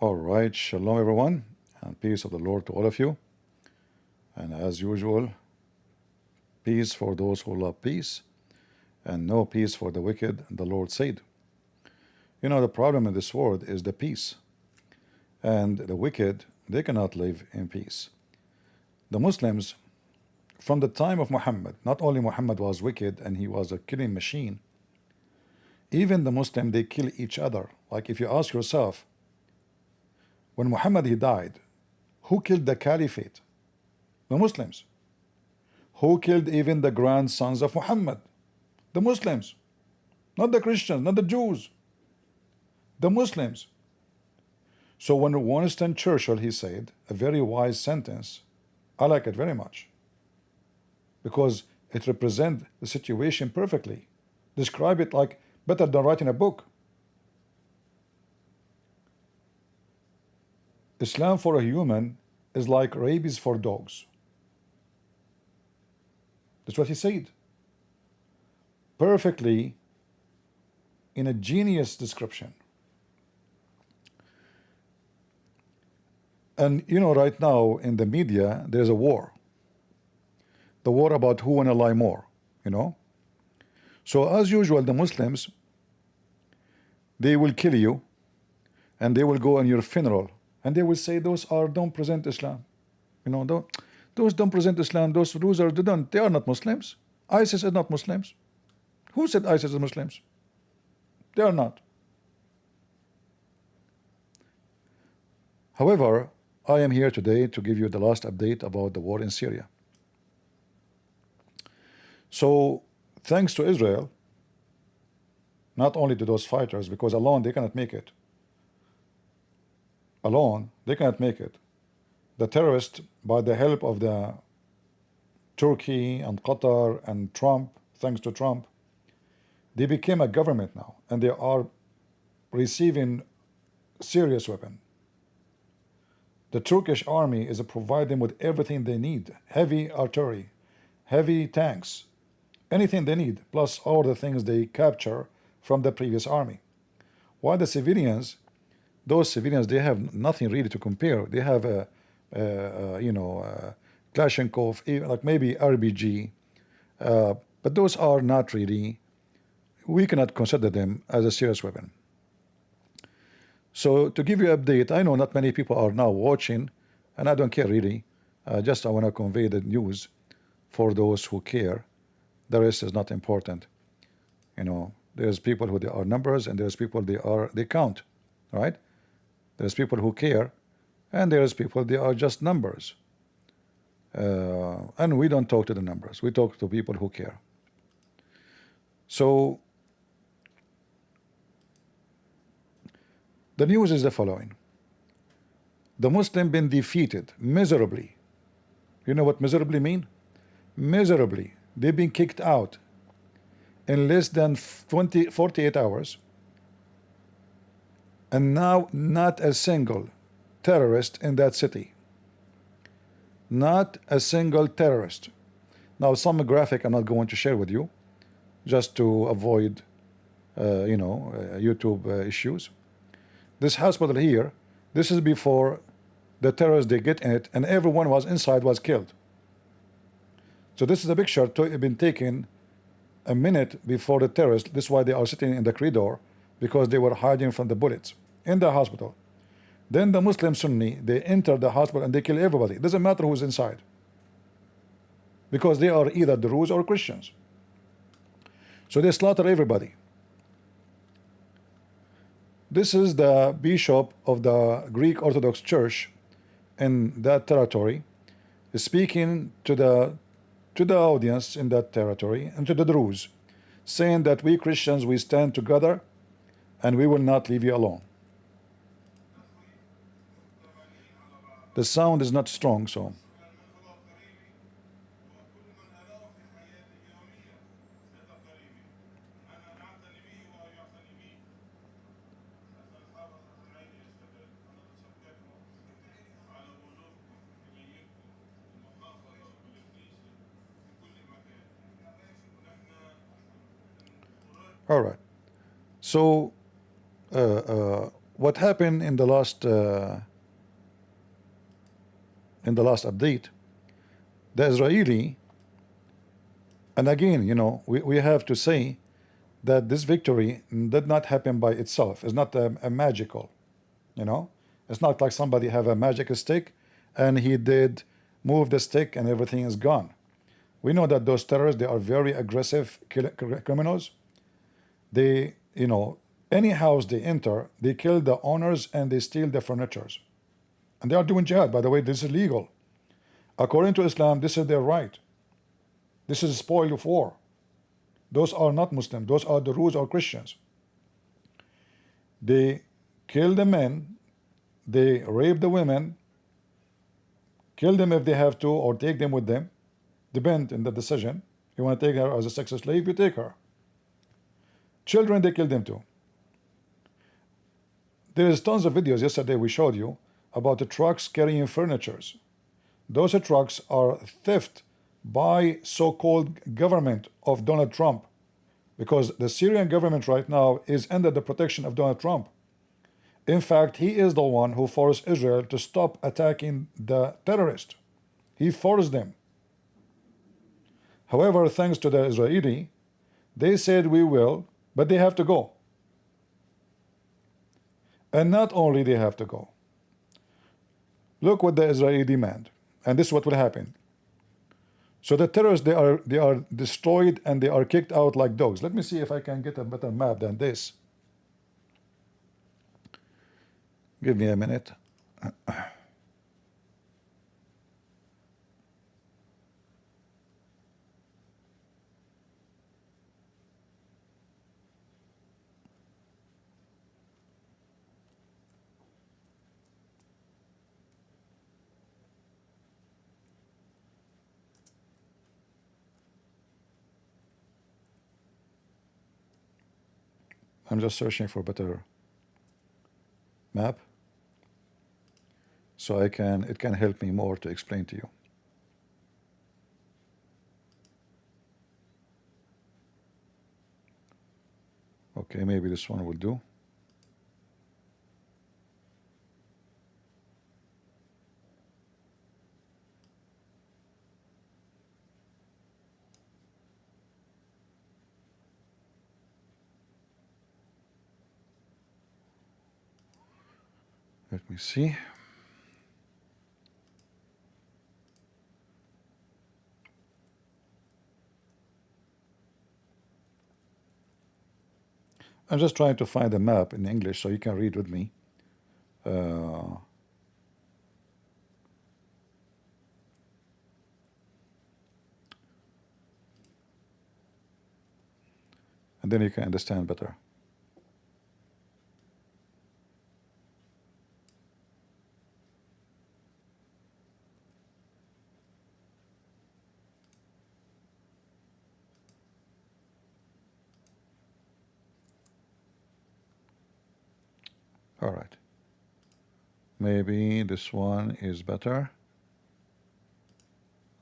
All right, shalom everyone, and peace of the Lord to all of you. And as usual, peace for those who love peace, and no peace for the wicked, the Lord said. You know, the problem in this world is the peace, and the wicked, they cannot live in peace. The Muslims, from the time of Muhammad, not only Muhammad was wicked and he was a killing machine, even the Muslim, they kill each other. Like if you ask yourself, when Muhammad he died, who killed the caliphate? The Muslims. Who killed even the grandsons of Muhammad? The Muslims. Not the Christians, not the Jews. The Muslims. So when Winston Churchill, he said a very wise sentence, I like it very much, because it represents the situation perfectly. Describe it like better than writing a book. Islam for a human is like rabies for dogs. That's what he said. Perfectly in a genius description. And you know, right now in the media, there's a war. The war about who wanna lie more, you know? So as usual, the Muslims, they will kill you, and they will go on your funeral, and they will say those don't present Islam. You know, those don't present Islam, those losers, they are not Muslims. ISIS is not Muslims. Who said ISIS is Muslims? They are not. However, I am here today to give you the last update about the war in Syria. So, thanks to Israel, not only to those fighters, because alone they cannot make it. Alone, they cannot make it. The terrorists, by the help of the Turkey and Qatar and Trump, thanks to Trump, they became a government now, and they are receiving serious weapons. The Turkish army is providing them with everything they need, heavy artillery, heavy tanks, anything they need, plus all the things they capture from the previous army. While the civilians, those civilians, they have nothing really to compare. They have a Kalashnikov, like maybe RPG, but those are not really, we cannot consider them as a serious weapon. So to give you an update, I know not many people are now watching, and I don't care really. Just I want to convey the news for those who care. The rest is not important. You know, there's people who they are numbers, and there's people they count, right? There's people who care, and there's people they are just numbers. And we don't talk to the numbers. We talk to people who care. So the news is the following. The Muslim been defeated miserably. You know what miserably mean? Miserably. They've been kicked out in less than 48 hours. And now not a single terrorist in that city. Not a single terrorist. Now some graphic I'm not going to share with you, just to avoid YouTube issues. This hospital here, this is before the terrorists they get in it, and everyone was inside was killed. So this is a picture been taken a minute before the terrorists. This is why they are sitting in the corridor, because they were hiding from the bullets in the hospital. Then the Muslim Sunni, they enter the hospital and they kill everybody. It doesn't matter who's inside, because they are either Druze or Christians. So they slaughter everybody. This is the bishop of the Greek Orthodox Church in that territory, speaking to the audience in that territory and to the Druze, saying that we Christians, we stand together and we will not leave you alone. The sound is not strong, so. All right. So what happened in the last update, the Israeli, and again, you know, we have to say that this victory did not happen by itself. It's not a magical, you know. It's not like somebody have a magic stick and he did move the stick and everything is gone. We know that those terrorists, they are very aggressive criminals. They, you know, any house they enter, they kill the owners and they steal the furnitures. And they are doing jihad. By the way, this is legal. According to Islam, this is their right. This is spoil of war. Those are not Muslims. Those are the Druze or Christians. They kill the men, they rape the women, kill them if they have to, or take them with them. Depend in the decision. You want to take her as a sex slave, you take her. Children, they kill them too. There is tons of videos yesterday we showed you about the trucks carrying furnitures. Those trucks are theft by so-called government of Donald Trump, because the Syrian government right now is under the protection of Donald Trump. In fact, he is the one who forced Israel to stop attacking the terrorists. He forced them. However, thanks to the Israeli, they said we will, but they have to go. And not only they have to go. Look what the Israeli demand, and this is what will happen. So the terrorists, they are destroyed and they are kicked out like dogs. Let me see if I can get a better map than this. Give me a minute. I'm just searching for a better map so it can help me more to explain to you. Okay, maybe this one will do. Let me see. I'm just trying to find a map in English so you can read with me. And then you can understand better. All right. Maybe this one is better.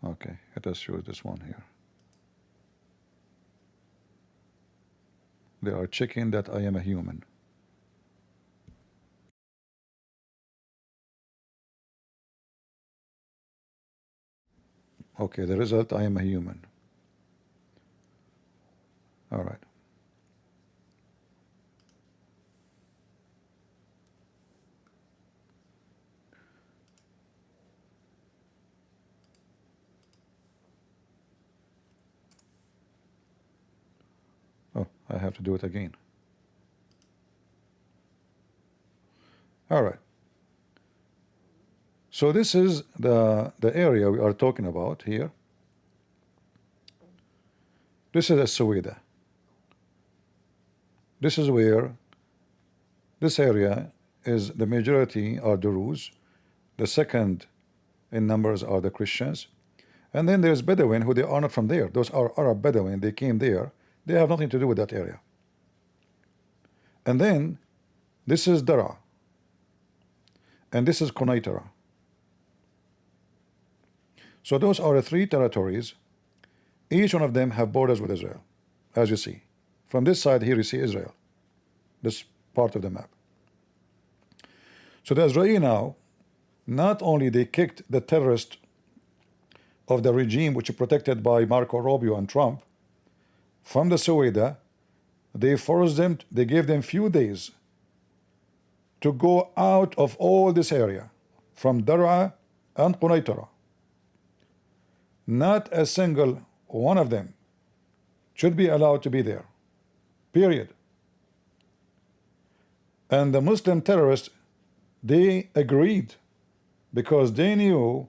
Okay, let us use this one here. They are checking that I am a human. Okay, the result, I am a human. All right. Oh, I have to do it again. All right. So this is the area we are talking about here. This is a Suweda. This is where this area is the majority are the Druze. The second in numbers are the Christians. And then there's Bedouin who they are not from there. Those are Arab Bedouin. They came there. They have nothing to do with that area. And then this is Dara. And this is Konaitara. So those are the three territories. Each one of them have borders with Israel, as you see. From this side here you see Israel, this part of the map. So the Israeli now, not only they kicked the terrorist of the regime, which is protected by Marco Rubio and Trump, from the Sueda, they forced them, they gave them few days to go out of all this area, from Dar'a and Qunaytara. Not a single one of them should be allowed to be there, period. And the Muslim terrorists, they agreed, because they knew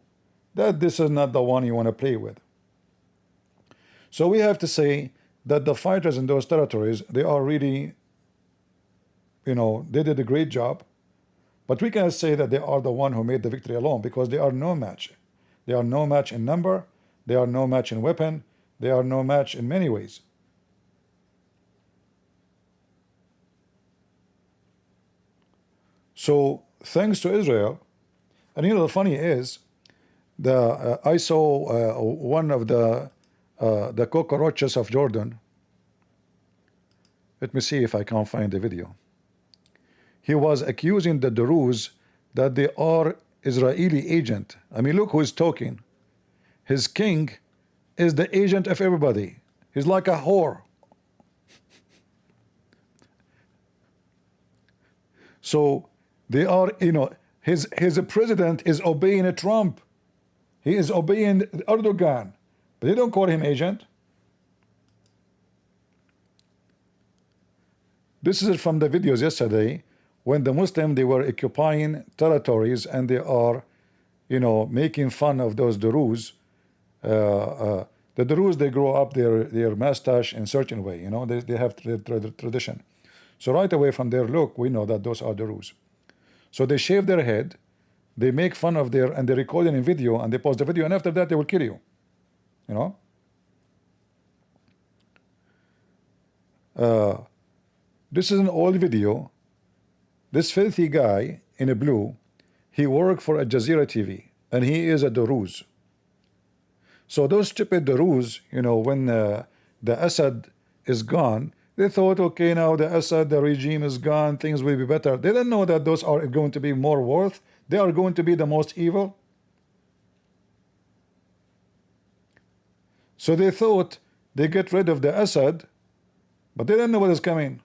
that this is not the one you want to play with. So we have to say that the fighters in those territories, they are really, they did a great job, but we cannot say that they are the one who made the victory alone, because they are no match. They are no match in number, they are no match in weapon, they are no match in many ways. So thanks to Israel, and the funny is, I saw one of the cockroaches of Jordan. Let me see if I can find the video. He was accusing the Druze that they are Israeli agent. I mean, look who is talking. His king is the agent of everybody. He's like a whore. So they are, his president is obeying Trump. He is obeying Erdogan, but they don't call him agent. This is from the videos yesterday, when the Muslims, they were occupying territories, and they are, making fun of those Druze. The Druze, they grow up their mustache in certain way, they have tradition. So right away from their look, we know that those are Druze. So they shave their head, they make fun of and they record it in video, and they post the video, and after that they will kill you. This is an old video. This filthy guy in a blue, he worked for Al Jazeera TV, and he is a Druze. So those stupid Druze, when the Assad is gone, they thought, okay, now the Assad, the regime is gone, things will be better. They don't know that those are going to be more worth. They are going to be the most evil. So they thought they get rid of the Assad, but they don't know what is coming.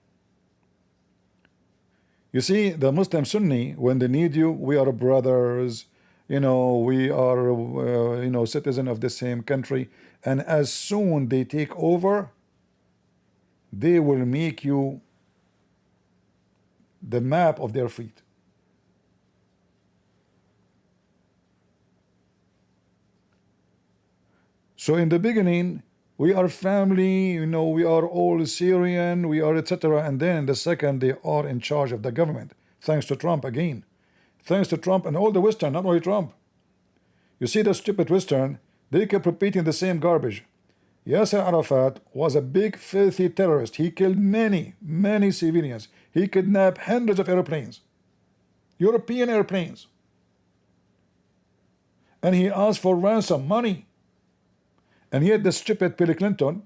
You see, the Muslim Sunni, when they need you, we are brothers, we are, citizen of the same country. And as soon they take over, they will make you the map of their feet. So in the beginning, we are family, we are all Syrian, we are etc. And then the second, they are in charge of the government, thanks to Trump again. Thanks to Trump and all the Western, not only Trump. You see the stupid Western, they kept repeating the same garbage. Yasser Arafat was a big filthy terrorist. He killed many civilians. He kidnapped hundreds of airplanes, European airplanes. And he asked for ransom money. And yet the stupid Bill Clinton,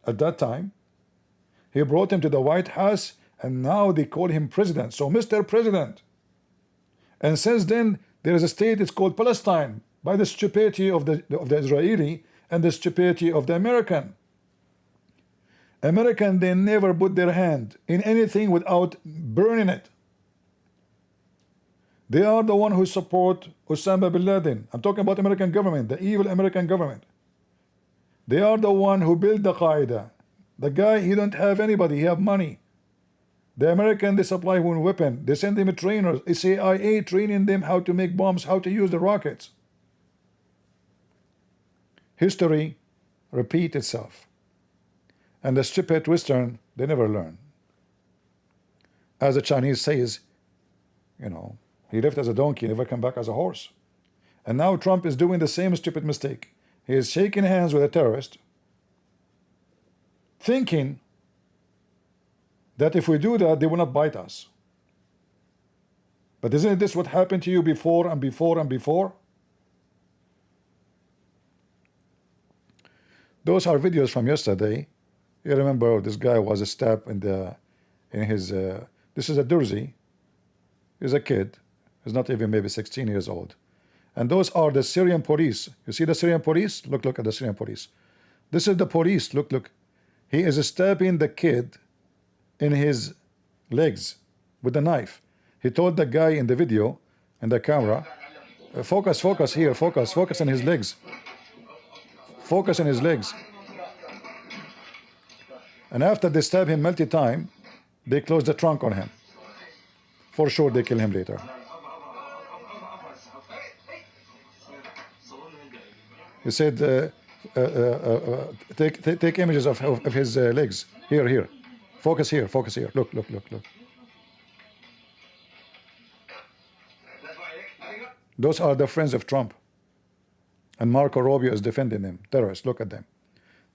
at that time, he brought him to the White House, and now they call him president. So Mr. President. And since then, there is a state, it's called Palestine, by the stupidity of the Israeli and the stupidity of the American. American, they never put their hand in anything without burning it. They are the one who support Osama bin Laden. I'm talking about American government, the evil American government. They are the one who built the Qaeda. The guy, he don't have anybody, he have money. The American, they supply him weapon. They send him trainers, CIA training them how to make bombs, how to use the rockets. History repeat itself. And the stupid Western, they never learn. As the Chinese says, he left as a donkey, never come back as a horse. And now Trump is doing the same stupid mistake. He is shaking hands with a terrorist, thinking that if we do that, they will not bite us. But isn't this what happened to you before and before and before? Those are videos from yesterday. You remember this guy was stabbed in his. This is a Druze. He's a kid. He's not even maybe 16 years old. And those are the Syrian police. You see the Syrian police? Look at the Syrian police. This is the police. Look. He is stabbing the kid in his legs with a knife. He told the guy in the video, in the camera, focus here, focus on his legs. Focus on his legs. And after they stab him multi-time, they close the trunk on him. For sure they kill him later. He said, take images of his legs. Here. Focus here. Look. Those are the friends of Trump. And Marco Rubio is defending them. Terrorists, look at them.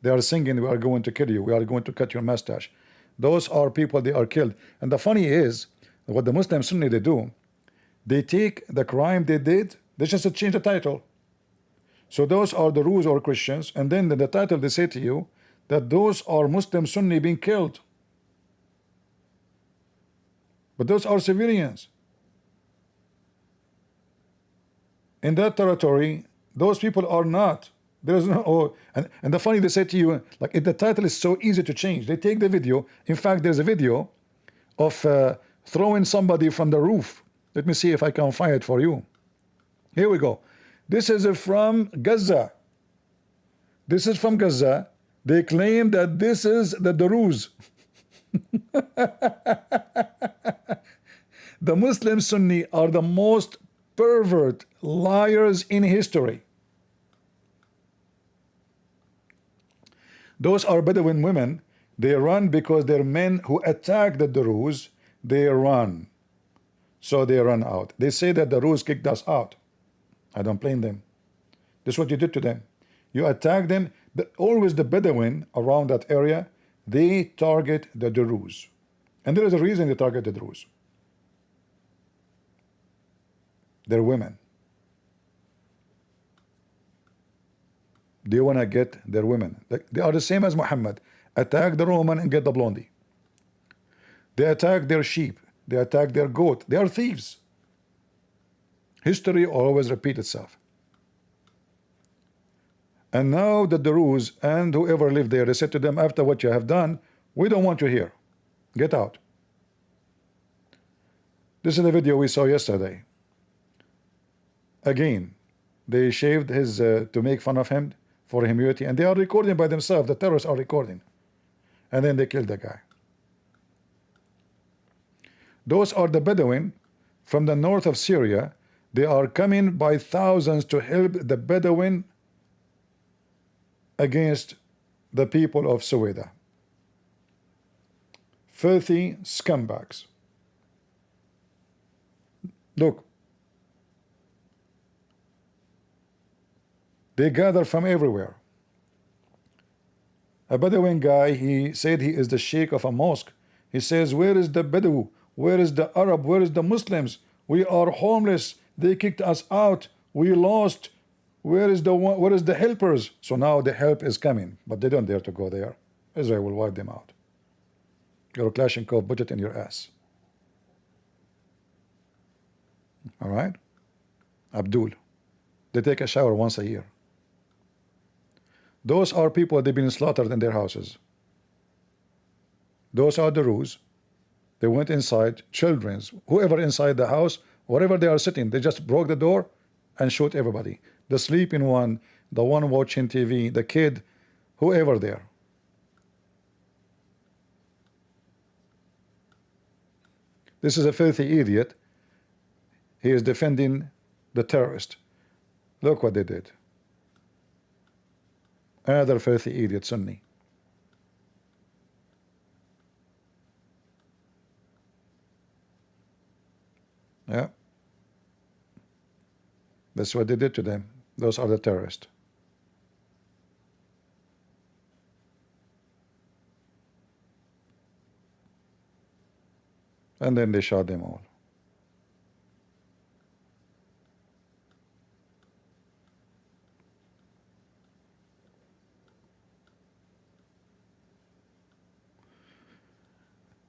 They are singing, we are going to kill you. We are going to cut your mustache. Those are people, they are killed. And the funny is, what the Muslim Sunni, they do, they take the crime they did, they just change the title. So those are the Druze or Christians, and then in the title they say to you that those are Muslim Sunni being killed. But those are civilians. In that territory, those people are not. There is no, and the funny, they say to you, like, if the title is so easy to change, they take the video. In fact, there's a video of throwing somebody from the roof. Let me see if I can find it for you. Here we go. This is from Gaza. This is from Gaza. They claim that this is the Druze. The Muslim Sunni are the most pervert liars in history. Those are Bedouin women. They run because they're men who attack the Druze. They run. So they run out. They say that the Druze kicked us out. I don't blame them. This is what you did to them. You attack them. Always the Bedouin around that area, they target the Druze. And there is a reason they target the Druze. They're women. They want to get their women. They are the same as Muhammad. Attack the Roman and get the blondie. They attack their sheep. They attack their goat. They are thieves. History always repeats itself. And now the Druze and whoever lived there, they said to them, after what you have done, we don't want you here. Get out. This is the video we saw yesterday. Again, they shaved his, to make fun of him for humility, and they are recording by themselves. The terrorists are recording. And then they killed the guy. Those are the Bedouin from the north of Syria. They are coming by thousands to help the Bedouin against the people of Suweda. Filthy scumbags. Look. They gather from everywhere. A Bedouin guy, he said he is the sheikh of a mosque. He says, where is the Bedouin? Where is the Arab? Where is the Muslims? We are homeless. They kicked us out. We lost. Where is the helpers? So now the help is coming, but they don't dare to go there. Israel will wipe them out. Your Kalashnikov, put it in your ass. All right? Abdul. They take a shower once a year. Those are people, they've been slaughtered in their houses. Those are the Druze. They went inside, children's, whoever inside the house, wherever they are sitting, they just broke the door and shoot everybody. The sleeping one, the one watching TV, the kid, whoever there. This is a filthy idiot. He is defending the terrorist. Look what they did. Another filthy idiot Sunni. Yeah. That's what they did to them. Those are the terrorists. And then they shot them all.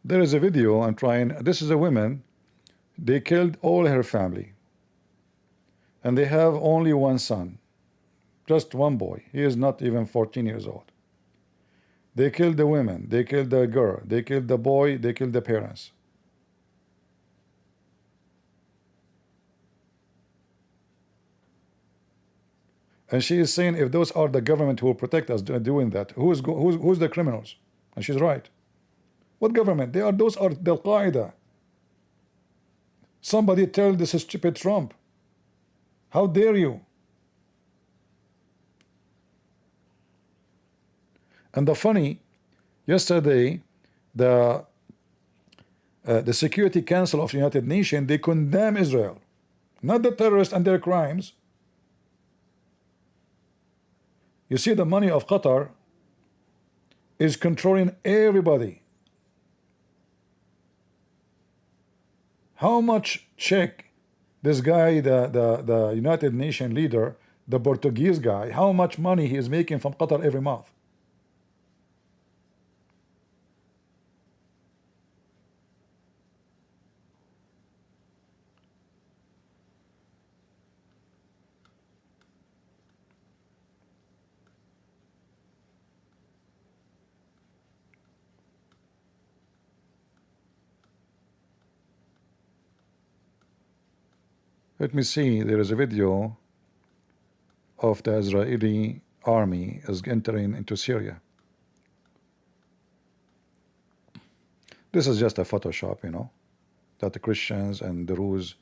There is a video I'm trying. This is a woman. They killed all her family. and they have only one son, just one boy. He is not even 14 years old. They killed the women, they killed the girl, they killed the boy, they killed the parents. And she is saying, if those are the government who will protect us doing that, who's the criminals? And she's right. What government? Those are the Al-Qaeda. Somebody tell this stupid Trump. How dare you? And the funny, yesterday, the Security Council of the United Nations, they condemn Israel, not the terrorists and their crimes. You see, the money of Qatar is controlling everybody. How much check this guy, the United Nations leader, the Portuguese guy, how much money he is making from Qatar every month? Let me see, there is a video of the Israeli army is entering into Syria. This is just a Photoshop, you know, that the Christians and the Druze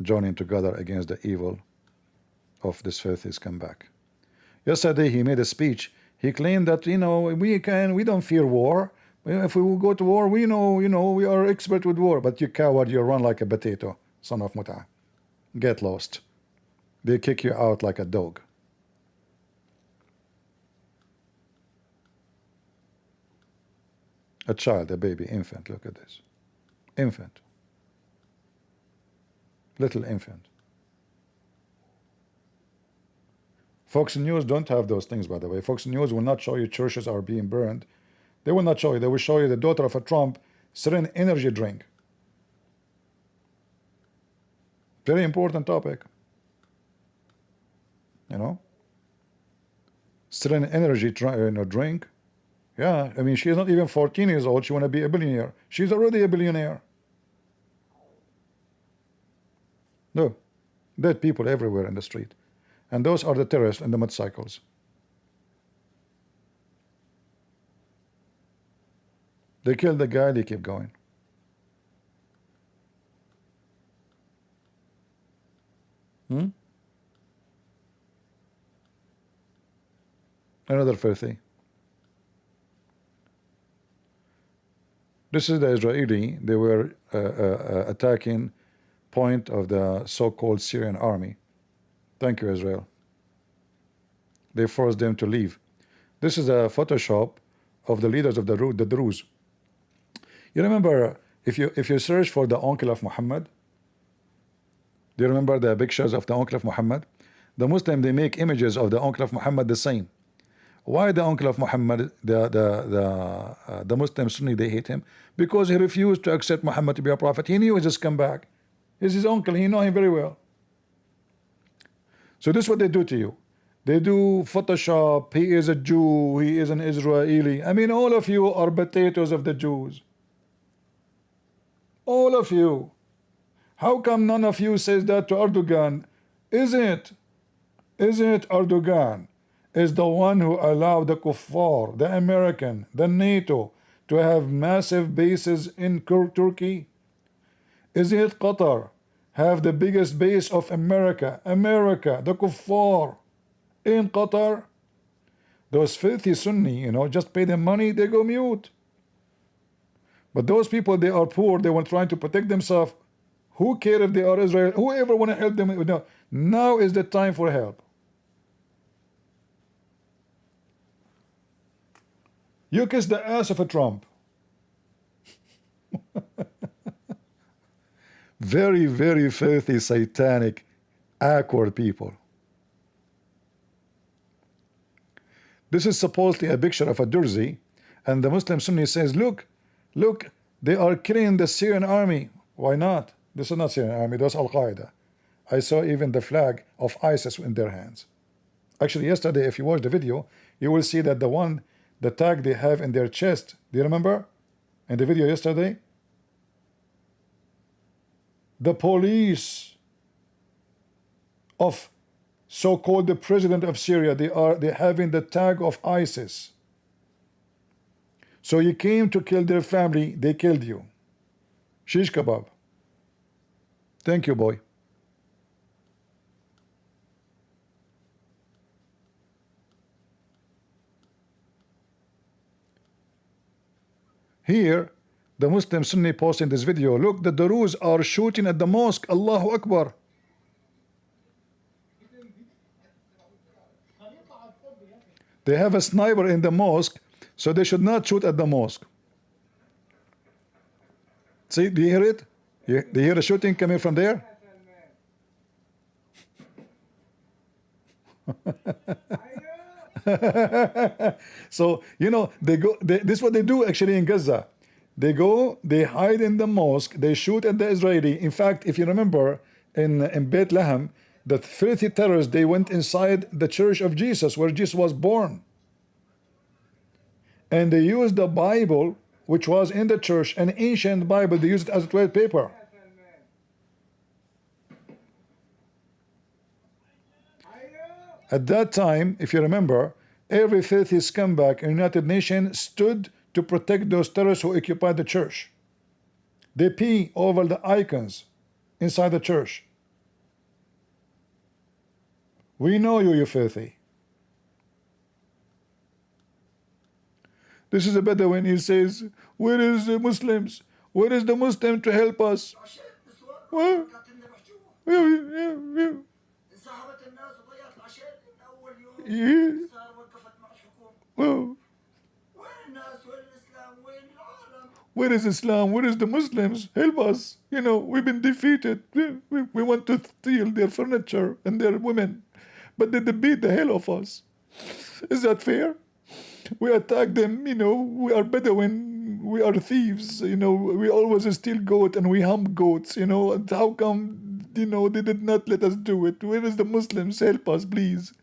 joining together against the evil of this filthy scumbag. Yesterday he made a speech. He claimed that, you know, we don't fear war. If we will go to war, we know, we are expert with war. But you coward, you run like a potato, son of Muta. Get lost. They kick you out like a dog. A child, a baby, infant, look at this. Infant. Little infant. Fox News don't have those things, by the way. Fox News will not show you churches are being burned. They will not show you. They will show you the daughter of a Trump Syrian energy drink. Very important topic. You know? Syrian energy drink. Yeah, I mean, she is not even 14 years old. She want to be a billionaire. She's already a billionaire. No. Dead people everywhere in the street. And those are the terrorists and the motorcycles. They killed the guy, they keep going. Another filthy. This is the Israeli. They were attacking point of the so-called Syrian army. Thank you, Israel. They forced them to leave. This is a Photoshop of the leaders of the Druze. You remember, if you search for the uncle of Muhammad, do you remember the pictures of the uncle of Muhammad? The Muslim, they make images of the uncle of Muhammad the same. Why the uncle of Muhammad, the Muslim Sunni, they hate him? Because he refused to accept Muhammad to be a prophet. He knew he just come back. He's his uncle, he know him very well. So this is what they do to you. They do Photoshop, he is a Jew, he is an Israeli. I mean, all of you are potatoes of the Jews. All of you. How come none of you says that to Erdogan? Is it Erdogan is the one who allowed the kuffar, the American, the NATO to have massive bases in Turkey? Is it Qatar have the biggest base of America, the kuffar in Qatar? Those filthy Sunni, just pay them money, they go mute. But those people, they are poor, they were trying to protect themselves. Who care if they are Israel? Whoever want to help them? No. Now is the time for help. You kiss the ass of a Trump. Very, very filthy, satanic, awkward people. This is supposedly a picture of a Druze, and the Muslim Sunni says, look, they are killing the Syrian army. Why not? This is not Syrian army, that's Al-Qaeda. I saw even the flag of ISIS in their hands. Actually, yesterday, if you watch the video, you will see that the tag they have in their chest, do you remember? In the video yesterday? The police of so-called the president of Syria, they having the tag of ISIS. So you came to kill their family, they killed you. Shish kebab. Thank you, boy. Here, the Muslim Sunni post in this video, look, the Druze are shooting at the mosque. Allahu Akbar. They have a sniper in the mosque, so they should not shoot at the mosque. See, do you hear it? Do you hear the shooting coming from there? So, you know, this is what they do actually in Gaza. They go, they hide in the mosque, they shoot at the Israeli. In fact, if you remember, in Bethlehem, the 30 terrorists, they went inside the church of Jesus, where Jesus was born. And they used the Bible, which was in the church, an ancient Bible, they used it as a toilet paper. At that time, if you remember, every filthy scumbag in the United Nations stood to protect those terrorists who occupied the church. They pee over the icons inside the church. We know you, you filthy. This is a Bedouin. He says, where is the Muslims? Where is the Muslim to help us? Well, yeah. Well, where is Islam? Where is the Muslims? Help us. You know, we've been defeated. We want to steal their furniture and their women, but they beat the hell of us. Is that fair? We attack them, you know, we are Bedouin, we are thieves, you know, we always steal goat and we hump goats, you know, and how come, you know, they did not let us do it? Where is the Muslims? Help us, please.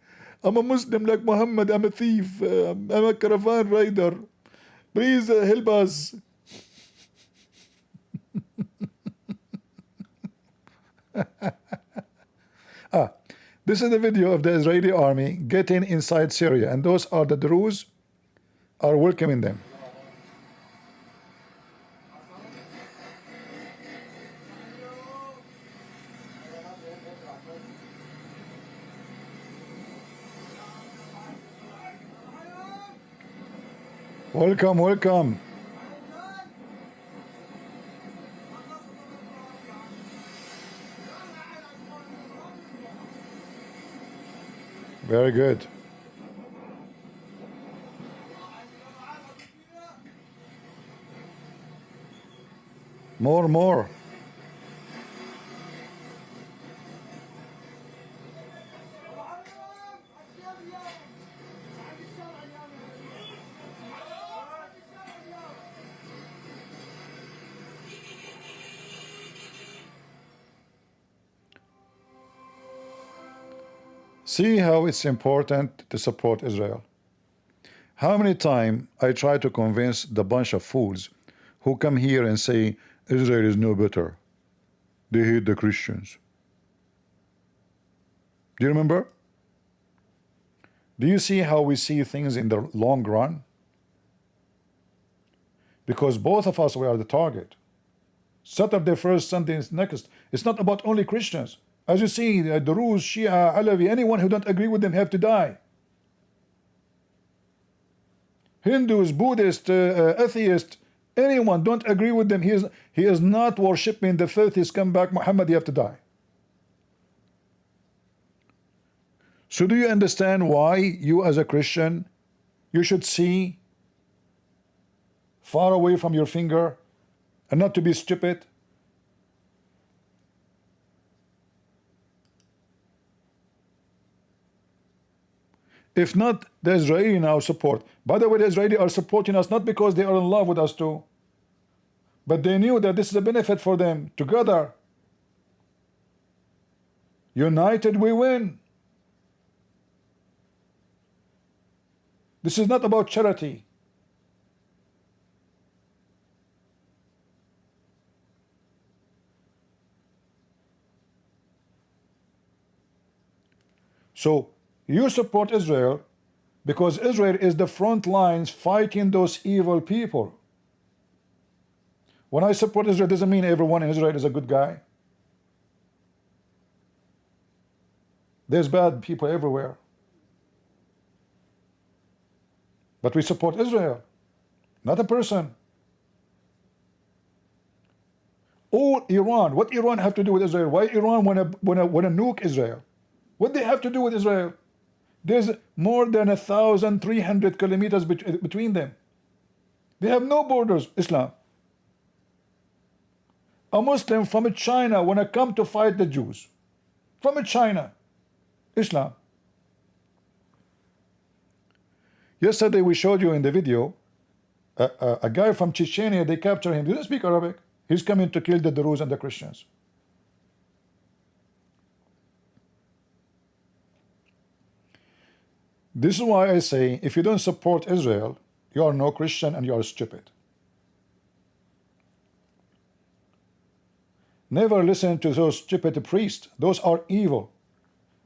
I'm a Muslim like Muhammad, I'm a thief, I'm a caravan rider. Please help us. This is the video of the Israeli army getting inside Syria, and those are the Druze are welcoming them. Welcome, welcome. Very good. More. See how it's important to support Israel. How many times I try to convince the bunch of fools who come here and say Israel is no better. They hate the Christians. Do you remember? Do you see how we see things in the long run? Because both of us, we are the target. Saturday first, Sunday next. It's not about only Christians. As you see, the Druze, Shia, Alawi, anyone who don't agree with them have to die. Hindus, Buddhists, atheists, anyone don't agree with them, he is not worshipping the filthy scumbag Muhammad, you have to die. So do you understand why you as a Christian, you should see far away from your finger and not to be stupid? If not, the Israeli now support. By the way, the Israeli are supporting us not because they are in love with us too, but they knew that this is a benefit for them together. United we win. This is not about charity. So you support Israel because Israel is the front lines fighting those evil people. When I support Israel, doesn't mean everyone in Israel is a good guy. There's bad people everywhere. But we support Israel, not a person. All Iran, what Iran have to do with Israel? Why Iran wanna nuke Israel? What they have to do with Israel? There's more than 1,300 kilometers between them. They have no borders, Islam. A Muslim from China wanna come to fight the Jews. From China, Islam. Yesterday we showed you in the video a guy from Chechnya, they captured him. He didn't speak Arabic. He's coming to kill the Druze and the Christians. This is why I say, if you don't support Israel, you are no Christian and you are stupid. Never listen to those stupid priests. Those are evil.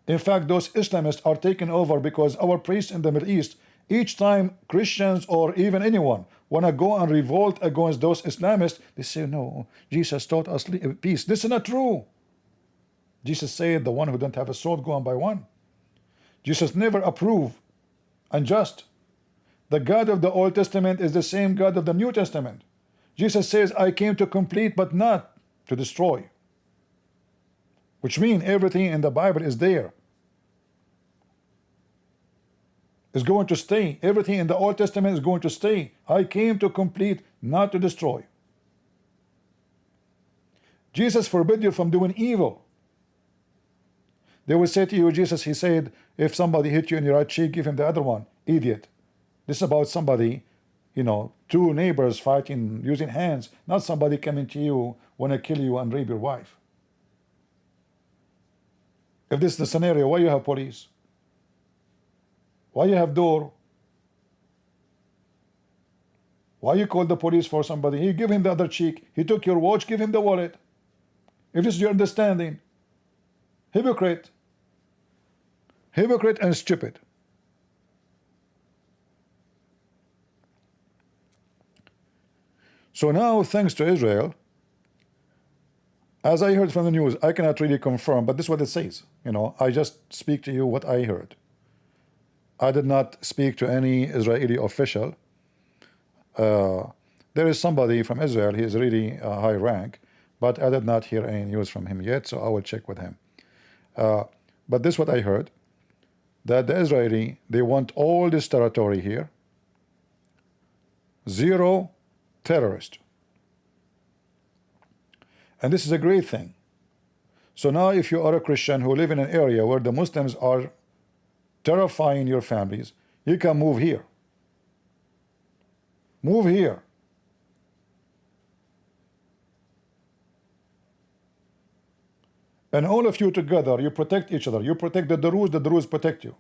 In fact, those Islamists are taken over because our priests in the Middle East, each time Christians or even anyone want to go and revolt against those Islamists, they say, no, Jesus taught us peace. This is not true. Jesus said, the one who don't have a sword, go on by one. Jesus never approved unjust. The God of the Old Testament is the same God of the New Testament. Jesus says, I came to complete but not to destroy. Which means everything in the Bible is there. Is going to stay. Everything in the Old Testament is going to stay. I came to complete, not to destroy. Jesus forbid you from doing evil. They will say to you, Jesus, he said, if somebody hit you in your right cheek, give him the other one. Idiot. This is about somebody, you know, two neighbors fighting using hands, not somebody coming to you, want to kill you and rape your wife. If this is the scenario, why you have police? Why you have door? Why you call the police for somebody? He give him the other cheek. He took your watch, give him the wallet. If this is your understanding, hypocrite. Hypocrite and stupid. So now, thanks to Israel, as I heard from the news, I cannot really confirm, but this is what it says. You know, I just speak to you what I heard. I did not speak to any Israeli official. There is somebody from Israel, he is really high rank, but I did not hear any news from him yet, so I will check with him. But this is what I heard, that the Israeli, they want all this territory here, zero terrorist. And this is a great thing. So now if you are a Christian who live in an area where the Muslims are terrifying your families, you can move here. Move here. And all of you together, you protect each other. You protect the Druze protect you.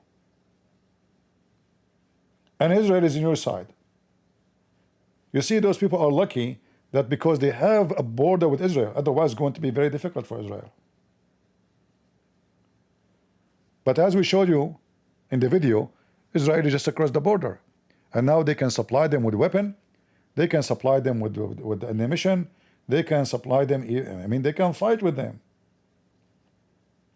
And Israel is in your side. You see, those people are lucky that because they have a border with Israel, otherwise it's going to be very difficult for Israel. But as we showed you in the video, Israel is just across the border. And now they can supply them with weapon, they can supply them with ammunition, they can supply them, I mean, they can fight with them.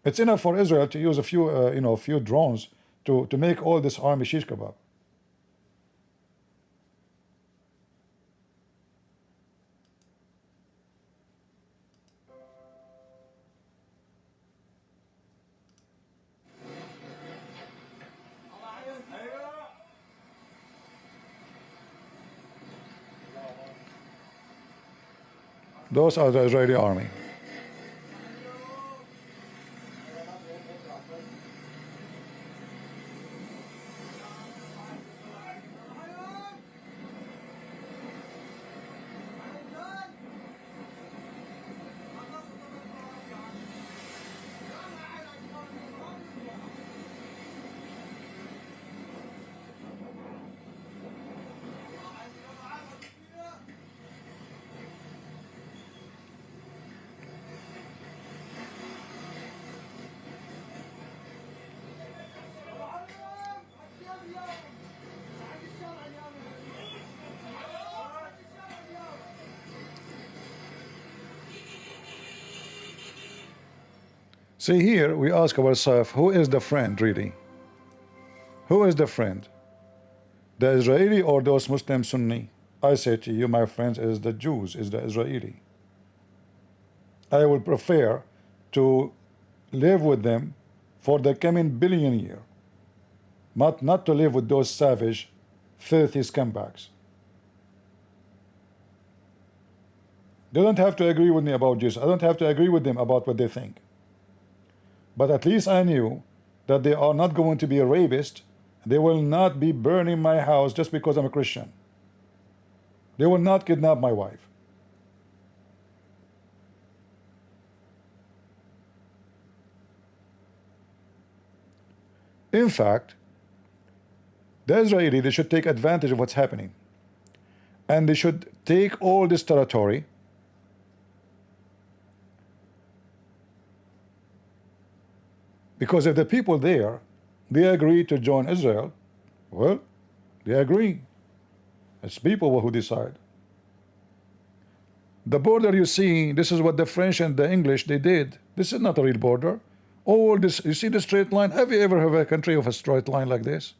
It's enough for Israel to use a few, a few drones to make all this army shish kebab. Those are the Israeli army. See, here we ask ourselves, who is the friend really? Who is the friend? The Israeli or those Muslim Sunni? I say to you, my friends, is the Jews, is the Israeli. I will prefer to live with them for the coming billion year, not to live with those savage, filthy scumbags. They don't have to agree with me about Jesus. I don't have to agree with them about what they think. But at least I knew that they are not going to be a rapist. They will not be burning my house just because I'm a Christian. They will not kidnap my wife. In fact, the Israeli, they should take advantage of what's happening. And they should take all this territory because if the people there, they agree to join Israel, well, they agree. It's people who decide. The border you see, this is what the French and the English, they did. This is not a real border. All this, you see the straight line? Have you ever have a country of a straight line like this?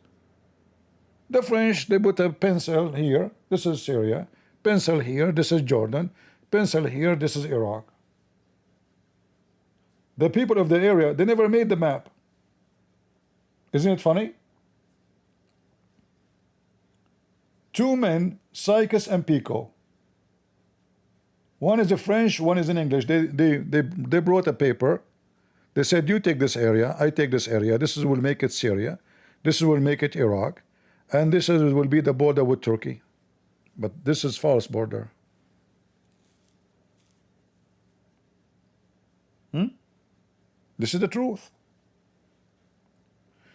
The French, they put a pencil here, this is Syria, pencil here, this is Jordan, pencil here, this is Iraq. The people of the area, they never made the map. Isn't it funny? Two men, Sykes and Picot. One is a French, one is in English. They brought a paper. They said, you take this area, I take this area. This will make it Syria. This will make it Iraq. And this will be the border with Turkey. But this is false border. This is the truth.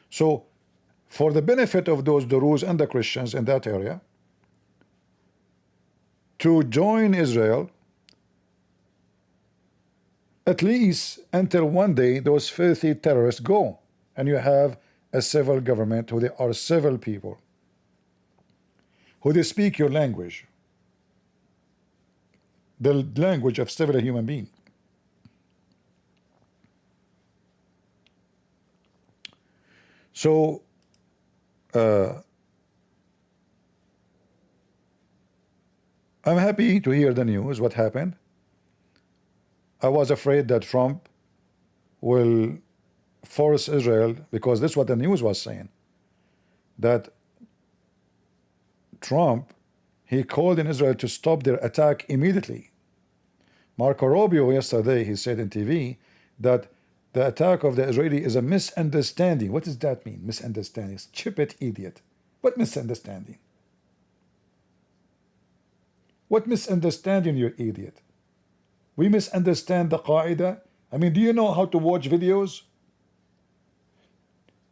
So, for the benefit of those Druze and the Christians in that area, to join Israel, at least until one day those filthy terrorists go, and you have a civil government who they are civil people, who they speak your language, the language of civil human being. So, I'm happy to hear the news, what happened. I was afraid that Trump will force Israel, because this is what the news was saying, that Trump, he called in Israel to stop their attack immediately. Marco Rubio yesterday, he said in TV that the attack of the Israeli is a misunderstanding. What does that mean, misunderstanding? Stupid idiot. What misunderstanding? What misunderstanding, you idiot? We misunderstand the QandA. I mean, do you know how to watch videos?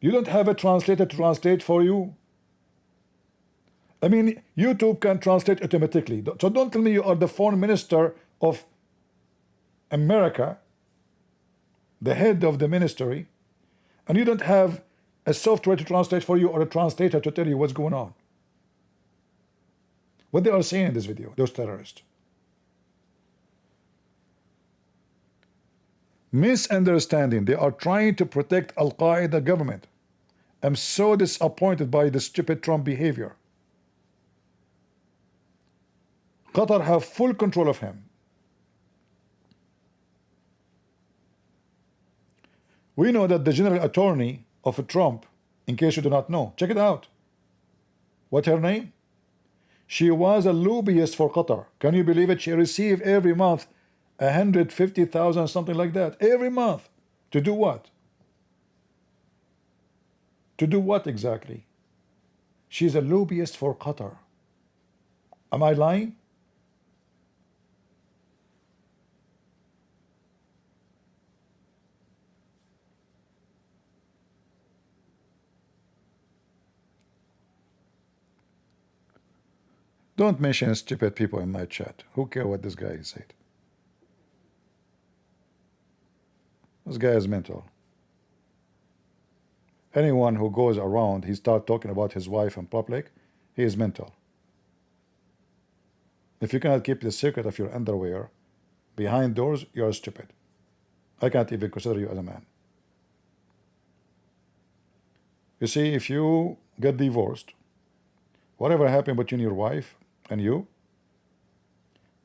You don't have a translator to translate for you. I mean, YouTube can translate automatically. So don't tell me you are the foreign minister of America, the head of the ministry, and you don't have a software to translate for you or a translator to tell you what's going on. What they are saying in this video, those terrorists. Misunderstanding. They are trying to protect Al-Qaeda government. I'm so disappointed by the stupid Trump behavior. Qatar have full control of him. We know that the general attorney of Trump, in case you do not know, check it out. What's her name? She was a lobbyist for Qatar. Can you believe it? She received every month 150,000, something like that, every month. To do what? To do what exactly? She's a lobbyist for Qatar. Am I lying? Don't mention stupid people in my chat. Who cares what this guy said? This guy is mental. Anyone who goes around, he starts talking about his wife in public, he is mental. If you cannot keep the secret of your underwear behind doors, you are stupid. I can't even consider you as a man. You see, if you get divorced, whatever happened between your wife and you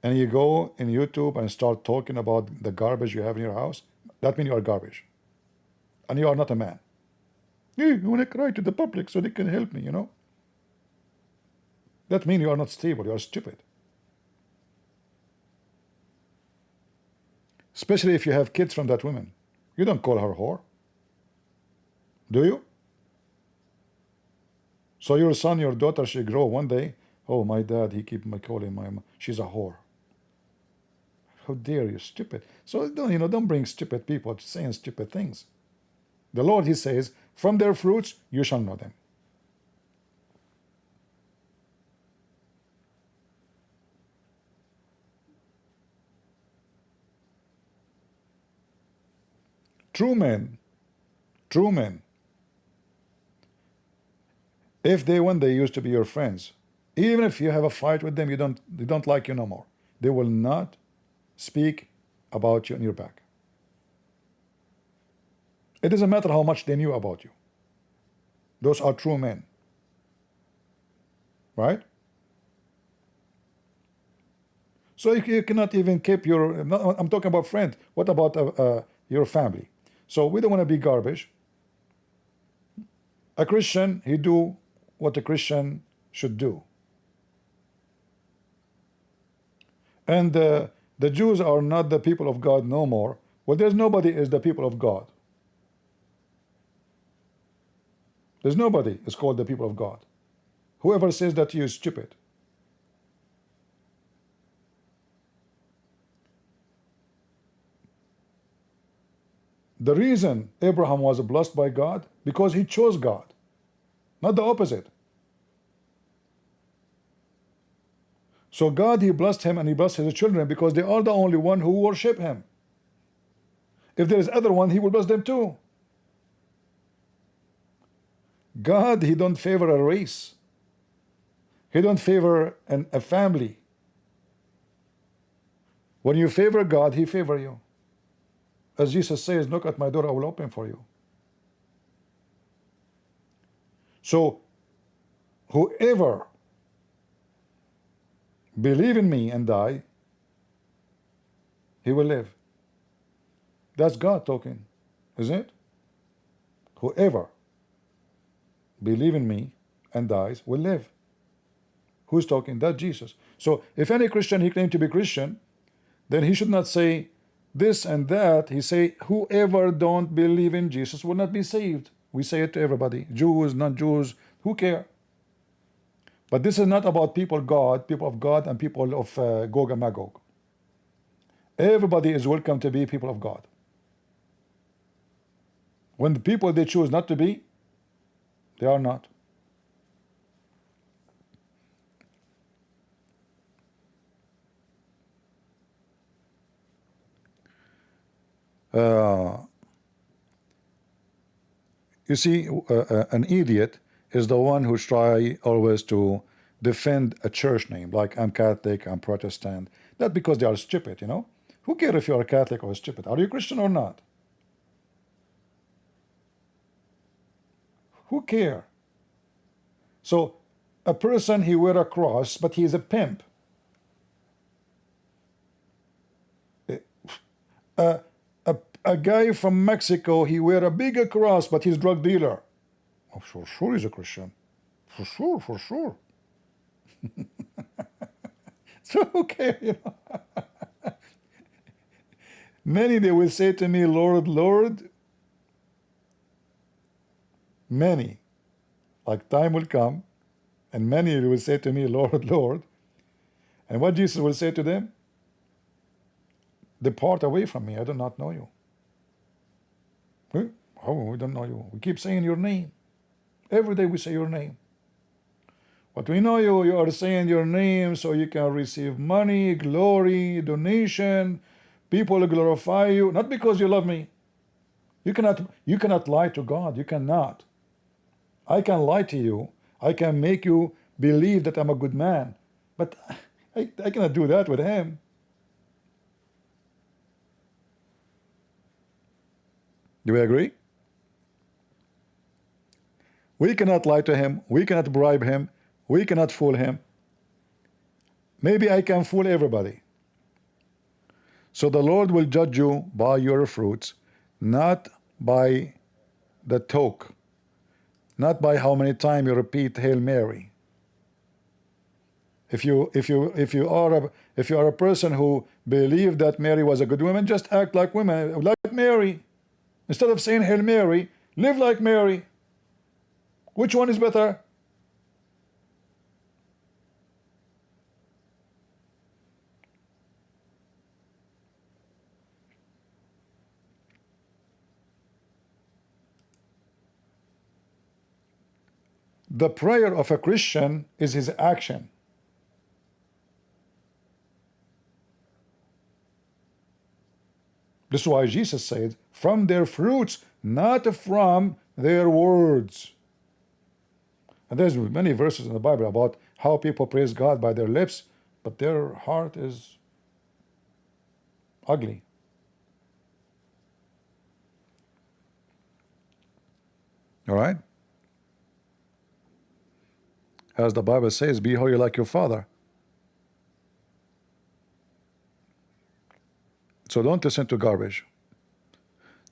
go in YouTube and start talking about the garbage you have in your house, that means you are garbage. And you are not a man. You want to cry to the public so they can help me, you know? That means you are not stable, you are stupid. Especially if you have kids from that woman. You don't call her whore. Do you? So your son, your daughter, she grow one day, oh, my dad, he keep calling my mom, she's a whore. How dare you, stupid. So don't bring stupid people saying stupid things. The Lord, he says, from their fruits you shall know them. True men, if they one day used to be your friends, even if you have a fight with them, they don't like you no more. They will not speak about you on your back. It doesn't matter how much they knew about you. Those are true men. Right? So you cannot even keep your, I'm talking about friends. What about your family? So we don't want to be garbage. A Christian, he do what a Christian should do. And the Jews are not the people of God no more. Well, there's nobody is the people of God. There's nobody is called the people of God. Whoever says that to you is stupid. The reason Abraham was blessed by God, because he chose God, not the opposite. So God, he blessed him and he blessed his children because they are the only one who worship him. If there is other one, he will bless them too. God, he don't favor a race. He don't favor a family. When you favor God, he favor you. As Jesus says, knock at my door, I will open for you. So whoever believe in me and die, he will live. That's God talking, isn't it? Whoever believe in me and dies will live. Who's talking? That's Jesus. So if any Christian, he claims to be Christian, then he should not say this and that. He say, whoever don't believe in Jesus will not be saved. We say it to everybody, Jews, non-Jews, who care? But this is not about people of God and people of Gog and Magog. Everybody is welcome to be people of God. When the people they choose not to be, they are not. You see, an idiot is the one who try always to defend a church name, like I'm Catholic, I'm Protestant. Not because they are stupid, you know. Who cares if you are Catholic or stupid? Are you Christian or not? Who care? So a person, he wear a cross, but he is a pimp. A guy from Mexico, he wear a bigger cross, but he's drug dealer. Oh, for sure he's a Christian. For sure. So who cares, you know? Many, they will say to me, Lord, Lord. Many, like time will come, and many will say to me, Lord, Lord. And what Jesus will say to them? Depart away from me, I do not know you. Oh, we don't know you. We keep saying your name. Every day we say your name. But we know you, you are saying your name so you can receive money, glory, donation. People glorify you, not because you love me. You cannot lie to God. You cannot. I can lie to you. I can make you believe that I'm a good man. But I cannot do that with him. Do we agree? We cannot lie to him. We cannot bribe him. We cannot fool him. Maybe I can fool everybody. So the Lord will judge you by your fruits, not by the talk, not by how many times you repeat Hail Mary. If you are a person who believed that Mary was a good woman, just act like women, like Mary. Instead of saying Hail Mary, live like Mary. Which one is better? The prayer of a Christian is his action. This is why Jesus said, from their fruits, not from their words. And there's many verses in the Bible about how people praise God by their lips, but their heart is ugly. All right? As the Bible says, be holy like your Father. So don't listen to garbage.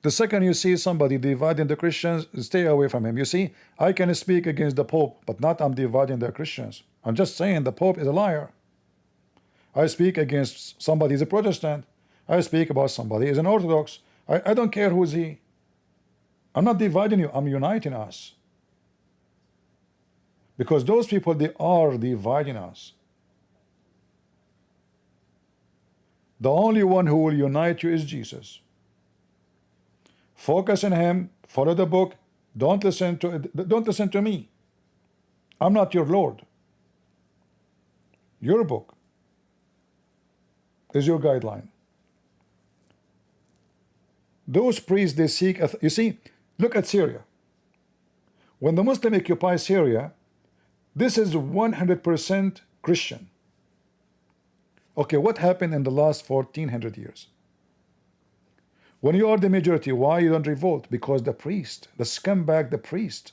The second you see somebody dividing the Christians, stay away from him. You see, I can speak against the Pope, but not I'm dividing the Christians. I'm just saying the Pope is a liar. I speak against somebody who's a Protestant. I speak about somebody who's an Orthodox. I don't care who's he. I'm not dividing you, I'm uniting us. Because those people, they are dividing us. The only one who will unite you is Jesus. Focus on him, follow the book, don't listen to me. I'm not your Lord. Your book is your guideline. Those priests, they seek, you see, look at Syria. When the Muslim occupy Syria, this is 100% Christian. Okay, what happened in the last 1400 years? When you are the majority, why you don't revolt? Because the priest, the scumbag, the priest.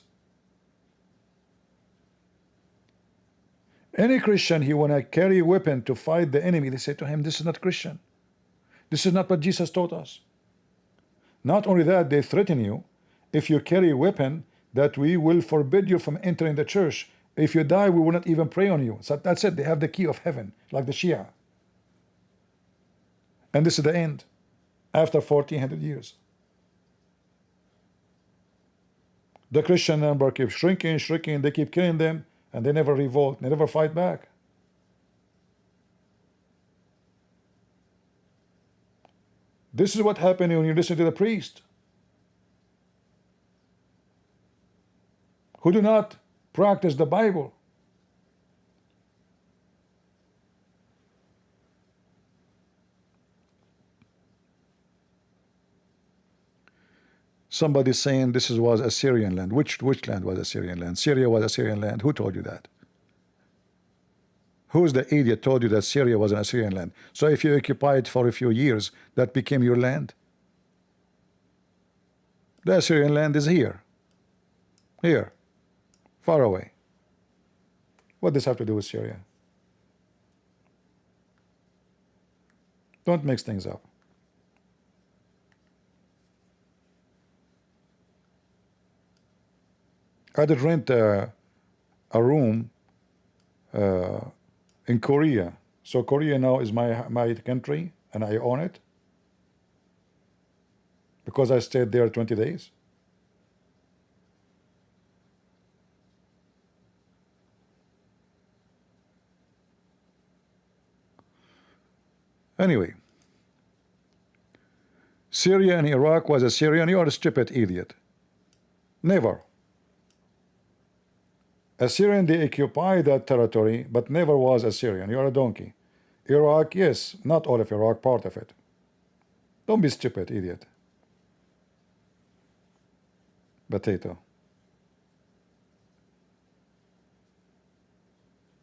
Any Christian, he want to carry a weapon to fight the enemy, they say to him, this is not Christian. This is not what Jesus taught us. Not only that, they threaten you. If you carry a weapon, that we will forbid you from entering the church. If you die, we will not even pray on you. So that's it. They have the key of heaven, like the Shia. And this is the end, after 1400 years. The Christian number keeps shrinking, shrinking. They keep killing them, and they never revolt. They never fight back. This is what happened when you listen to the priest, who do not practice the Bible. Somebody saying this was a Syrian land. Which land was a Syrian land? Syria was a Syrian land. Who told you that? Who's the idiot told you that Syria was an Assyrian land? So if you occupy it for a few years, that became your land? The Assyrian land is here. Here. Far away. What does this have to do with Syria? Don't mix things up. I did rent a room in Korea. So Korea now is my country, and I own it because I stayed there 20 days. Anyway, Syria and Iraq was a Syrian. You are a stupid idiot. Never. Assyrian, they occupied that territory, but never was Assyrian. You are a donkey. Iraq, yes, not all of Iraq, part of it. Don't be stupid, idiot. Potato.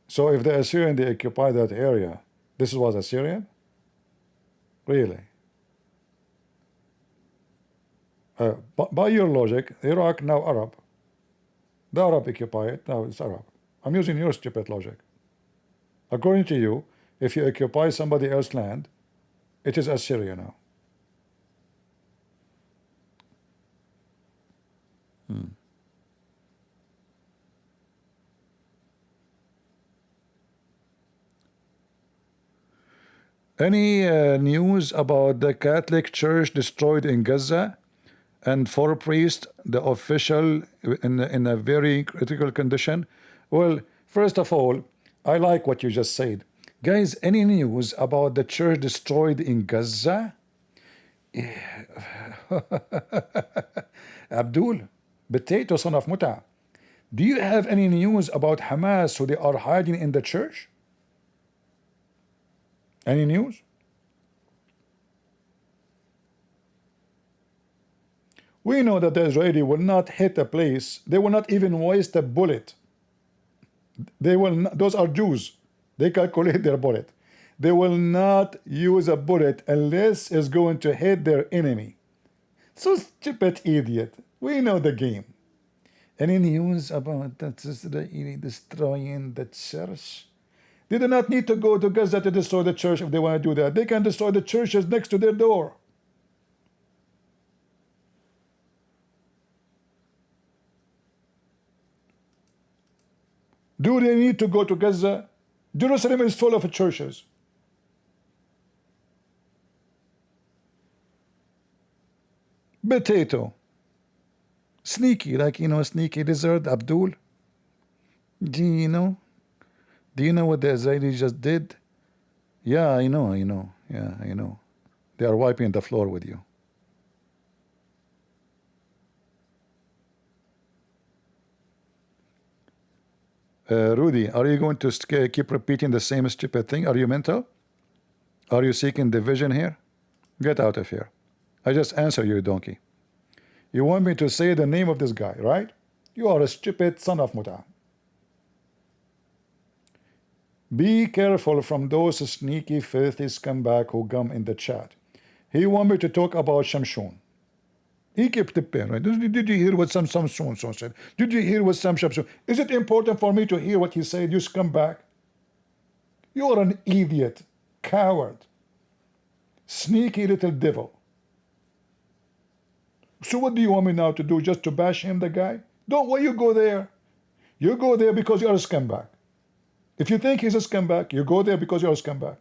So if the Assyrian, they occupied that area, this was Assyrian? Really? By your logic, Iraq now Arab. The Arab occupy it, now it's Arab. I'm using your stupid logic. According to you, if you occupy somebody else's land, it is Assyria now. Any news about the Catholic Church destroyed in Gaza and 4 priests, the official, in a very critical condition? Well, first of all, I like what you just said. Guys, any news about the church destroyed in Gaza? Abdul, potato son of Muta, do you have any news about Hamas who they are hiding in the church? Any news? We know that the Israeli will not hit a place, they will not even waste a bullet. They will not, those are Jews, they calculate their bullet. They will not use a bullet unless it's going to hit their enemy. So stupid idiot, we know the game. Any news about that Israeli destroying the church? They do not need to go to Gaza to destroy the church if they want to do that. They can destroy the churches next to their door. Do they need to go to Gaza? Jerusalem is full of churches. Potato. Sneaky, like, you know, sneaky lizard, Abdul. Do you know? Do you know what the Israelis just did? Yeah, I know. Yeah, I know. They are wiping the floor with you. Rudy, are you going to keep repeating the same stupid thing? Are you mental? Are you seeking division here? Get out of here. I just answer you, donkey. You want me to say the name of this guy, right? You are a stupid son of Muta. Be careful from those sneaky, filthy scumbag who come in the chat. He want me to talk about Shamshon. He kept the pen, right? Did you hear what Samson said? Did you hear what Shamshon? Is it important for me to hear what he said, you scumbag? You are an idiot, coward, sneaky little devil. So what do you want me now to do? Just to bash him, the guy? Don't, why you go there? You go there because you're a scumbag. If you think he's a scumbag, you go there because you're a scumbag.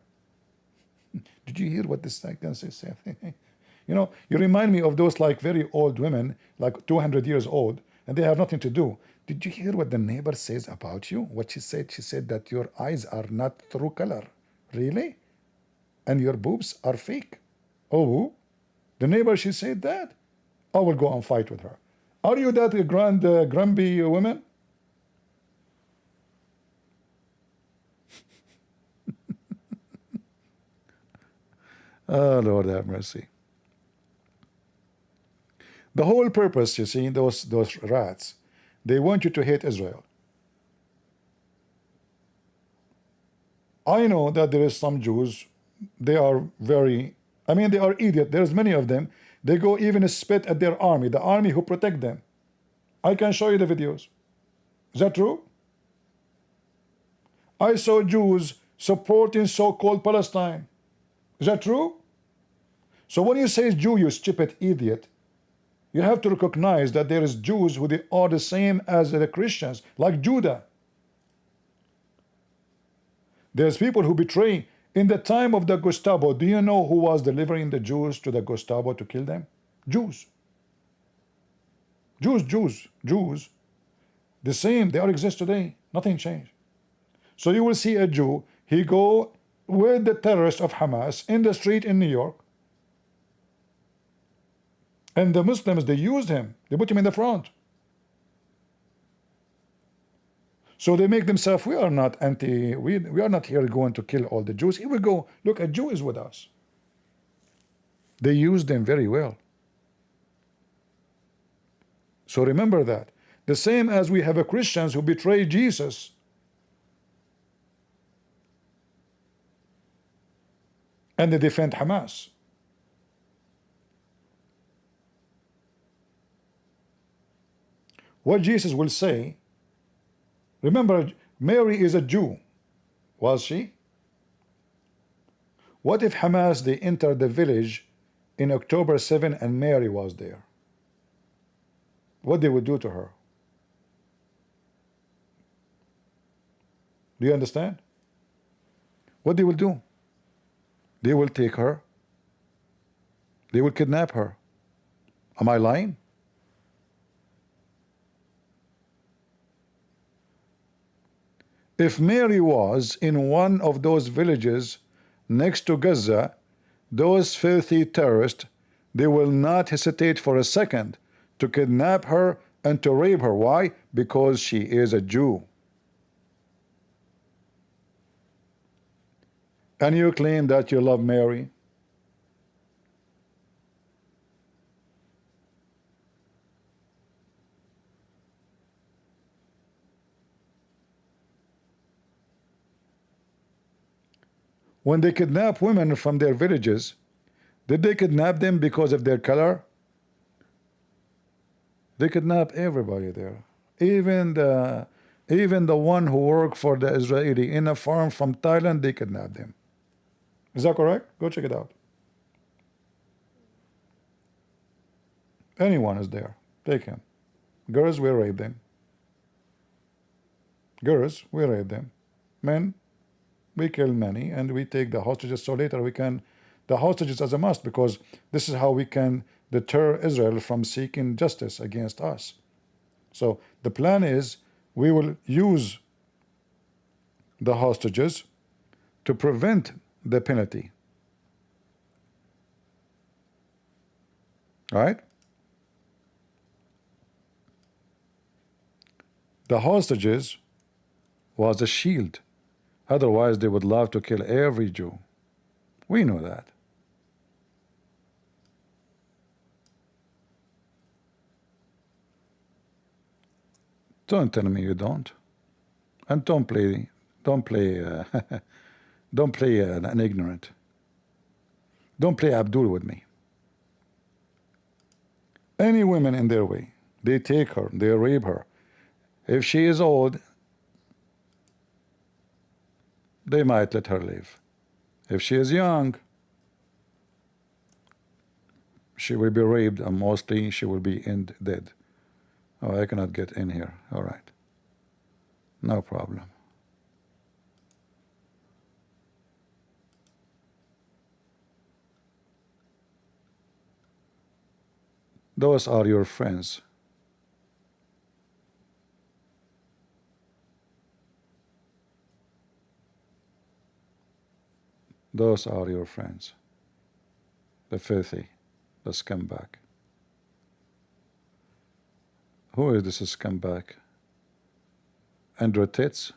Did you hear what this guy said? You know, you remind me of those like very old women, like 200 years old, and they have nothing to do. Did you hear what the neighbor says about you? What she said? She said that your eyes are not true color. Really? And your boobs are fake. Oh, the neighbor, she said that? I will go and fight with her. Are you that grumpy woman? Oh, Lord have mercy. The whole purpose, you see, those rats, they want you to hate Israel. I know that there is some Jews, they are very, I mean, they are idiots. There's many of them. They go even spit at their army, the army who protect them. I can show you the videos. Is that true? I saw Jews supporting so-called Palestine. Is that true? So when you say Jew, you stupid idiot, you have to recognize that there is Jews who they are the same as the Christians, like Judah. There's people who betray. In the time of the Gestapo, do you know who was delivering the Jews to the Gestapo to kill them? Jews. Jews. The same, they all exist today. Nothing changed. So you will see a Jew, he go with the terrorists of Hamas in the street in New York, and the Muslims, they used him. They put him in the front. So they make themselves, we are not we are not here going to kill all the Jews. Here we go, look, a Jew is with us. They used them very well. So remember that. The same as we have a Christians who betray Jesus. And they defend Hamas. what Jesus will say. Remember, Mary is a Jew, was she? What if Hamas, they entered the village in October 7 and Mary was there? What they would do to her? Do you understand? What they will do? They will take her. They will kidnap her. Am I lying? If Mary was in one of those villages next to Gaza, those filthy terrorists, they will not hesitate for a second to kidnap her and to rape her. Why? Because she is a Jew. And you claim that you love Mary? When they kidnap women from their villages, did they kidnap them because of their color? They kidnap everybody there, even the one who worked for the Israeli in a farm from Thailand. They kidnap them. Is that correct? Go check it out. Anyone is there, take him. Girls, we rape them. Girls, we rape them. Men, we kill many and we take the hostages, so later we can, the hostages as a must, because this is how we can deter Israel from seeking justice against us. So the plan is we will use the hostages to prevent the penalty. Right? The hostages was a shield. Otherwise, they would love to kill every Jew. We know that. Don't tell me you don't. And don't play don't play an ignorant. Don't play Abdul with me. Any women in their way, they take her, they rape her. If she is old, they might let her live. If she is young, she will be raped, and mostly she will be dead. Oh, I cannot get in here. All right. No problem. Those are your friends. Those are your friends. The filthy, the scumbag. Who is this scumbag? Andrew Tits?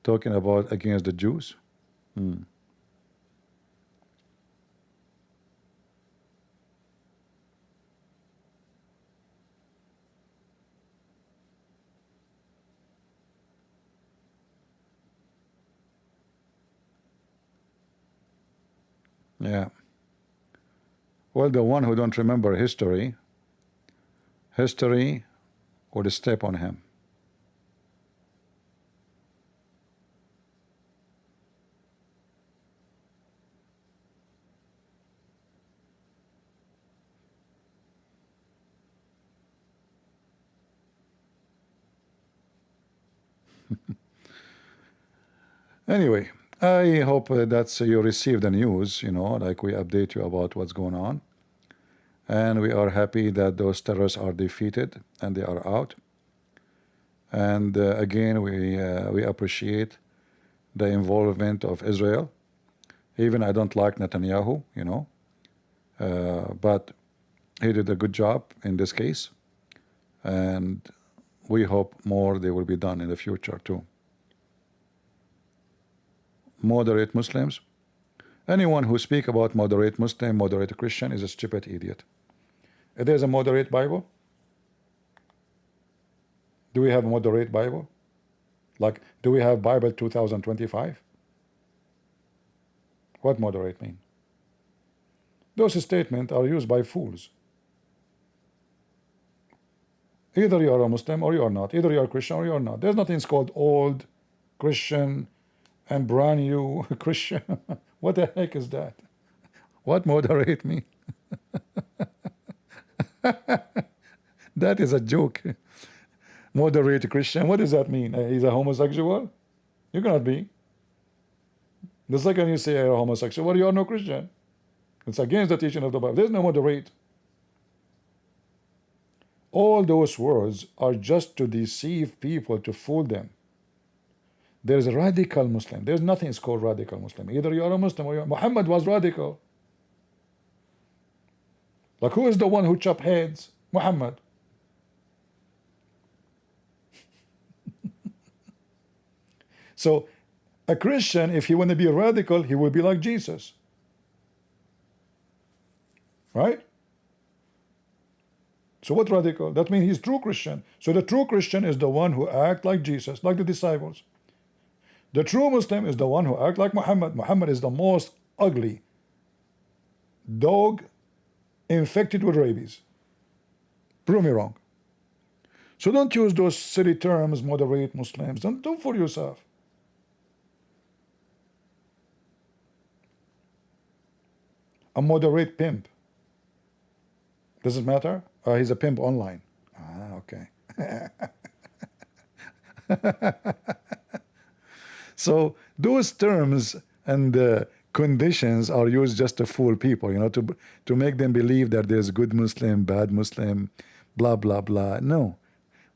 Talking about against the Jews? Yeah. Well, the one who don't remember history would step on him. Anyway, I hope that you received the news, like we update you about what's going on. And we are happy that those terrorists are defeated and they are out. And again, we appreciate the involvement of Israel. Even I don't like Netanyahu, but he did a good job in this case. And we hope more they will be done in the future too. Moderate Muslims. Anyone who speaks about moderate Muslim, moderate Christian is a stupid idiot. There's a moderate Bible. Do we have a moderate Bible? Like, do we have Bible 2025? What moderate mean? Those statements are used by fools. Either you are a Muslim or you are not. Either you are Christian or you are not. There's nothing called old Christian and brand new Christian. What the heck is that? What moderate me? That is a joke. Moderate Christian. What does that mean? He's a homosexual? You cannot be. The second you say you're a homosexual, well, you are no Christian. It's against the teaching of the Bible. There's no moderate. All those words are just to deceive people, to fool them. There's a radical Muslim. There's nothing called radical Muslim. Either you are a Muslim or you are. Muhammad was radical. Like, who is the one who chopped heads? Muhammad. So a Christian, if he want to be radical, he will be like Jesus. Right? So what radical? That means he's true Christian. So the true Christian is the one who act like Jesus, like the disciples. The true Muslim is the one who act like Muhammad. Muhammad is the most ugly dog infected with rabies. Prove me wrong. So don't use those silly terms, moderate Muslims. Don't fool yourself. A moderate pimp. Does it matter? He's a pimp online. Ah, okay. So those terms and conditions are used just to fool people, you know, to make them believe that there's good Muslim, bad Muslim, blah, blah, blah. No.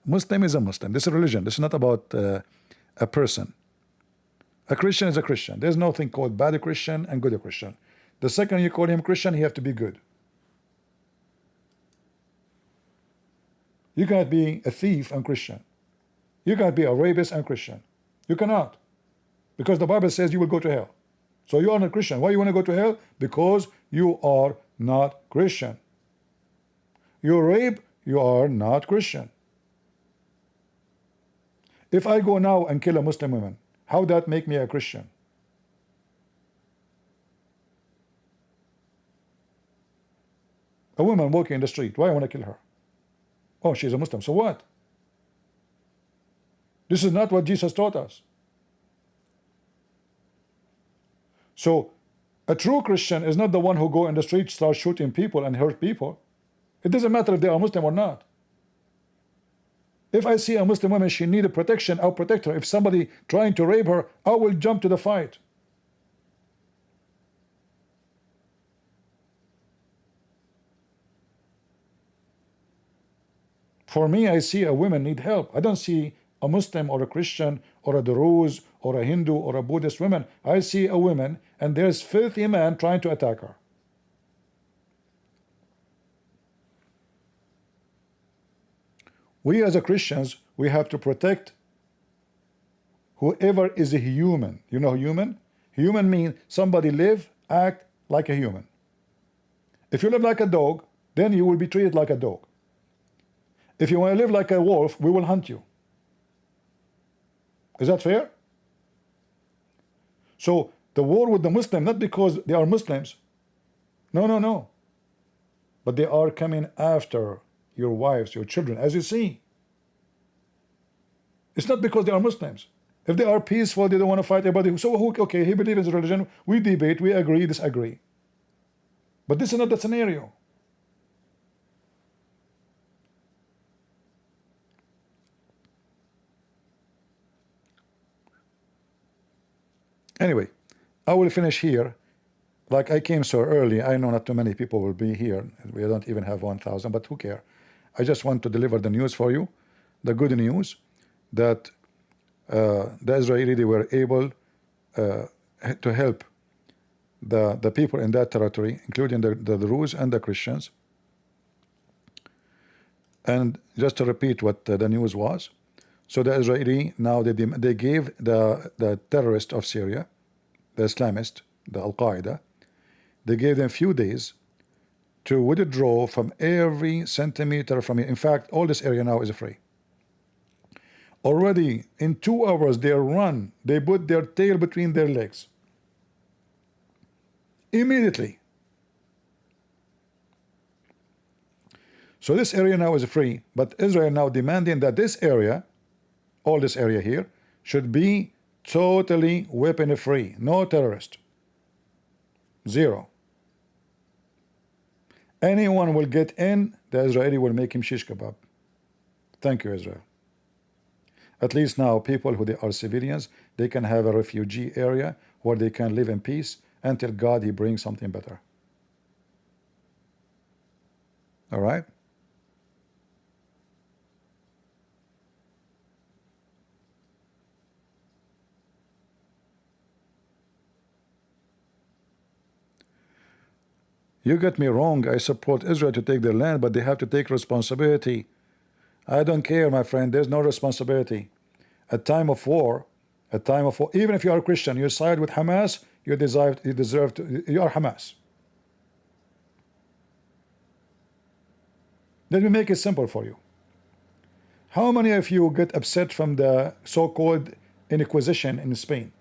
Muslim is a Muslim. This is a religion. This is not about a person. A Christian is a Christian. There's nothing called bad Christian and good Christian. The second you call him Christian, he have to be good. You cannot be a thief and Christian. You cannot be a rapist and Christian. You cannot. Because the Bible says you will go to hell. So you are not Christian. Why you want to go to hell? Because you are not Christian. You rape, you are not Christian. If I go now and kill a Muslim woman, how that make me a Christian? A woman walking in the street, why I want to kill her? Oh, she's a Muslim, so what? This is not what Jesus taught us. So a true Christian is not the one who go in the street, start shooting people and hurt people. It doesn't matter if they are Muslim or not. If I see a Muslim woman, she needs protection, I'll protect her. If somebody trying to rape her, I will jump to the fight. For me, I see a woman need help. I don't see a Muslim or a Christian or a Druze or a Hindu or a Buddhist woman. I see a woman and there's filthy man trying to attack her. We as a Christians, we have to protect whoever is a human. You know human? Human means somebody live, act like a human. If you live like a dog, then you will be treated like a dog. If you want to live like a wolf, we will hunt you. Is that fair? So the war with the Muslim, not because they are Muslims. No, no, no. But they are coming after your wives, your children, as you see. It's not because they are Muslims. If they are peaceful, they don't want to fight everybody. So, okay, he believes in religion. We debate, we agree, disagree. But this is not the scenario. Anyway, I will finish here. Like I came so early, I know not too many people will be here. We don't even have 1,000, but who cares? I just want to deliver the news for you, the good news that the Israelis, they were able to help the people in that territory, including the Druze and the Christians. And just to repeat what the news was, so the Israeli now they gave the terrorists of Syria, the Islamists, the Al-Qaeda, they gave them a few days to withdraw from every centimeter from it. In fact, all this area now is free. Already in 2 hours they run, they put their tail between their legs. Immediately. So this area now is free, but Israel now demanding that this area, all this area here, should be totally weapon free, no terrorist, zero. Anyone will get in, the Israeli will make him shish kebab. Thank you, Israel. At least now people who they are civilians, they can have a refugee area where they can live in peace until God he brings something better. All right? You get me wrong, I support Israel to take their land, but they have to take responsibility. I don't care, my friend, there's no responsibility. At time of war, even if you are a Christian, you side with Hamas, you deserve to, you are Hamas. Let me make it simple for you. How many of you get upset from the so-called Inquisition in Spain?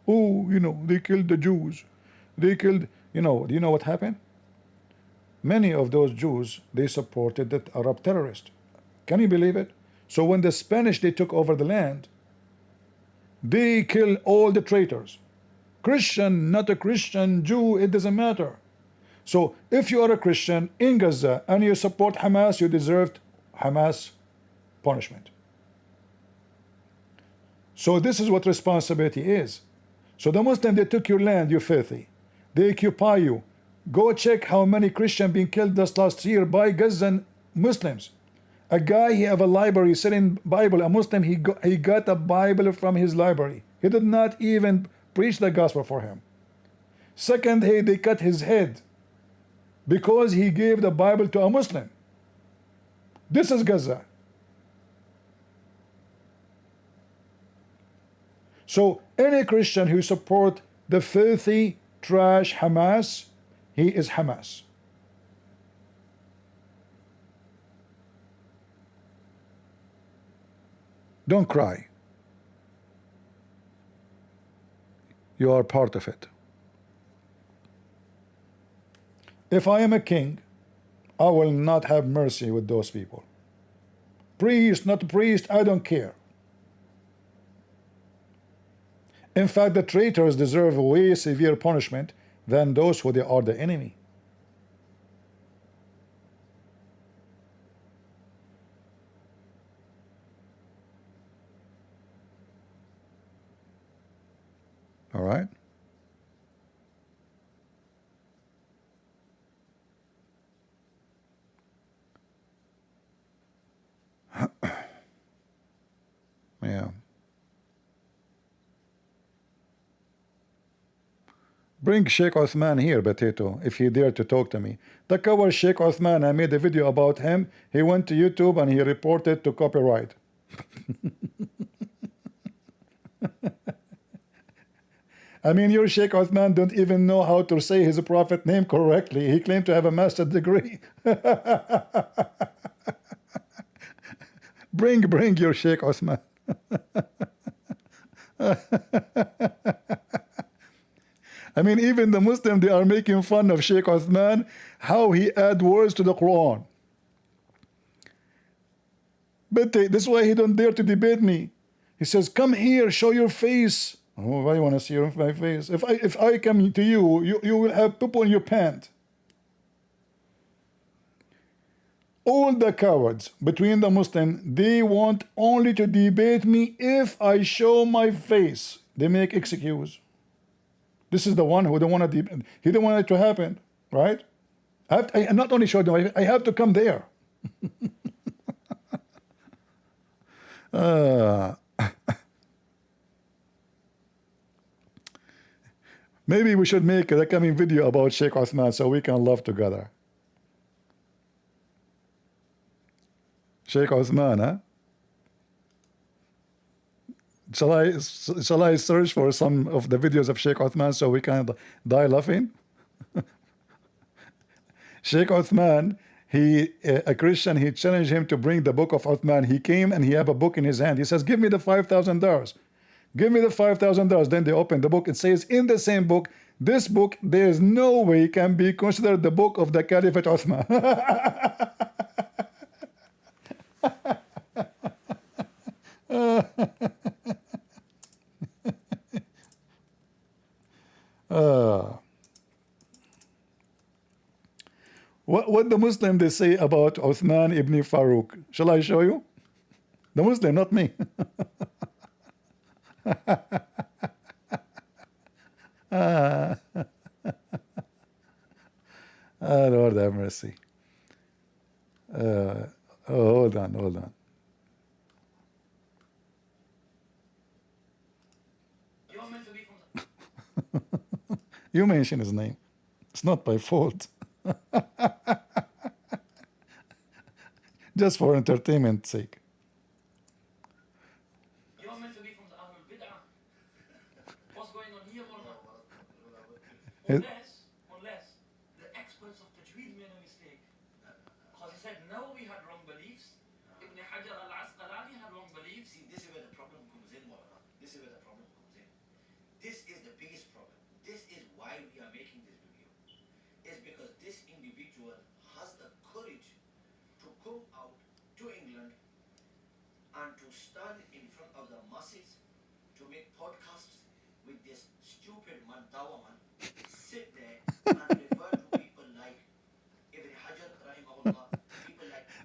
Oh, you know, they killed the Jews. They killed, you know, do you know what happened? Many of those Jews, they supported the Arab terrorist. Can you believe it? So when the Spanish, they took over the land, they killed all the traitors. Christian, not a Christian, Jew, it doesn't matter. So if you are a Christian in Gaza and you support Hamas, you deserved Hamas punishment. So this is what responsibility is. So the Muslim, they took your land, you filthy. They occupy you. Go check how many Christians being killed this last year by Gazan Muslims. A guy, he have a library selling Bible, a Muslim, he got a Bible from his library. He did not even preach the gospel for him. Second, they cut his head because he gave the Bible to a Muslim. This is Gaza. So any Christian who support the filthy trash Hamas, he is Hamas. Don't cry. You are part of it. If I am a king, I will not have mercy with those people. Priest, not priest, I don't care. In fact, the traitors deserve a way severe punishment than those who they are the enemy. All right? Yeah. Bring Sheikh Othman here, Potato, if he dare to talk to me. The cover Sheikh Othman, I made a video about him. He went to YouTube and he reported to copyright. I mean, your Sheikh Othman don't even know how to say his prophet name correctly. He claimed to have a master's degree. Bring your Sheikh Othman. I mean, even the Muslim, they are making fun of Sheikh Othman, how he add words to the Quran. But that's why he don't dare to debate me. He says, come here, show your face. Oh, why you want to see my face? If I come to you, you will have poop on your pant. All the cowards between the Muslims, they want only to debate me if I show my face. They make excuse. This is the one who don't want to debate. He don't want it to happen, right? I not only show them, I have to come there. Maybe we should make a coming video about Sheikh Othman so we can love together. Sheikh Othman, huh? Shall I search for some of the videos of Sheikh Othman so we can die laughing? Sheikh Othman, a Christian, he challenged him to bring the book of Othman. He came and he had a book in his hand. He says, give me the $5,000. Give me the $5,000. Then they opened the book. It says in the same book, this book, there is no way can be considered the book of the Caliphate Othman. What the Muslim they say about Uthman ibn Farouk? Shall I show you? The Muslim, not me. Lord have mercy. Oh, hold on, hold on. You mention his name. It's not by fault. Just for entertainment's sake. It-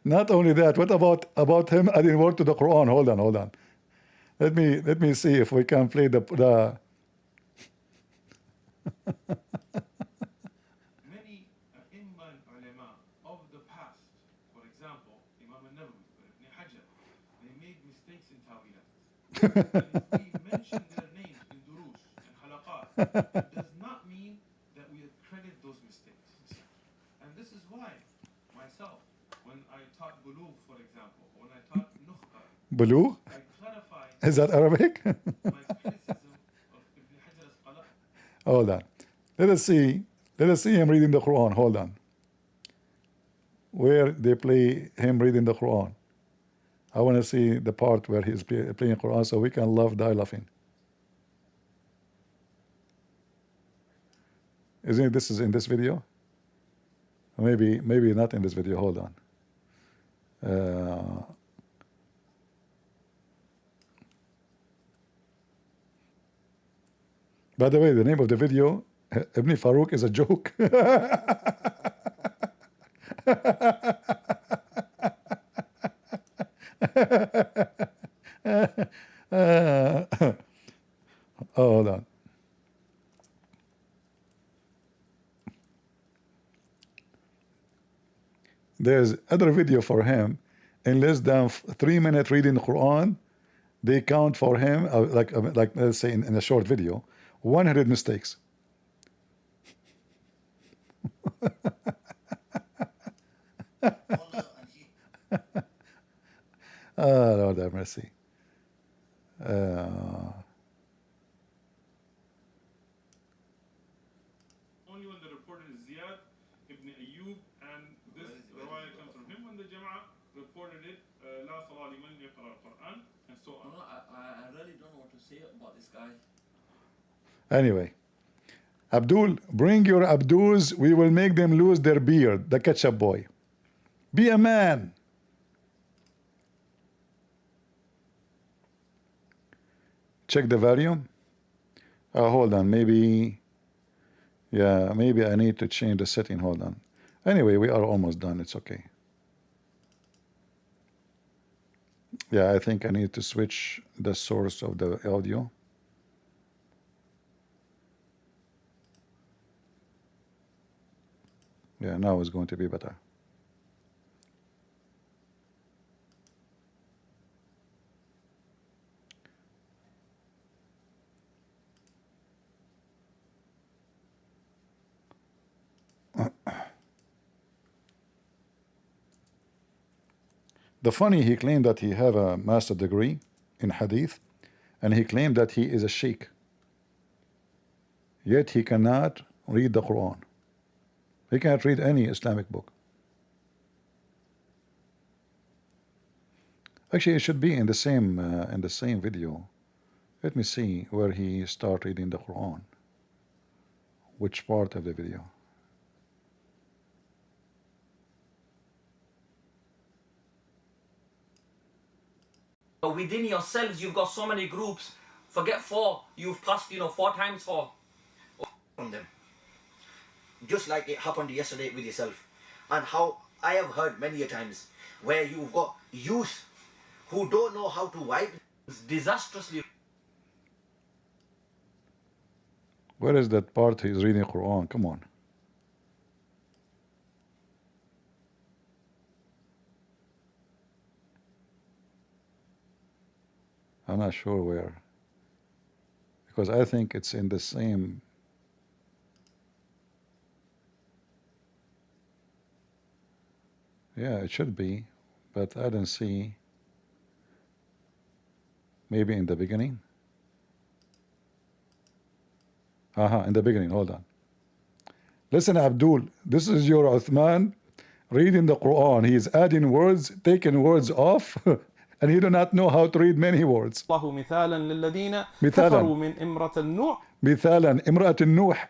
Not only that, what about him adding word to the Quran? Hold on, hold on. Let me see if we can play the Blue. Is that Arabic? Hold on. Let us see. Let us see him reading the Quran. Hold on. Where they play him reading the Quran. I want to see the part where he's playing Quran so we can die laughing. Isn't it this is in this video? Maybe not in this video. Hold on. By the way, the name of the video, Ibn Farouk, is a joke. Hold on. There's other video for him. In less than 3 minutes reading the Quran, they count for him, like let's say in a short video, 100 mistakes. Lord have mercy. Anyway, Abdul, bring your Abduls. We will make them lose their beard. The ketchup boy. Be a man. Check the volume. Hold on. Maybe. Yeah, maybe I need to change the setting. Hold on. Anyway, we are almost done. It's okay. Yeah, I think I need to switch the source of the audio. Yeah, now it's going to be better. The funny, he claimed that he have a master degree in hadith, and he claimed that he is a sheikh. Yet he cannot read the Quran. He can't read any Islamic book. Actually, it should be in the same video. Let me see where he start reading the Quran. Which part of the video? Within yourselves, you've got so many groups. Forget 4. You've passed, 4 times 4 from them. Just like it happened yesterday with yourself. and how I have heard many a times where you've got youth who don't know how to wipe. It's disastrously. Where is that part he's reading Quran? Come on. I'm not sure where. Because I think it's in the same. Yeah, it should be, but I don't see. Maybe in the beginning. In the beginning. Hold on. Listen, Abdul. This is your Uthman reading the Quran. He is adding words, taking words off, and he do not know how to read many words. الله مثالا للذين مثالا. كفروا من امرأة النوح. مثالا امرأة النوح.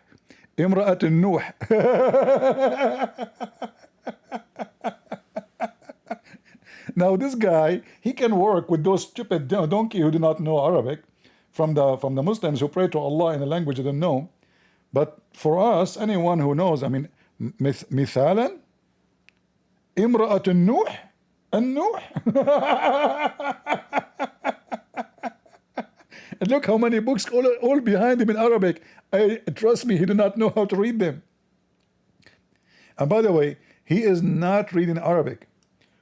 امرأة النوح. Now this guy, he can work with those stupid donkey who do not know Arabic, from the Muslims who pray to Allah in a language they don't know. But for us, anyone who knows, I mean, مثالا امرأة النوح. النوح. And look how many books all behind him in Arabic. Trust me, he do not know how to read them. And by the way, he is not reading Arabic.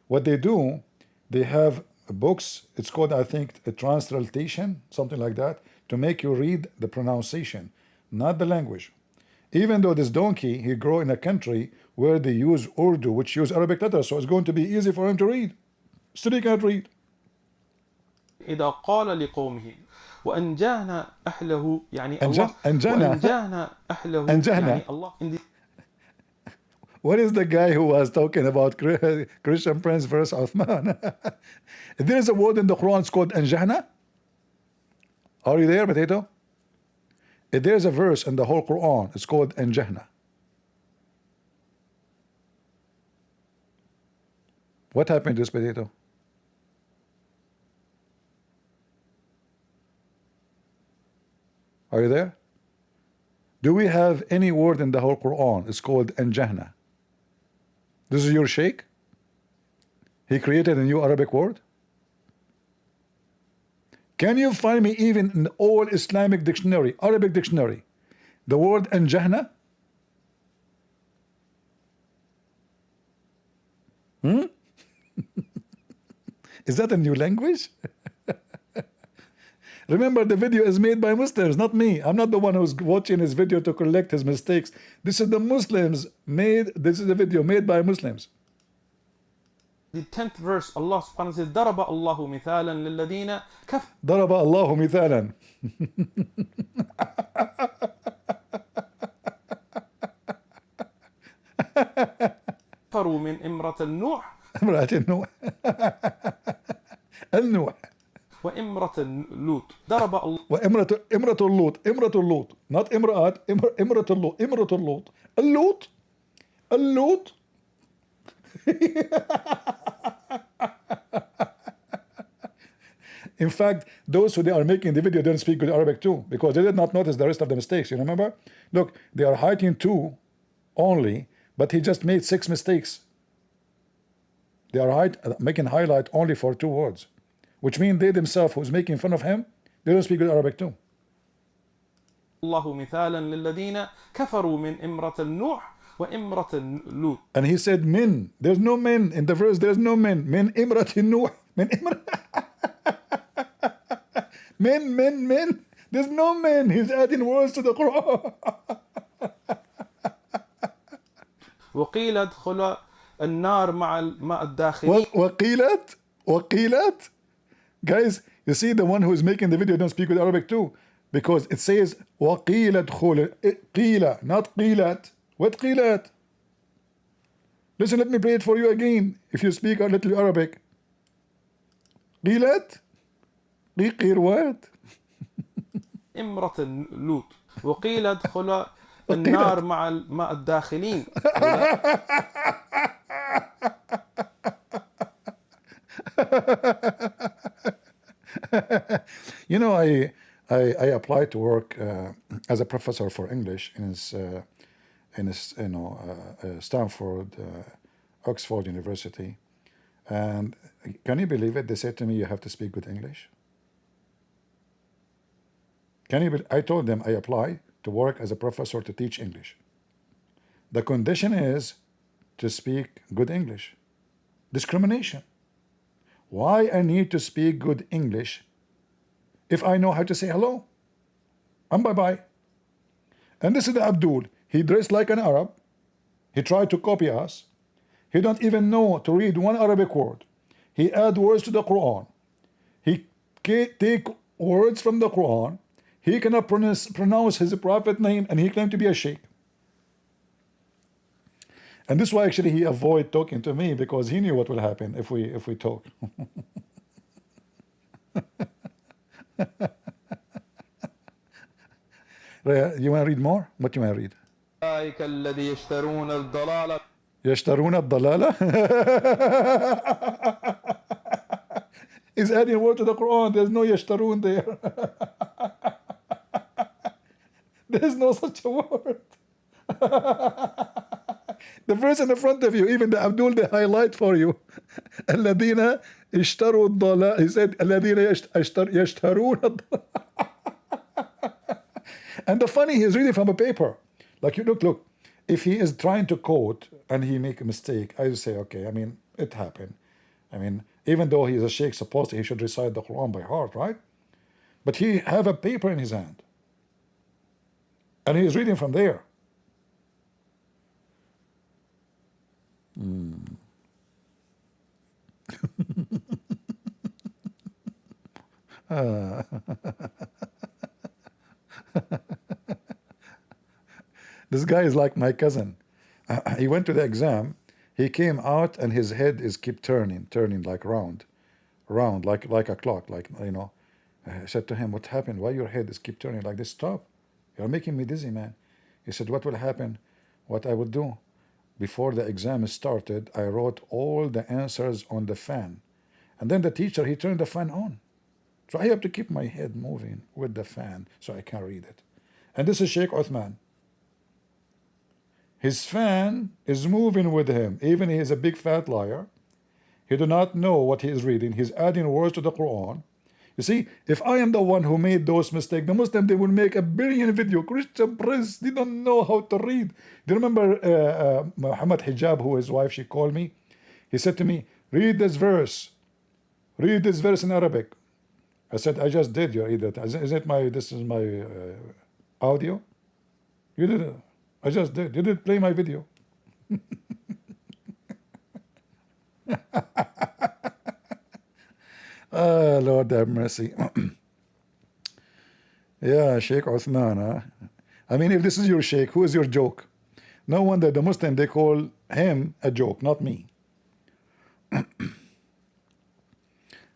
What they do, they have books, it's called, I think, a transliteration, something like that, to make you read the pronunciation, not the language. Even though this donkey, he grew in a country where they use Urdu, which use Arabic letters, so it's going to be easy for him to read. Still he can't read. إذا قال لقومه وأنجانا أهله يعني الله أنجانا. وأنجانا أهله أنجانا. يعني الله. What is the guy who was talking about Christian Prince versus Uthman? There is a word in the Quran, it's called Anjahna. Are you there, Potato? There's a verse in the whole Quran, it's called Anjahna. What happened to this Potato? Are you there? Do we have any word in the whole Quran? It's called Anjahna. This is your sheikh? He created a new Arabic word? Can you find me even in all Islamic dictionary, Arabic dictionary, the word Anjahna? Is that a new language? Remember, the video is made by Muslims, not me. I'm not the one who's watching his video to correct his mistakes. This is the Muslims made, this is a video made by Muslims. The 10th verse, Allah subhanahu wa ta'ala says, ضرب الله مثالا للذين ضرب الله مثالا. كفروا من امرأة النوح. امرأة النوح. النوح. وامرأة لوط. ضرب الله. وامرأة اللوط. امرأة اللوط. not امرأة. امرأة اللوط. امرأة اللوط. اللوط. اللوط. In fact, those who they are making the video don't speak good Arabic too, because they did not notice the rest of the mistakes. You remember? Look, they are hiding 2 only, but he just made 6 mistakes. They are making highlight only for 2 words, which means they themselves, who's making fun of him, they don't speak good Arabic too. الله مثالا للذين كفروا من امرأة النوح وامرأة لوط. And he said min. There's no min in the verse. There's no min. Min imrat nuh. Min imrat. Min. There's no min. He's adding words to the Quran. وقيل ادخل النار مع الداخلين. وقيلت. Guys, you see, the one who is making the video don't speak with Arabic too, because it says وقيل ادخل. قيل, not قيلت. What قيلت? Listen, let me play it for you again. If you speak a little Arabic. قيلت. قيل what? امرأة لوط. وقيل ادخل النار مع الداخلين. You know, I applied to work as a professor for English in his Stanford Oxford University. And can you believe it? They said to me, you have to speak good English. I told them I apply to work as a professor to teach English. The condition is to speak good English. Discrimination. Why I need to speak good English if I know how to say hello and bye-bye? And this is the Abdul. He dressed like an Arab. He tried to copy us. He don't even know to read one Arabic word. He add words to the Quran. He take words from the Quran. He cannot pronounce his prophet name, and he claimed to be a sheikh. And this is why actually he avoid talking to me, because he knew what will happen if we talk. You want to read more? What do you want to read? أولئك الذي يشترون الضلالة يشترون الضلالة. He's adding a word to the Quran. There's no يشترون there. There's no such a word. The verse in the front of you, even the Abdul, they highlight for you. الذين اشتروا الضلالة. He said الذين يشترون الضلالة. And the funny, he's reading from a paper. Like, you look, if he is trying to quote and he make a mistake, I say, okay, I mean, it happened. I mean, even though he's a sheikh, supposedly he should recite the Quran by heart, right? But he have a paper in his hand. And he is reading from there. This guy is like my cousin. He went to the exam. He came out and his head is keep turning like round, like a clock, like, you know. I said to him, what happened? Why your head is keep turning like this? Stop. You're making me dizzy, man. He said, what will happen? What I will do? Before the exam started, I wrote all the answers on the fan. And then the teacher, he turned the fan on. So I have to keep my head moving with the fan so I can read it. And this is Sheikh Uthman. His fan is moving with him. Even he is a big fat liar. He do not know what he is reading. He's adding words to the Quran. You see, if I am the one who made those mistakes, the Muslim, they will make a billion video. Christian Prince, they don't know how to read. Do you remember Muhammad Hijab, who his wife, she called me? He said to me, read this verse. Read this verse in Arabic. I said, I just did. You read it. This is my audio? You did it. I just did. You didn't play my video. Lord have mercy. Yeah, Sheikh Uthman. Huh? I mean, if this is your Sheikh, who is your joke? No wonder the Muslim, they call him a joke, not me.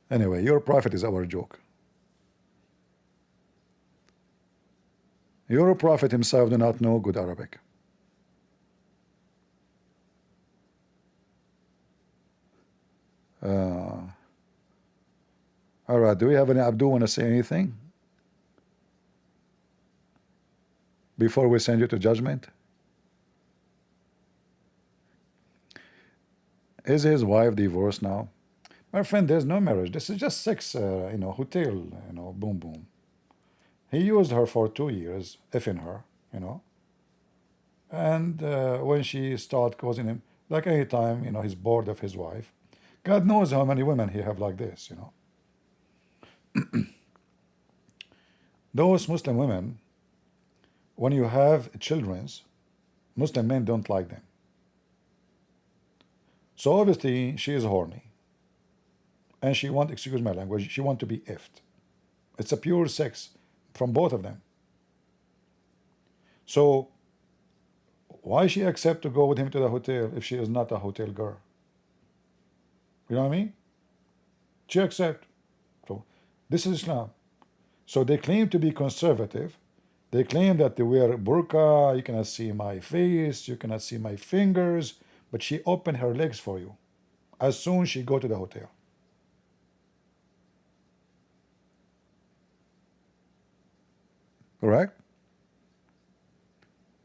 Anyway, your prophet is our joke. Your prophet himself do not know good Arabic. All right, do we have any Abdul want to say anything before we send you to judgment? Is his wife divorced now? My friend, there's no marriage. This is just sex, hotel, boom, boom. He used her for 2 years, effing her, And when she started causing him, like any time, he's bored of his wife. God knows how many women he have like this, Those Muslim women, when you have children, Muslim men don't like them. So obviously she is horny. And she wants, excuse my language, she wants to be effed. It's a pure sex from both of them. So why she accept to go with him to the hotel if she is not a hotel girl? You know what I mean? She accept. So this is Islam. So they claim to be conservative. They claim that they wear burqa, you cannot see my face, you cannot see my fingers, but she opened her legs for you as soon as she go to the hotel. Correct?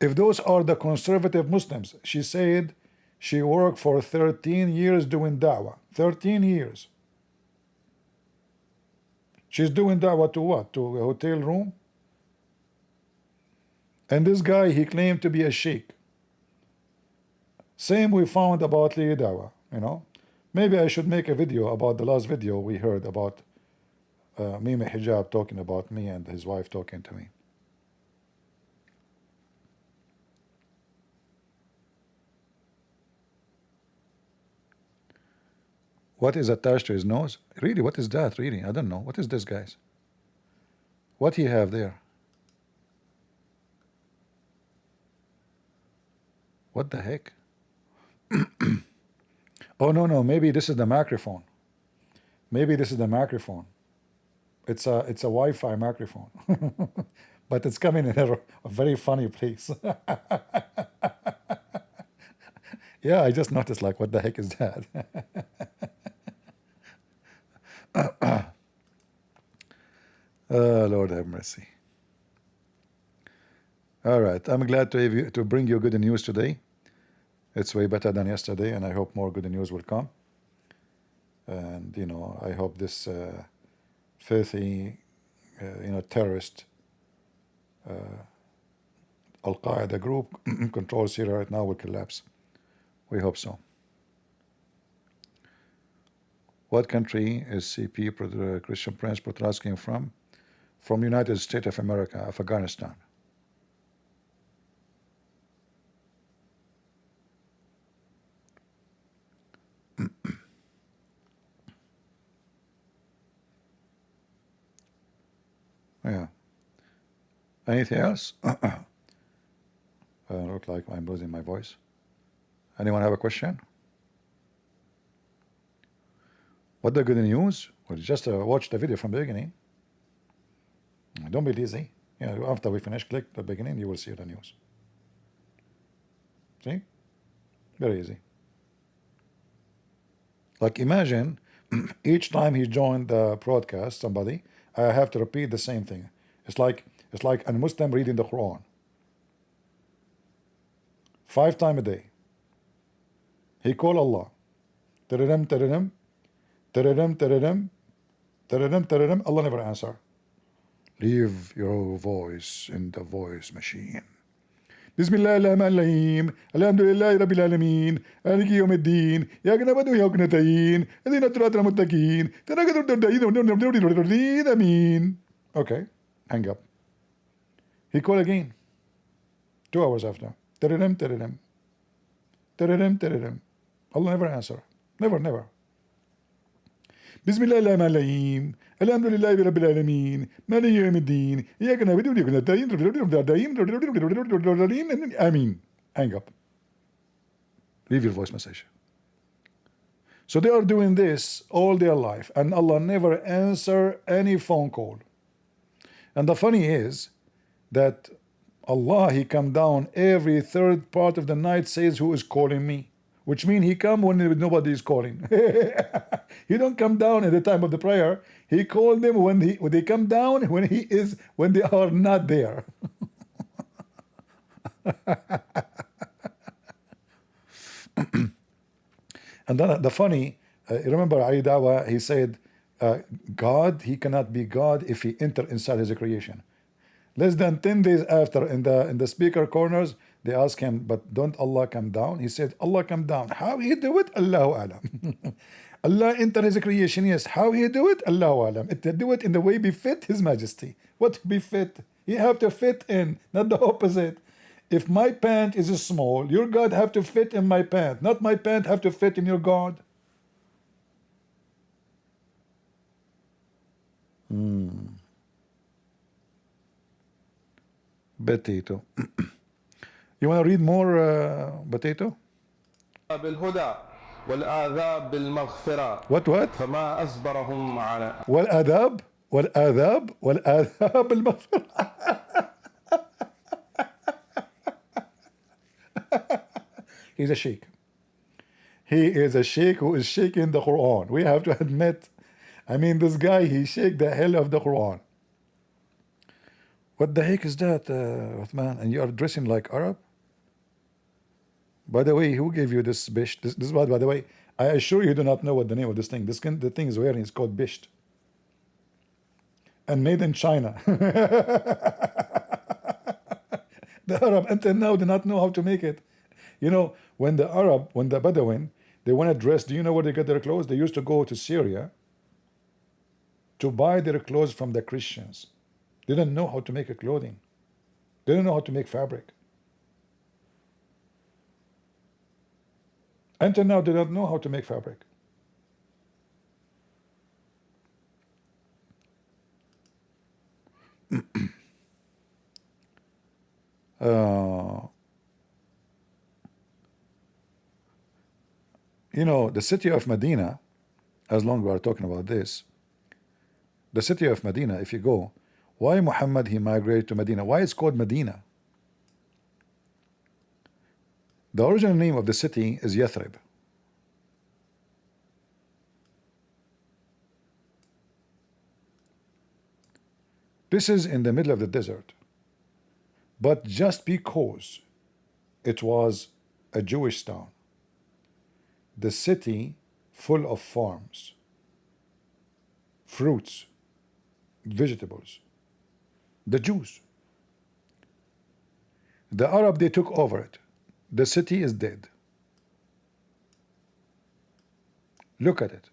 If those are the conservative Muslims, she said She worked for 13 years doing da'wah. 13 years. She's doing da'wah to what? To a hotel room? And this guy, he claimed to be a sheikh. Same we found about Li Dawah, you know. Maybe I should make a video about the last video we heard about Mimi Hijab talking about me and his wife talking to me. What is attached to his nose? Really, what is that? Really, I don't know. What is this, guys? What he have there? What the heck? Oh no, maybe this is the microphone. Maybe this is the microphone. It's a Wi-Fi microphone, but it's coming in a very funny place. Yeah, I just noticed, like, what the heck is that? Oh, Lord have mercy. All right, I'm glad to bring you good news today. It's way better than yesterday, and I hope more good news will come. And, you know, I hope this filthy, terrorist Al-Qaeda group controls Syria right now will collapse. We hope so. What country is CP Christian Prince Protras came from? From United States of America, Afghanistan. Yeah. Anything else? Look like I'm losing my voice. Anyone have a question? What the good news? Well, just watch the video from the beginning. Don't be lazy. Yeah, after we finish, click the beginning, you will see the news. See? Very easy. Like, imagine each time he joined the broadcast, somebody, I have to repeat the same thing. It's like a Muslim reading the Quran 5 times a day. He call Allah. Tararam, tararam, tararam, tararam, tararam, tararam. Allah never answer. Leave your voice in the voice machine. Bismillah ar-Rahman ar-Rahim. Alhamdulillahi Rabbil Alameen. Maliki Yawmiddin. Ya na'budu wa iyyaka nasta'in. Ihdina as-siratal mustaqim. Ameen. Okay, hang up. He called again. 2 hours after. Tararam, tararam. Tararam, tararam. Allah never answer. Never. Bismillah ar-Rahman ar-Rahim. Alhamdulillahi Rabbil Alameen. Maliki Yawmiddin. Ya na'budu wa iyyaka nasta'in. Ameen. Hang up. Leave your voice message. So they are doing this all their life, and Allah never answer any phone call. And the funny is that Allah, He come down every third part of the night, says, who is calling me? Which means He come when nobody is calling. He don't come down at the time of the prayer. He called them when they come down when they are not there. And then the funny, remember Ali Dawa, he said, God, He cannot be God if He enter inside His creation. Less than 10 days after, in the speaker corners, they asked him, but don't Allah come down? He said, Allah come down. How He do it? Allahu Alam. Allah enter His creation, yes. How He do it? Allahu Alam. It do it in the way befit His Majesty. What befit? He have to fit in, not the opposite. If my pant is small, your God have to fit in my pant, not my pant have to fit in your God. Potato. You want to read more, Potato? بالهدى والآذاب بالمغفرة. What? فما أصبرهم على والآداب المغفرة. He's a sheikh. He is a sheikh who is shaking the Quran. We have to admit. I mean, this guy, he shake the hell of the Quran. What the heck is that, Uthman? And you are dressing like Arab? By the way, who gave you this bisht? This is what, by the way, I assure you do not know what the name of this thing. The thing is wearing is called bisht. And made in China. The Arab until now do not know how to make it. You know, when the Bedouin, they want to dress, do you know where they get their clothes? They used to go to Syria to buy their clothes from the Christians. They didn't know how to make a clothing. They didn't know how to make fabric. Until now, they don't know how to make fabric. You know, the city of Medina, as long as we are talking about this, the city of Medina, if you go, why Muhammad he migrated to Medina? Why it's called Medina? The original name of the city is Yathrib. This is in the middle of the desert. But just because it was a Jewish town, the city full of farms, fruits, vegetables, the Jews. The Arab, they took over it. The city is dead. Look at it.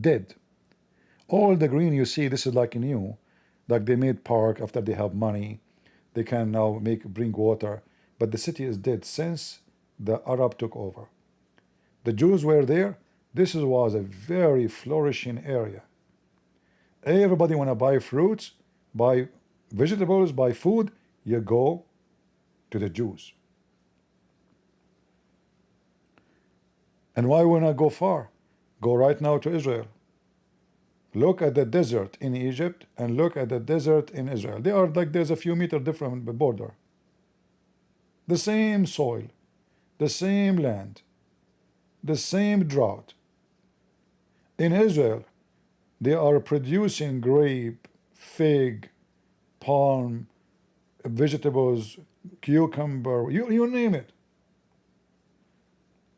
Dead. All the green you see, this is like new. Like they made park after they have money. They can now bring water. But the city is dead since the Arab took over. The Jews were there. This was a very flourishing area. Everybody want to buy fruits, buy vegetables, buy food. You go to the Jews. And why would not go far? Go right now to Israel. Look at the desert in Egypt and look at the desert in Israel. They are like there's a few meters different border. The same soil, the same land, the same drought. In Israel, they are producing grape, fig, palm, vegetables, cucumber, you name it.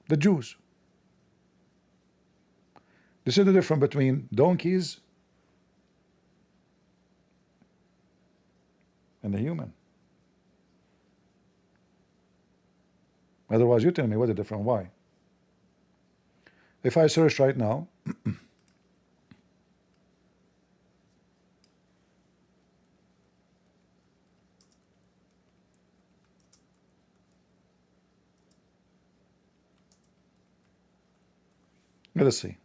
The Jews. This is the difference between donkeys and the human. Otherwise, you tell me what's the difference. Why? If I search right now, let us see.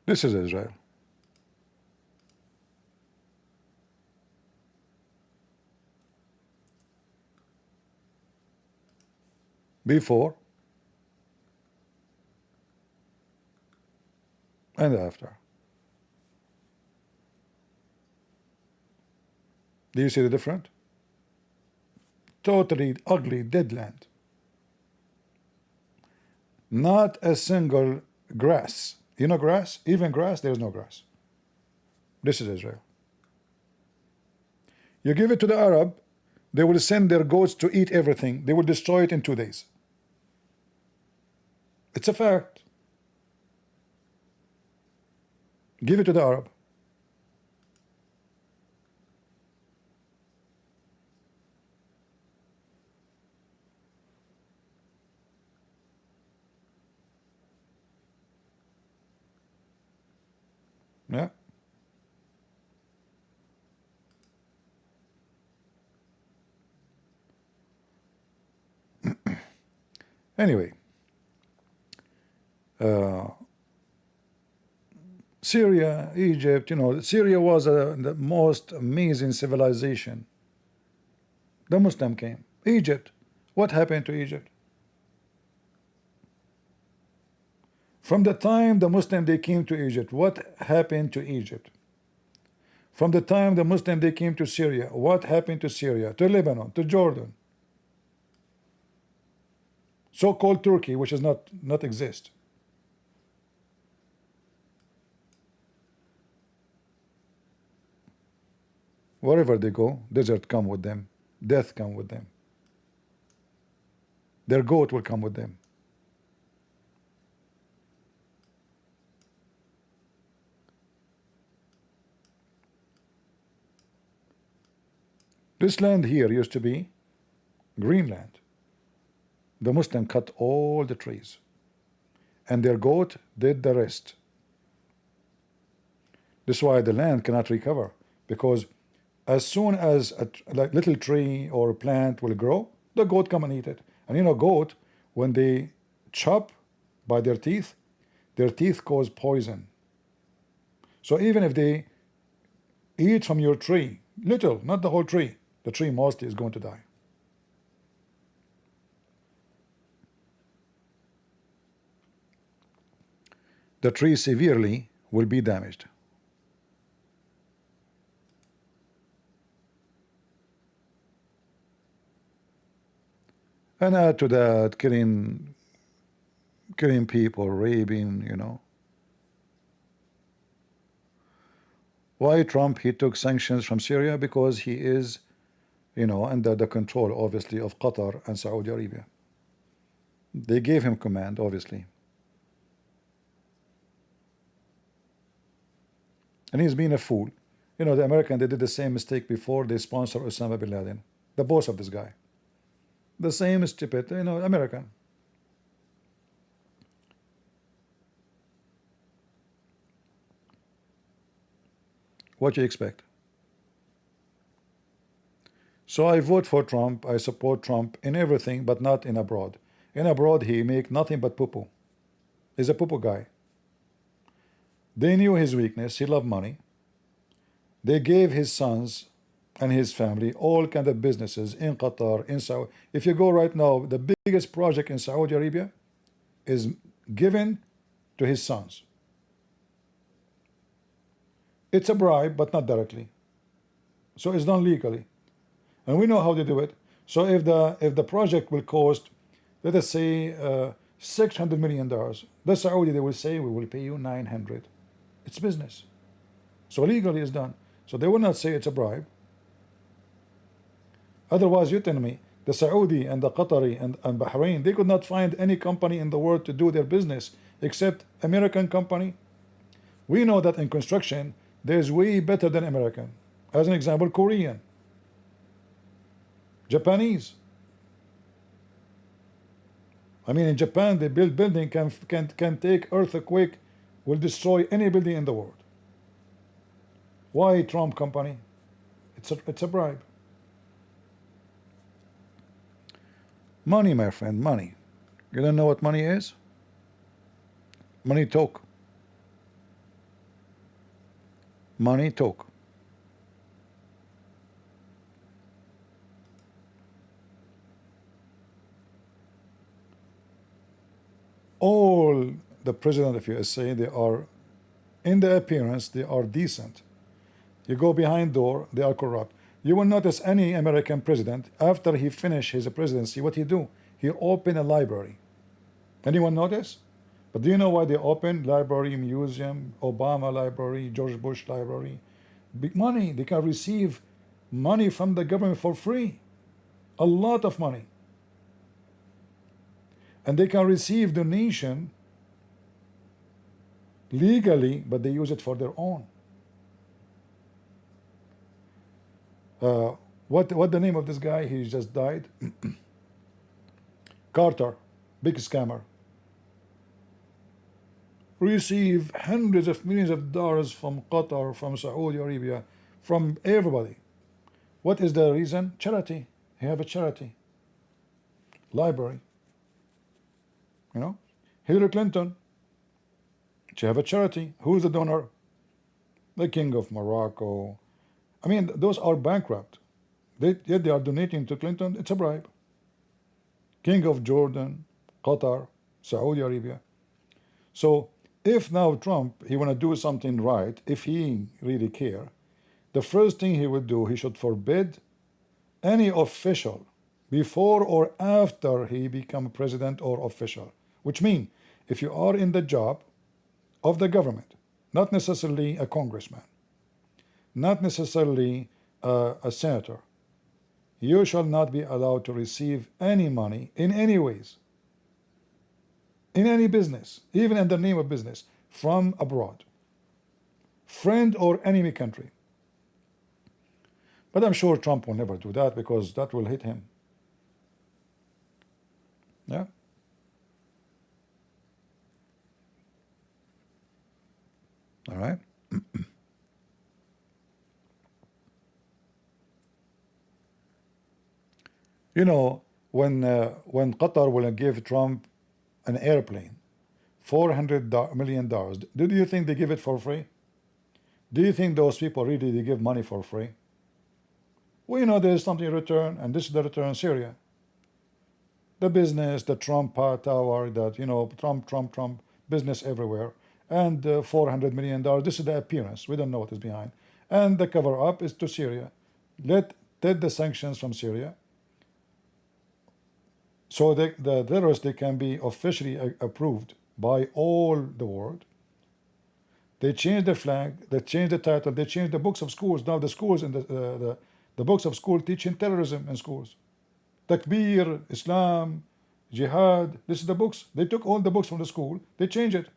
This is Israel. Before and after. Do you see the difference? Totally ugly, dead land. Not a single grass. You know grass? Even grass, there's no grass. This is Israel. You give it to the Arab, they will send their goats to eat everything. They will destroy it in 2 days. It's a fact. Give it to the Arab. Yeah. Anyway, Syria, Egypt, you know, Syria was the most amazing civilization. The Muslim came. Egypt, what happened to Egypt? From the time the Muslim they came to Egypt, what happened to Egypt? From the time the Muslim they came to Syria, what happened to Syria, to Lebanon, to Jordan? So-called Turkey, which does not exist. Wherever they go, desert come with them, death come with them. Their goat will come with them. This land here used to be Greenland. The Muslim cut all the trees, and their goat did the rest. This is why the land cannot recover, because as soon as a like little tree or plant will grow, the goat come and eat it. And you know, goat, when they chop by their teeth cause poison. So even if they eat from your tree, little, not the whole tree, the tree mostly is going to die. The tree severely will be damaged. And add to that, killing people, raping, you know. Why Trump, he took sanctions from Syria? Because he is, you know, under the control, obviously, of Qatar and Saudi Arabia. They gave him command, obviously. And he's been a fool. You know, the Americans, they did the same mistake before. They sponsored Osama bin Laden, the boss of this guy. The same stupid, you know, American. What you expect? So I vote for Trump. I support Trump in everything, but not in abroad. In abroad, he make nothing but poo-poo. He's a poo-poo guy. They knew his weakness. He loved money. They gave his sons and his family all kind of businesses in Qatar, in Saudi. If you go right now, the biggest project in Saudi Arabia is given to his sons. It's a bribe, but not directly. So it's done legally, and we know how they do it. So if the project will cost, let us say, $600 million, the Saudi, they will say, we will pay you 900. It's business. So legally it's done. So they will not say it's a bribe. Otherwise, you tell me, the Saudi and the Qatari and Bahrain, they could not find any company in the world to do their business except American company. We know that in construction, there's way better than American. As an example, Korean, Japanese. I mean, in Japan, they build building can take earthquake, will destroy any building in the world. Why Trump company? It's a bribe. Money, my friend, money. You don't know what money is? Money talk. Money talk. All the president of USA, they are, in their appearance, they are decent. You go behind door, they are corrupt. You will notice any American president, after he finished his presidency, what he do? He opened a library. Anyone notice? But do you know why they opened library, museum, Obama library, George Bush library? Big money. They can receive money from the government for free. A lot of money. And they can receive donation legally, but they use it for their own. What the name of this guy? He just died. Carter, big scammer. Receive hundreds of millions of dollars from Qatar, from Saudi Arabia, from everybody. What is the reason? Charity. He have a charity. Library. You know? Hillary Clinton, she have a charity. Who is the donor? The King of Morocco. I mean, those are bankrupt. Yet they are donating to Clinton. It's a bribe. King of Jordan, Qatar, Saudi Arabia. So if now Trump, he want to do something right, if he really care, the first thing he would do, he should forbid any official before or after he become president or official. Which means, if you are in the job of the government, not necessarily a congressman, not necessarily a senator, you shall not be allowed to receive any money in any ways, in any business, even in the name of business, from abroad, friend or enemy country. But I'm sure Trump will never do that because that will hit him. Yeah. All right. You know, when Qatar will give Trump an airplane, $400 million, do you think they give it for free? Do you think those people really they give money for free? Well, you know, there's something in return, and this is the return. Syria, the business, the Trump tower, that, you know, Trump business everywhere, and $400 million. This is the appearance. We don't know what is behind, and the cover up is to Syria. Take the sanctions from Syria, so the terrorists they can be officially approved by all the world. They change the flag, they change the title, they change the books of schools. Now the schools and the books of school teaching terrorism in schools. Takbir, Islam, Jihad. This is the books. They took all the books from the school, they changed it.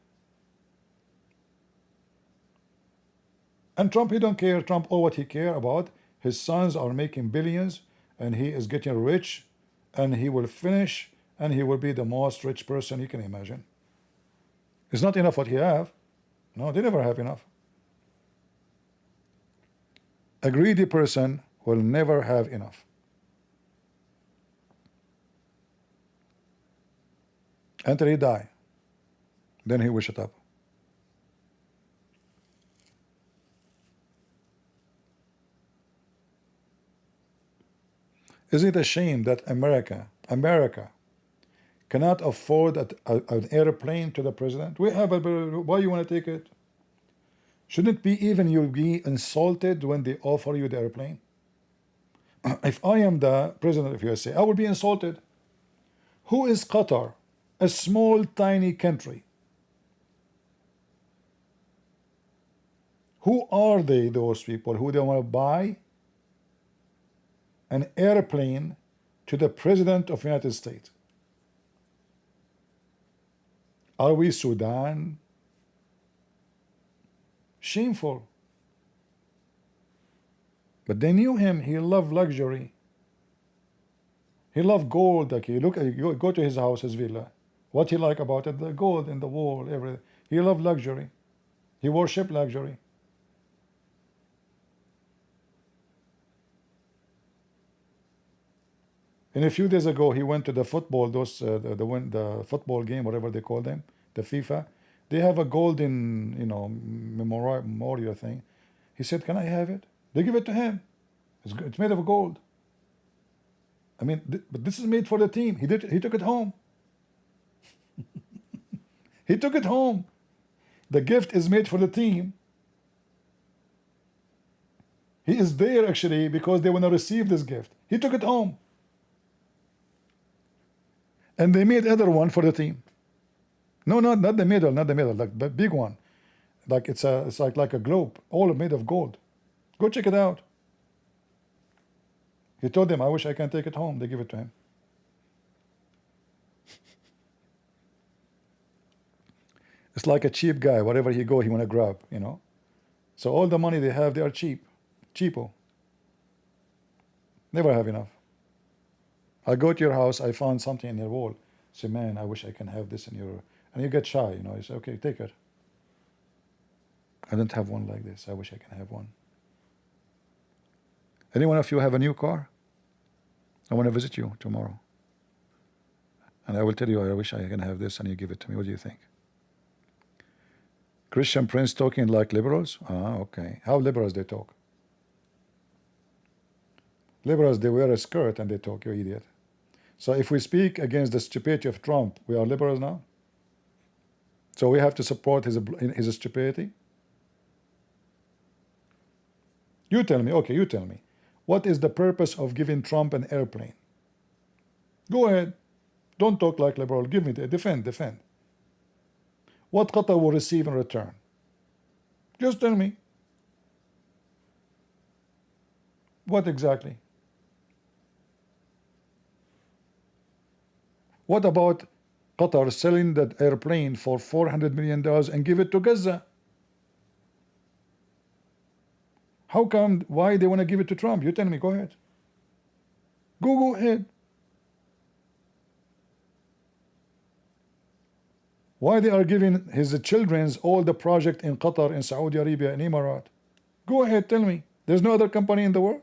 And Trump, he don't care. Trump, all what he care about, his sons are making billions, and he is getting rich, and he will finish, and he will be the most rich person you can imagine. It's not enough what he have. No, they never have enough. A greedy person will never have enough. Until he die. Then he will shut up. Isn't it a shame that America cannot afford an airplane to the president? We have why you want to take it? Shouldn't it be even you be insulted when they offer you the airplane? If I am the president of USA, I will be insulted. Who is Qatar? A small, tiny country. Who are they, those people who don't want to buy an airplane to the president of the United States? Are we Sudan? Shameful. But they knew him. He loved luxury. He loved gold. Like you go to his house, his villa. What he like about it? The gold in the wall, everything. He loved luxury. He worshipped luxury. And a few days ago, he went to the football, the football game, whatever they call them, the FIFA. They have a golden, you know, memorial thing. He said, "Can I have it?" They give it to him. It's made of gold. I mean, but this is made for the team. He took it home. He took it home. The gift is made for the team. He is there actually because they want to receive this gift. He took it home. And they made other one for the team. No, not the middle, like the big one. Like it's like a globe, all made of gold. Go check it out. He told them, "I wish I can take it home." They give it to him. It's like a cheap guy. Wherever he go, he want to grab, you know. So all the money they have, they are cheapo. Never have enough. I go to your house, I found something in your wall. Say, "Man, I wish I can have this in your," and you get shy, you know. You say, "Okay, take it. I don't have one like this. I wish I can have one." Any one of you have a new car? I want to visit you tomorrow. And I will tell you, I wish I can have this, and you give it to me. What do you think? Christian Prince talking like liberals? Ah, okay. How liberals they talk? Liberals, they wear a skirt and they talk, you idiot. So if we speak against the stupidity of Trump, we are liberals now? So we have to support his stupidity? You tell me, okay, you tell me. What is the purpose of giving Trump an airplane? Go ahead. Don't talk like liberal. Give me the defend. What Qatar will receive in return? Just tell me. What exactly? What about Qatar selling that airplane for $400 million and give it to Gaza? How come, why they want to give it to Trump? You tell me, go ahead. Go ahead. Why they are giving his children's all the project in Qatar, in Saudi Arabia, in Emirat? Go ahead, tell me. There's no other company in the world?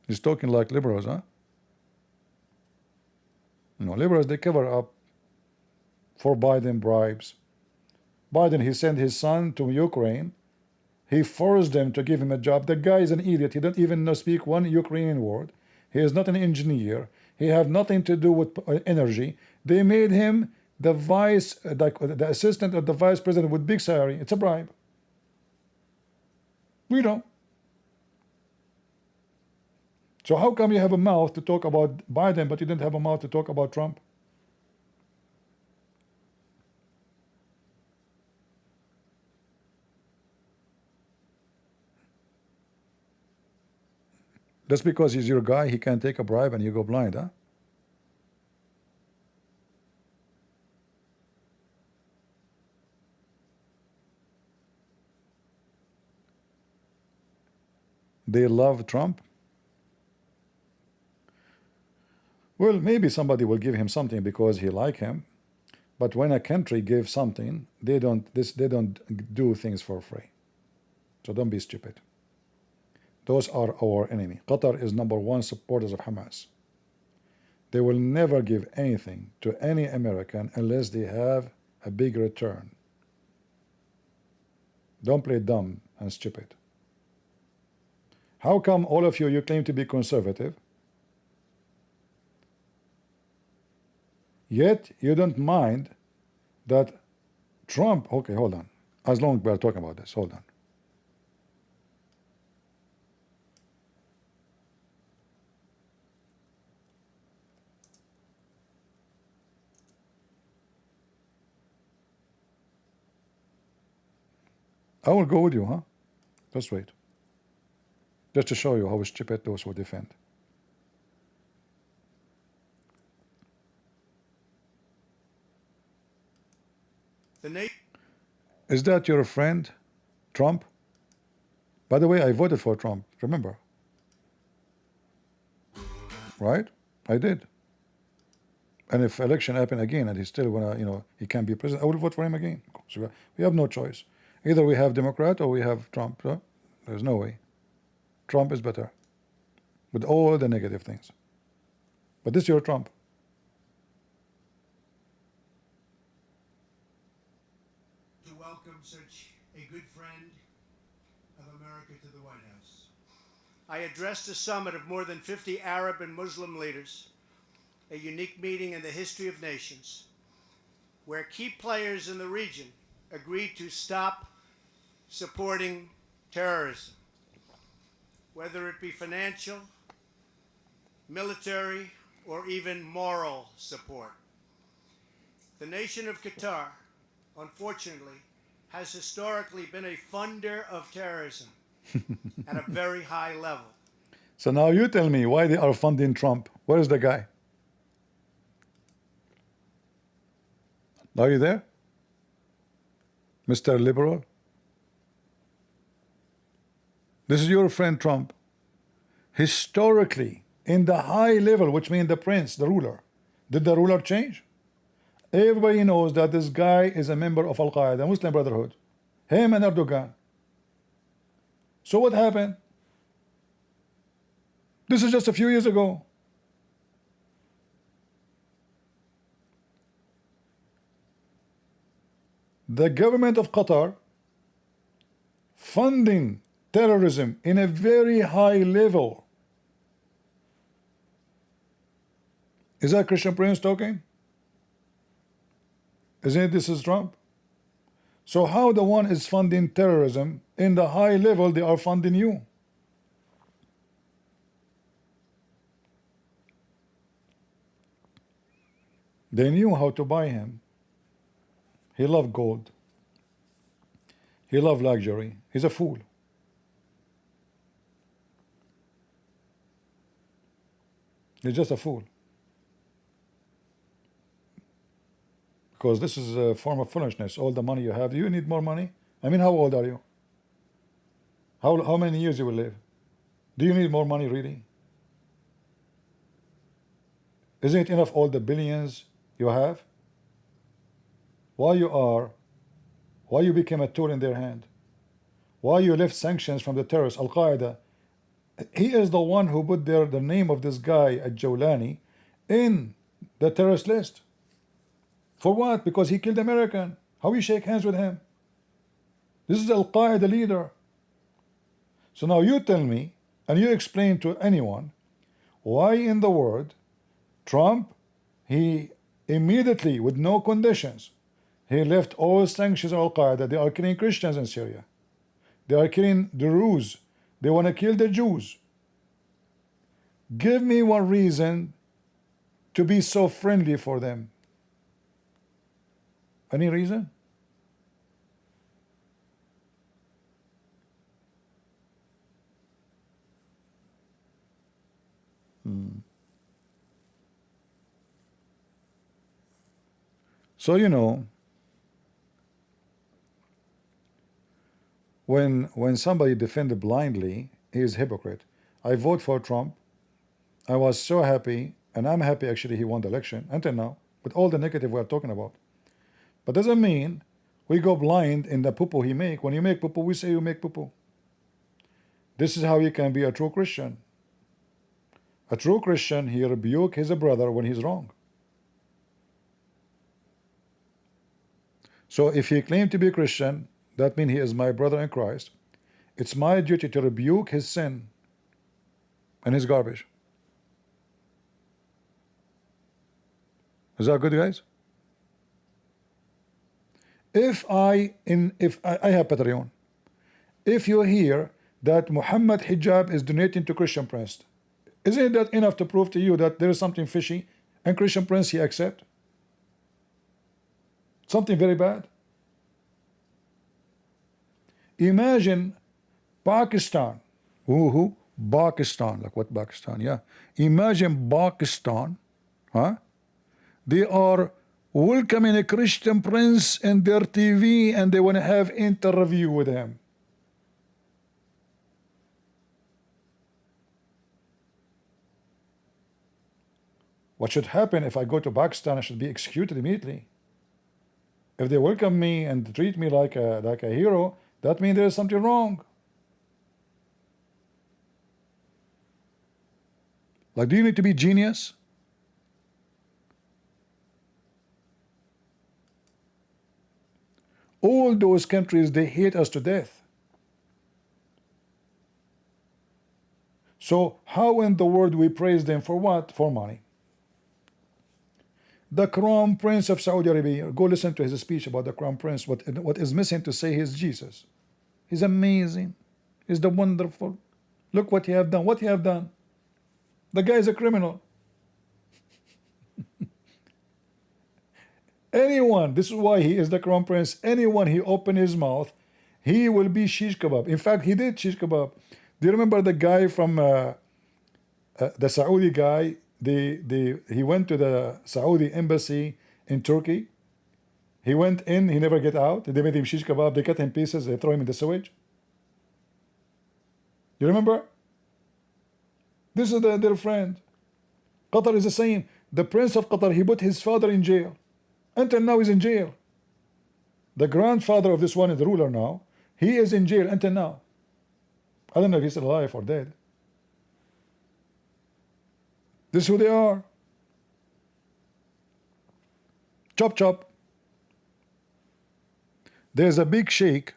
He's talking like liberals, huh? No, liberals, they cover up for Biden bribes. Biden, he sent his son to Ukraine. He forced them to give him a job. The guy is an idiot. He don't even know speak one Ukrainian word. He is not an engineer. He have nothing to do with energy. They made him the the assistant of the vice president with big salary. It's a bribe. We know. So how come you have a mouth to talk about Biden, but you didn't have a mouth to talk about Trump? Just because he's your guy, he can take a bribe and you go blind, huh? They love Trump. Well, maybe somebody will give him something because he like him, but when a country gives something, they don't do things for free. So don't be stupid. Those are our enemy. Qatar is #1 supporters of Hamas. They will never give anything to any American unless they have a big return. Don't play dumb and stupid. How come all of you claim to be conservative, yet you don't mind that Trump, okay, hold on. As long as we are talking about this, hold on. I will go with you, huh? Just wait. Just to show you how stupid those who defend. Is that your friend, Trump? By the way, I voted for Trump, remember? Right? I did. And if election happen again and he's still gonna, he can't be president, I will vote for him again. So we have no choice. Either we have Democrat or we have Trump. So there's no way. Trump is better with all the negative things. But this is your Trump. To welcome such a good friend of America to the White House. I addressed a summit of more than 50 Arab and Muslim leaders, a unique meeting in the history of nations, where key players in the region agreed to stop supporting terrorism, whether it be financial, military, or even moral support. The nation of Qatar, unfortunately, has historically been a funder of terrorism at a very high level. So now you tell me why they are funding Trump. Where is the guy? Are you there? Mr. Liberal? This is your friend Trump. Historically, in the high level, which means the prince, the ruler, did the ruler change? Everybody knows that this guy is a member of Al-Qaeda, Muslim Brotherhood. Him and Erdogan. So what happened? This is just a few years ago. The government of Qatar funding terrorism in a very high level. Is that Christian Prince talking? Isn't it this is Trump? So how the one is funding terrorism in the high level, they are funding you? They knew how to buy him. He loved gold. He loved luxury. He's a fool. He's just a fool. Because this is a form of foolishness. All the money you have, do you need more money? I mean, how old are you? How many years you will live? Do you need more money really? Isn't it enough all the billions you have? Why you became a tool in their hand? Why you left sanctions from the terrorists, Al-Qaeda? He is the one who put there the name of this guy, Al-Jawlani, in the terrorist list. For what? Because he killed American. How you shake hands with him? This is Al-Qaeda leader. So now you tell me, and you explain to anyone, why in the world Trump, he immediately, with no conditions, he left all sanctions on Al-Qaeda. They are killing Christians in Syria. They are killing the Druze. They want to kill the Jews. Give me one reason to be so friendly for them. Any reason? So, you know, when somebody defended blindly, he is hypocrite. I vote for Trump. I was so happy, and I'm happy actually he won the election until now, with all the negative we are talking about. But doesn't mean we go blind in the poo-poo he make. When you make poo-poo, we say you make poo-poo. This is how you can be a true Christian. A true Christian, he rebuke his brother when he's wrong. So if he claimed to be a Christian, that means he is my brother in Christ. It's my duty to rebuke his sin and his garbage. Is that good, guys? If I have Patreon, if you hear that Muhammad hijab is donating to Christian Prince, isn't that enough to prove to you that there is something fishy and Christian Prince he accept? Something very bad. Imagine Pakistan. Who? Pakistan. Like what Pakistan? Yeah. Imagine Pakistan. Huh? They are welcoming a Christian Prince in their TV and they want to have interview with him. What should happen if I go to Pakistan? I should be executed immediately. If they welcome me and treat me like a hero, that means there is something wrong. Like, do you need to be genius? All those countries, they hate us to death. So how in the world we praise them for what? For money. The Crown Prince of Saudi Arabia, go listen to his speech about the Crown Prince. What is missing to say is Jesus. He's amazing. He's the wonderful. Look what he have done. What he have done? The guy is a criminal. Anyone, this is why he is the Crown Prince. Anyone he open his mouth, he will be shish kebab. In fact, he did shish kebab. Do you remember the guy from the Saudi guy? He went to the Saudi embassy in Turkey. He went in, he never get out. They made him shish kebab, they cut him pieces, they throw him in the sewage. You remember? This is their friend. Qatar is the same. The Prince of Qatar, he put his father in jail. Until now he's in jail. The grandfather of this one is the ruler now. He is in jail until now. I don't know if he's alive or dead. This is who they are. Chop chop. There's a big sheikh.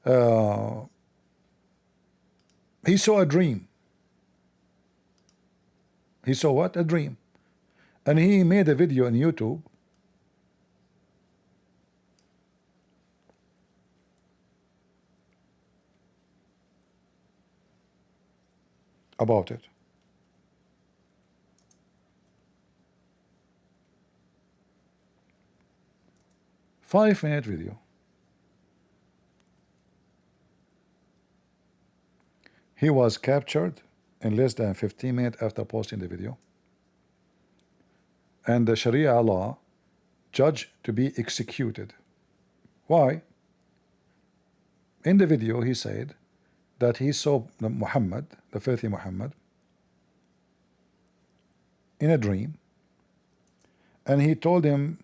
He saw a dream. He saw what? A dream. And he made a video on YouTube about it. 5-minute video. He was captured in less than 15 minutes after posting the video. And the Sharia law judged to be executed. Why? In the video he said that he saw Muhammad, the filthy Muhammad, in a dream, and he told him,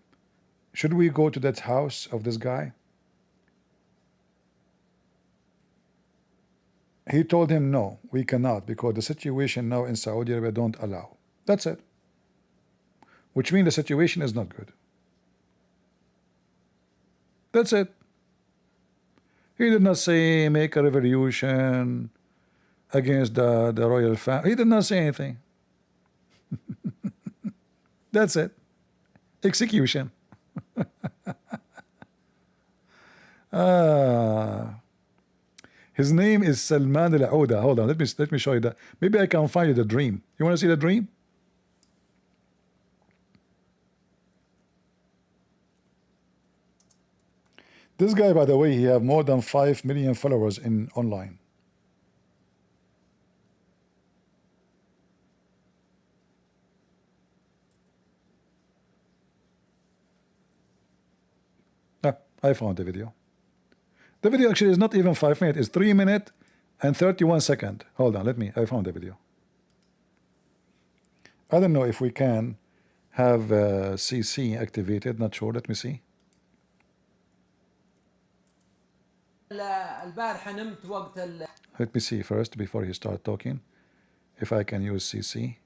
should we go to that house of this guy? He told him, no, we cannot, because the situation now in Saudi Arabia don't allow. That's it. Which means the situation is not good. That's it. He did not say make a revolution against the royal family. He did not say anything. That's it. Execution. His name is Salman al-Auda. Hold on, let me show you that. Maybe I can find you the dream. You want to see the dream? This guy, by the way, he have more than 5 million followers in online. I found the video. The video actually is not even 5 minutes. It's 3 minutes and 31 seconds. Hold on, I found the video. I don't know if we can have CC activated. Not sure. Let me see. Let me see first before you start talking if I can use CC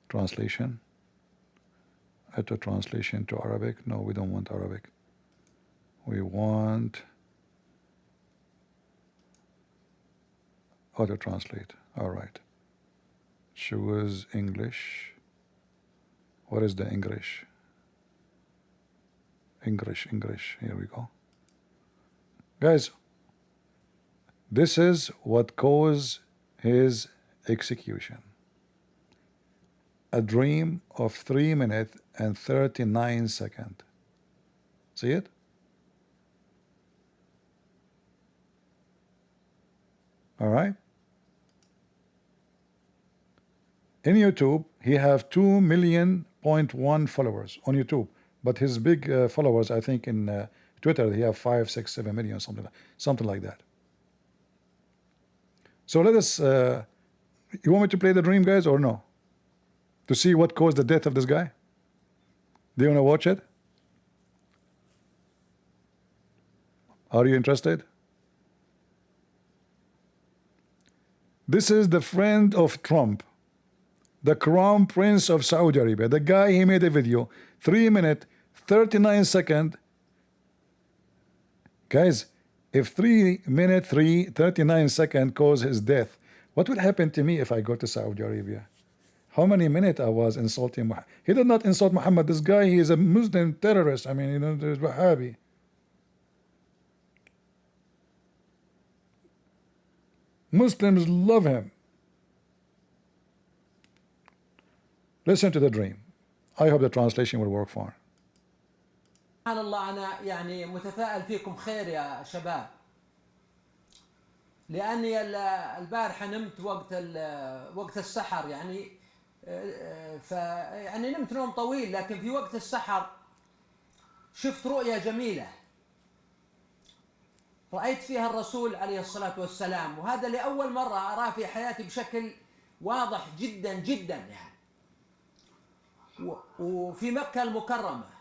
translation, auto translation to Arabic. No, we don't want Arabic. We want auto translate. All right, choose English. What is the English? English. Here we go. Guys, this is what caused his execution. A dream of 3 minutes and 39 seconds. See it? All right. In YouTube, he have 2.1 million followers on YouTube, but his big followers, I think, in Twitter, he have 5, 6, 7 million, something like that. So let us. You want me to play the dream, guys, or no? To see what caused the death of this guy? Do you want to watch it? Are you interested? This is the friend of Trump, the Crown Prince of Saudi Arabia. The guy, he made a video, 3 minutes, 39 seconds. Guys, if 3 minutes, 39 seconds caused his death, what would happen to me if I go to Saudi Arabia? How many minutes I was insulting Muhammad? He did not insult Muhammad. This guy, he is a Muslim terrorist. I mean, you know, there's Wahhabi. Muslims love him. Listen to the dream. I hope the translation will work for him. سبحان الله أنا يعني متفائل فيكم خير يا شباب، لأني البارحة نمت وقت السحر يعني يعني نمت نوم طويل، لكن في وقت السحر شفت رؤيا جميلة رأيت فيها الرسول عليه الصلاة والسلام، وهذا لأول مرة أراه في حياتي بشكل واضح جدا جدا يعني، وفي مكة المكرمة،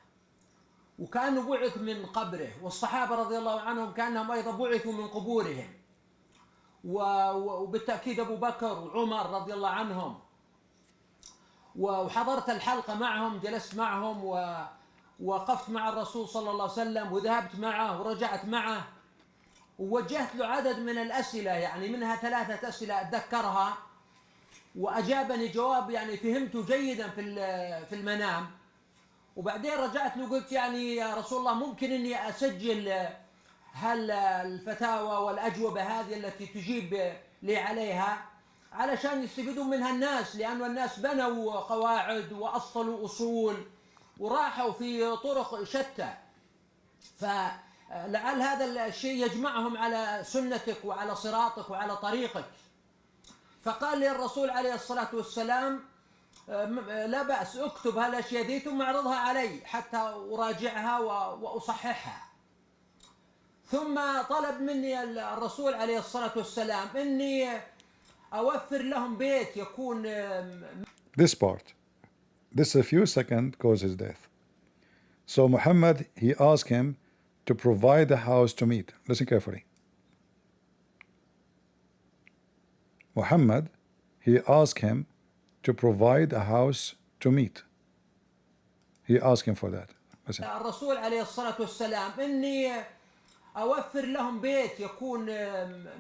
وكأنه بعث من قبره، والصحابة رضي الله عنهم كأنهم أيضا بعثوا من قبورهم، وبالتأكيد أبو بكر وعمر رضي الله عنهم، وحضرت الحلقة معهم، جلست معهم ووقفت مع الرسول صلى الله عليه وسلم، وذهبت معه ورجعت معه، ووجهت له عدد من الأسئلة، يعني منها 3 أسئلة أتذكرها، وأجابني جواب يعني فهمته جيدا في المنام. وبعدين رجعت له قلت يعني يا رسول الله ممكن اني اسجل الفتاوى والاجوبه هذه التي تجيب لي عليها علشان يستفيدون منها الناس، لأن الناس بنوا قواعد واصلوا اصول وراحوا في طرق شتى، فلعل هذا الشيء يجمعهم على سنتك وعلى صراطك وعلى طريقك. فقال لي الرسول عليه الصلاة والسلام لا بأس، اكتب هالأشياء دي ثم اعرضها علي حتى أراجعها وأصححها. ثم طلب مني الرسول عليه الصلاة والسلام إني أوفر لهم بيت يكون This part, this a few seconds causes death. So Muhammad, he asked him to provide a house to meet. Listen carefully. Muhammad, he asked him to provide a house to meet. He asked him for that. Listen. الرسول عليه الصلاة والسلام إني أوفر لهم بيت يكون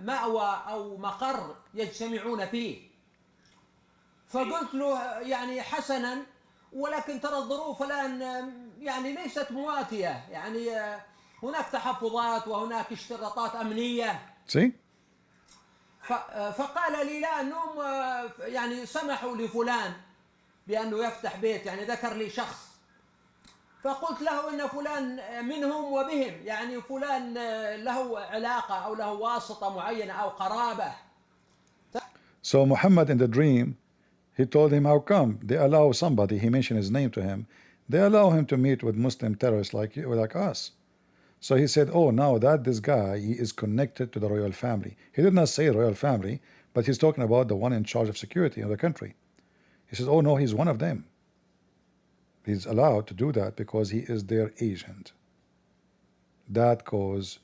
مأوى أو مقر يجتمعون فيه. فقلت له يعني حسنا، ولكن ترى الظروف الآن يعني ليست مواتية، يعني هناك تحفظات وهناك اشتراطات أمنية. See? فقال لي لا، أنهم يعني سمحوا لفلان بأنه يفتح بيت، يعني ذكر لي شخص. فقلت له إن فلان منهم وبهم، يعني فلان له علاقة أو له واسطة معينة أو قرابة. So Muhammad in the dream, he told him how come they allow somebody, he mentioned his name to him, they allow him to meet with Muslim terrorists like you, like us. So he said, oh, now that this guy, he is connected to the royal family. He did not say royal family, but he's talking about the one in charge of security of the country. He says, oh no, he's one of them. He's allowed to do that because he is their agent. That caused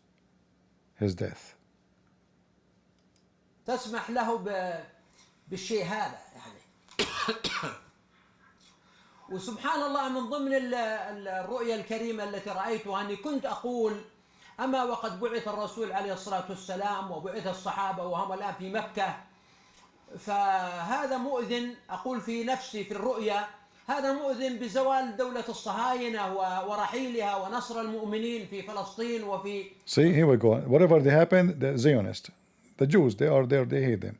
his death. تسمح له بالشيء هذا يعني. وسبحان الله، من ضمن الرؤيا الكريمة التي رأيتها أني كنت أقول أما وقد بعث الرسول عليه الصلاة والسلام وبعث الصحابة وهم الآن في مكة، فهذا مؤذن، أقول في نفسي في الرؤيا هذا مؤذن بزوال دولة الصهاينة ورحيلها ونصر المؤمنين في فلسطين وفي. See, here we go. Whatever they happen, the Zionists, the Jews, they are there, they hate them.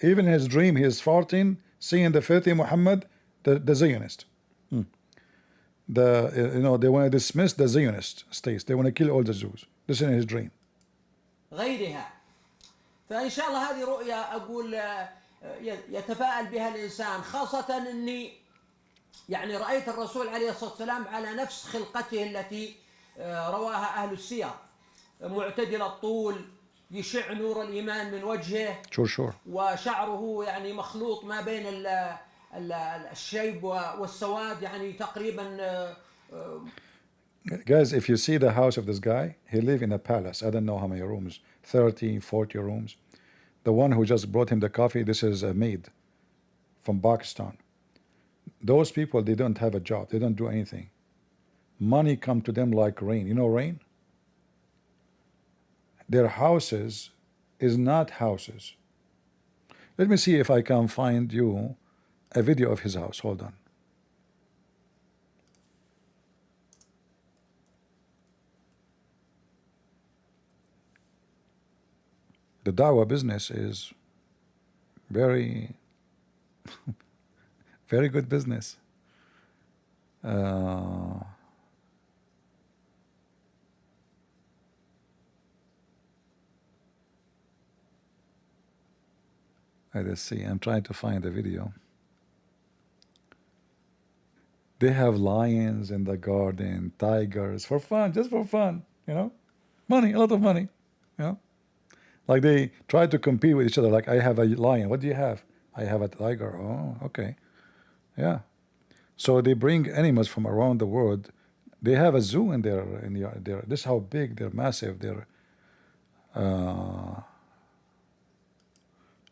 Even in his dream, he is farting, seeing the filthy Muhammad, the Zionist. They want to dismiss the Zionist states. They want to kill all the Jews. This is in his dream. غيرها. فإن شاء الله هذه رؤيا أقول يتفاءل بها الإنسان، خاصة أني يعني رأيت الرسول عليه الصلاة والسلام على نفس خلقته التي رواها أهل السير، معتدل الطول، يشع نور الإيمان من وجهه. Sure. وشعره يعني مخلوط ما بين الشيب والسواد، يعني تقريبا. Guys, if you see the house of this guy, he live in a palace. I don't know how many rooms, 30, 40 rooms. The one who just brought him the coffee, this is a maid from Pakistan. Those people, they don't have a job. They don't do anything. Money come to them like rain. You know rain? Their houses is not houses. Let me see if I can find you a video of his house. Hold on. The dawah business is very, very good business. Let's see, I'm trying to find the video. They have lions in the garden, tigers, for fun, just for fun, money, a lot of money, like they try to compete with each other. Like, I have a lion, what do you have? I have a tiger. Oh, okay, yeah. So they bring animals from around the world. They have a zoo in their this is how big, they're massive. They're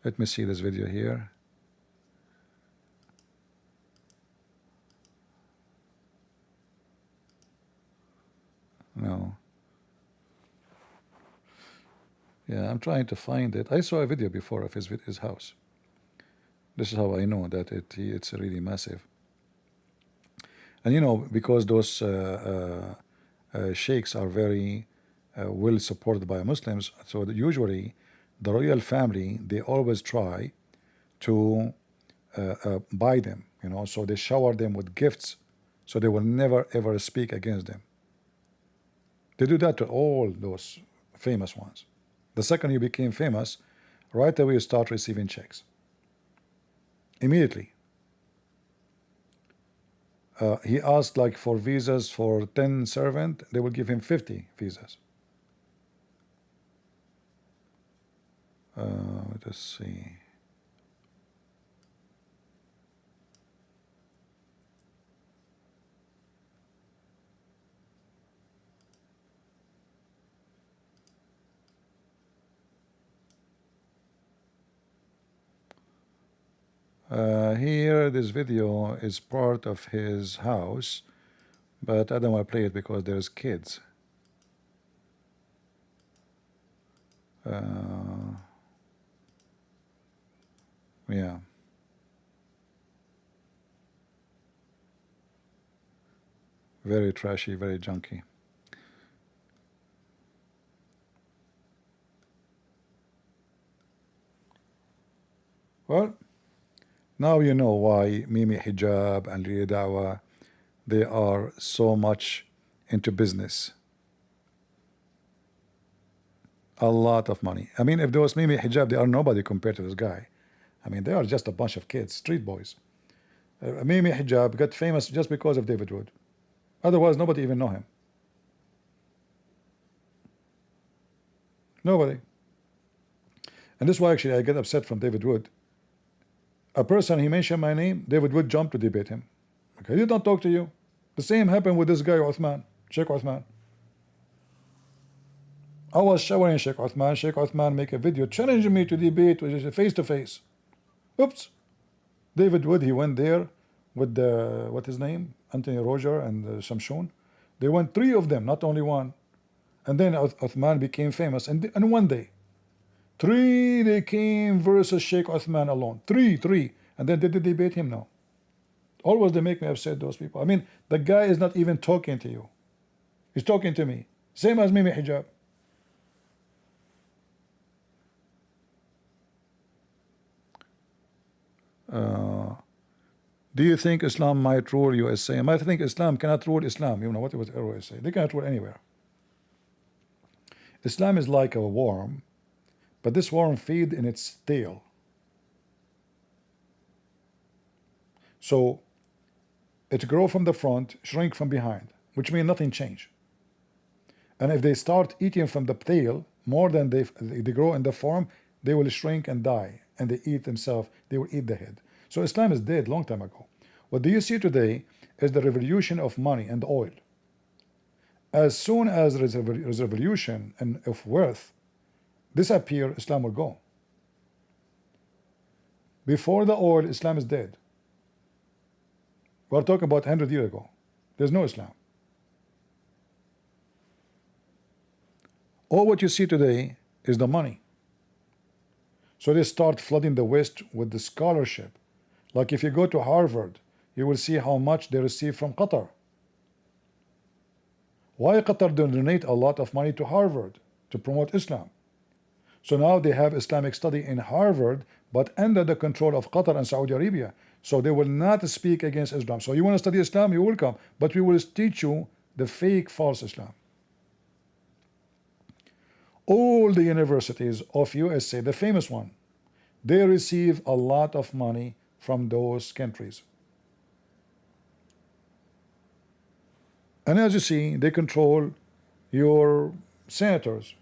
let me see this video here. No. Yeah, I'm trying to find it. I saw a video before of his house. This is how I know that it's really massive. And because those sheikhs are very well supported by Muslims, so usually the royal family, they always try to buy them, so they shower them with gifts so they will never ever speak against them. They do that to all those famous ones. The second you became famous, right away you start receiving checks. Immediately. He asked like for visas for 10 servants, they will give him 50 visas. Let us see. Here, this video is part of his house, but I don't want to play it because there's kids. Yeah. Very trashy, very junky. Well, now you know why Mimi Hijab and Liya Dawah, they are so much into business. A lot of money. I mean, if those Mimi Hijab, they are nobody compared to this guy. I mean, they are just a bunch of kids, street boys. Mimi Hijab got famous just because of David Wood. Otherwise, nobody even know him. Nobody. And this is why actually I get upset from David Wood. A person, he mentioned my name, David Wood jumped to debate him. Okay, he did not talk to you. The same happened with this guy, Uthman, Sheikh Uthman. I was showering Sheikh Uthman. Sheikh Uthman make a video challenging me to debate face to face. Oops. David Wood, he went there with the, what his name? Anthony Roger and Shamshon. They went 3 of them, not only 1. And then Uthman became famous. And one day, 3 they came versus Sheikh Uthman alone. 3. And then did they debate him? No. Always they make me upset, those people. I mean, the guy is not even talking to you. He's talking to me. Same as Mimi Hijab. Do you think Islam might rule USA? I might think Islam cannot rule Islam. You know what was USA? They cannot rule anywhere. Islam is like a worm, but this worm feeds in its tail. So it grows from the front, shrink from behind, which means nothing changed. And if they start eating from the tail more than they grow in the form, they will shrink and die, and they eat themselves. They will eat the head. So Islam is dead long time ago. What do you see today is the revolution of money and oil. As soon as there is a revolution and of wealth disappear, Islam will go. Before the oil, Islam is dead. We're talking about 100 years ago. There's no Islam. All what you see today is the money. So they start flooding the West with the scholarship. Like if you go to Harvard, you will see how much they receive from Qatar. Why Qatar donate a lot of money to Harvard to promote Islam? So now they have Islamic study in Harvard, but under the control of Qatar and Saudi Arabia. So they will not speak against Islam. So you want to study Islam, you will come, but we will teach you the fake, false Islam. All the universities of USA, the famous one, they receive a lot of money from those countries. And as you see, they control your senators.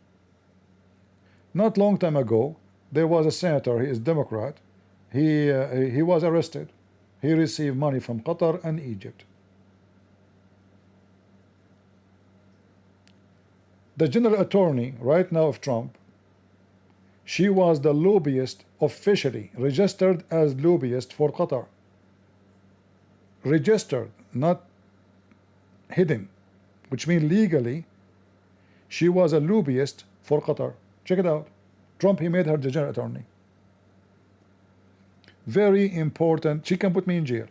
Not long time ago, there was a senator, he is Democrat, he was arrested. He received money from Qatar and Egypt. The general attorney right now of Trump, she was the lobbyist officially, registered as lobbyist for Qatar. Registered, not hidden, which means legally, she was a lobbyist for Qatar. Check it out. Trump, he made her the general attorney. Very important. She can put me in jail.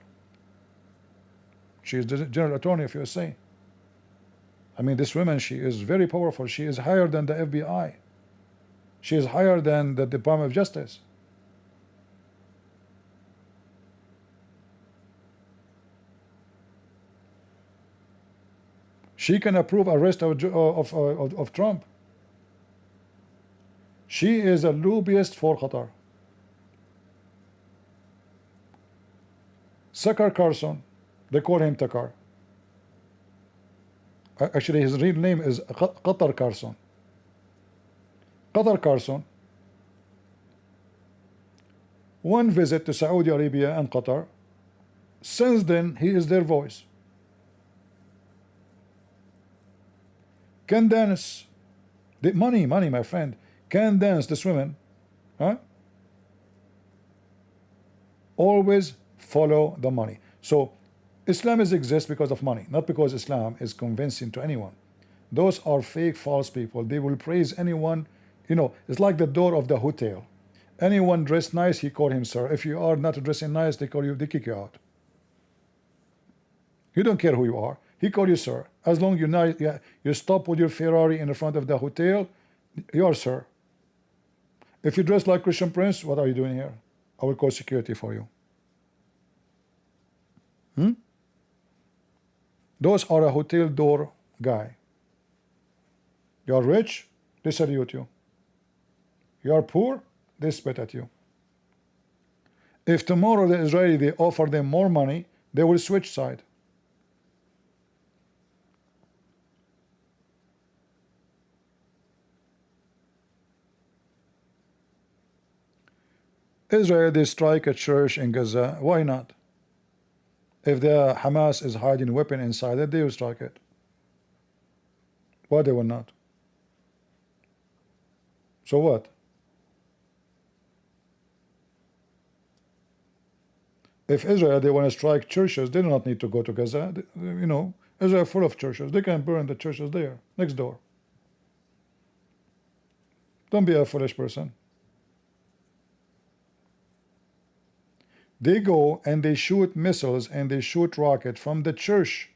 She is the general attorney of USA. I mean, this woman, she is very powerful. She is higher than the FBI. She is higher than the Department of Justice. She can approve arrest of Trump. She is a lobbyist for Qatar. Tucker Carlson, they call him Tucker. Actually, his real name is Qatar Carlson. Qatar Carlson, one visit to Saudi Arabia and Qatar, since then he is their voice. Can dance, the money, my friend. Can dance, this women, huh? Always follow the money. So Islam exists because of money, not because Islam is convincing to anyone. Those are fake, false people. They will praise anyone. You know, it's like the door of the hotel. Anyone dressed nice, he call him sir. If you are not dressing nice, they kick you out. You don't care who you are. He call you sir. As long as you nice, you stop with your Ferrari in the front of the hotel, you are sir. If you dress like Christian Prince, what are you doing here? I will call security for you. Those are a hotel door guy. You are rich, they salute you. You are poor, they spit at you. If tomorrow the Israeli, they offer them more money, they will switch side. Israel, they strike a church in Gaza. Why not? If the Hamas is hiding a weapon inside it, they will strike it. Why they will not? So what? If Israel, they want to strike churches, they do not need to go to Gaza. You know, Israel is full of churches. They can burn the churches there, next door. Don't be a foolish person. They go and they shoot missiles and they shoot rockets from the church,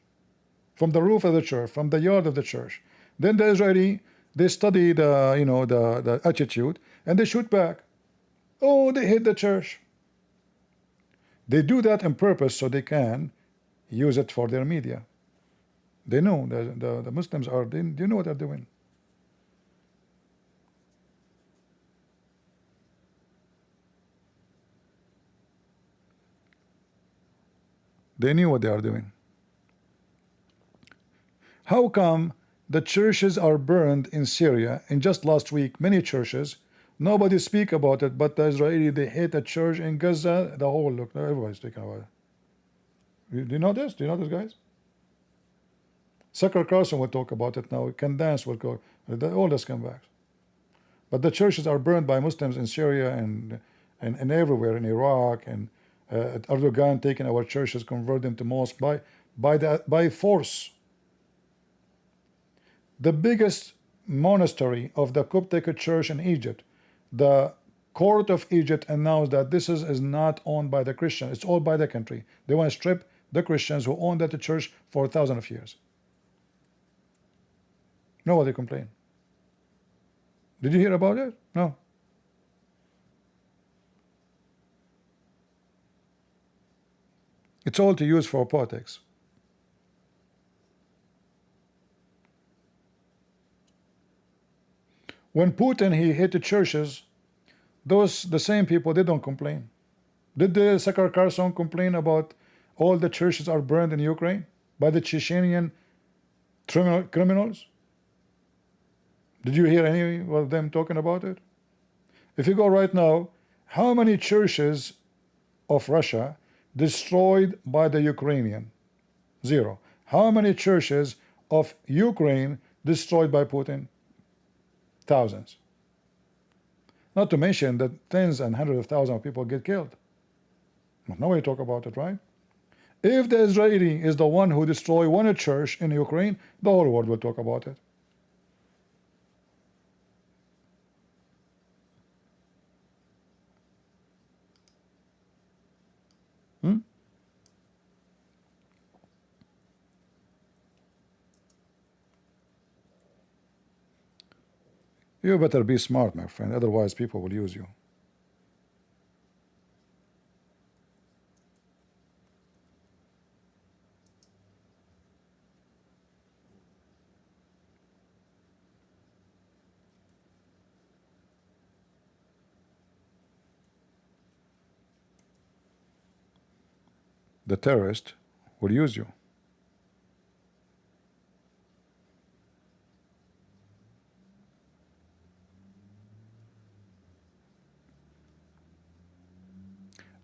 from the roof of the church, from the yard of the church. Then the Israeli, they study the, you know, the attitude, and they shoot back. Oh, they hit the church. They do that on purpose so they can use it for their media. They know the Muslims are, they know what they're doing. They knew what they are doing. How come the churches are burned in Syria? In just last week, many churches, nobody speak about it, but the Israeli, they hit a church in Gaza. The whole look, everybody's speaking about it. Do you know this? Do you know this, guys? Tucker Carlson will talk about it now. QandA will go. All this come back. But the churches are burned by Muslims in Syria and everywhere, in Iraq, and Erdogan taking our churches, convert them to mosques by force. The biggest monastery of the Coptic church in Egypt, the court of Egypt announced that this is not owned by the Christians. It's all by the country. They want to strip the Christians who owned that church for thousands of years. Nobody complained. Did you hear about it? No. It's all to use for politics. When Putin, he hit the churches, the same people, they don't complain. Did the Tucker Carlson complain about all the churches are burned in Ukraine by the Chechenian criminals? Did you hear any of them talking about it? If you go right now, how many churches of Russia destroyed by the Ukrainian? Zero. How many churches of Ukraine destroyed by Putin? Thousands. Not to mention that tens and hundreds of thousands of people get killed. Nobody talk about it, right? If the Israeli is the one who destroyed one church in Ukraine, the whole world will talk about it. You better be smart, my friend, otherwise people will use you. the terrorist will use you.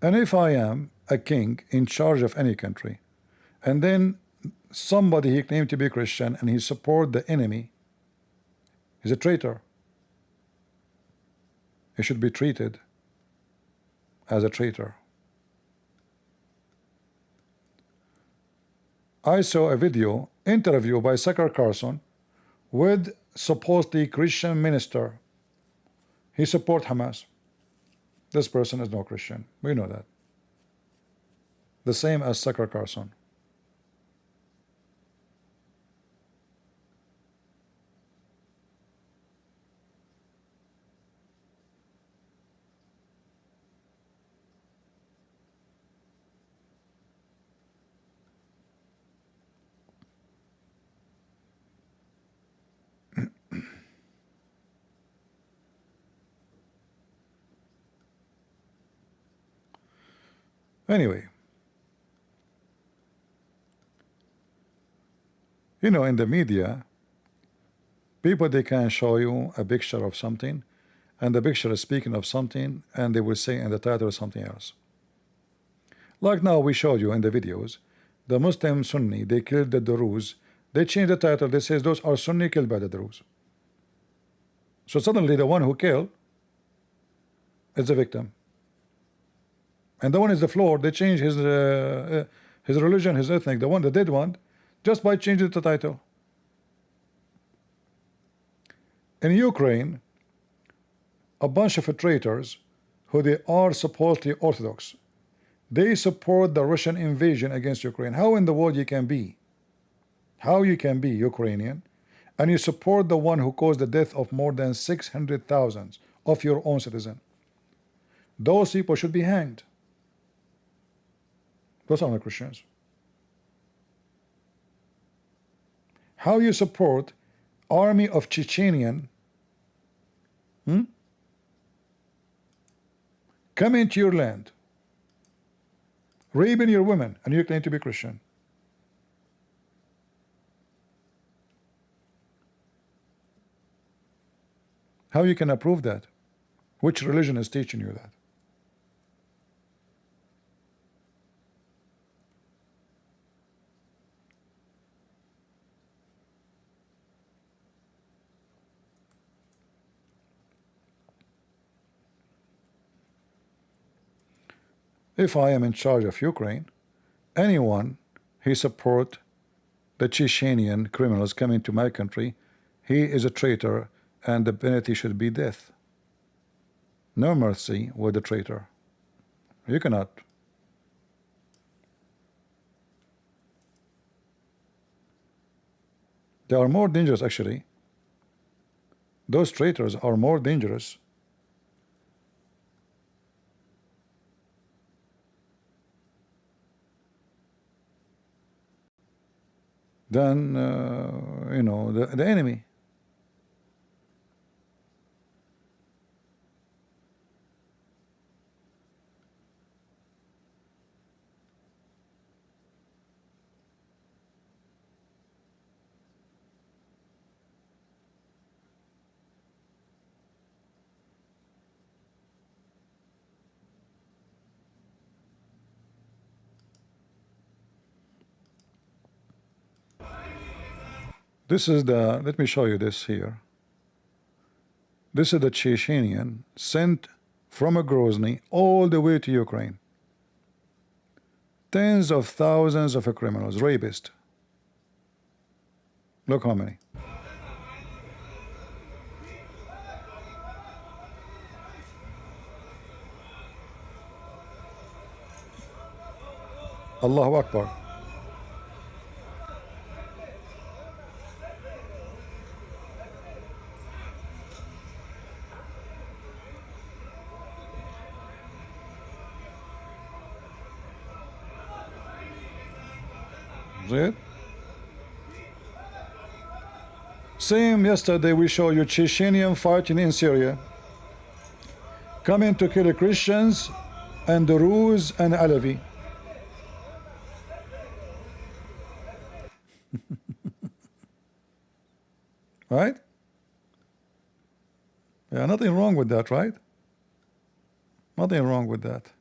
And if I am a king in charge of any country, and then somebody he claimed to be Christian and he support the enemy, he's a traitor. He should be treated as a traitor. I saw a video interview by Tucker Carlson with supposedly Christian minister. He support Hamas. This person is no Christian. We know that. The same as Tucker Carlson. Anyway, you know, in the media, people, they can show you a picture of something, and the picture is speaking of something, and they will say in the title something else. Like now we showed you in the videos, the Muslim Sunni, they killed the Druze. They changed the title. They say those are Sunni killed by the Druze. So suddenly the one who killed is the victim. And the one is the floor. They change his religion, his ethnic, the one, the dead one, just by changing the title. In Ukraine, a bunch of traitors who they are supposedly Orthodox, they support the Russian invasion against Ukraine. How in the world you can be? How you can be Ukrainian and you support the one who caused the death of more than 600,000 of your own citizen? Those people should be hanged. Those are not Christians. How you support army of Chechenian come into your land, raping your women, and you claim to be Christian? How you can approve that? Which religion is teaching you that? If I am in charge of Ukraine, anyone who support the Chechenian criminals coming to my country, he is a traitor, and the penalty should be death. No mercy with the traitor. You cannot. They are more dangerous, actually. Those traitors are more dangerous than you know, the enemy. This is the, let me show you this here. This is the Chechenian sent from a Grozny all the way to Ukraine. Tens of thousands of criminals, rapists. Look how many. Allahu Akbar. See it? Same yesterday we show you Chechenian fighting in Syria, coming to kill Christians and the Druze and Alawi. Right? Yeah, nothing wrong with that, right? Nothing wrong with that.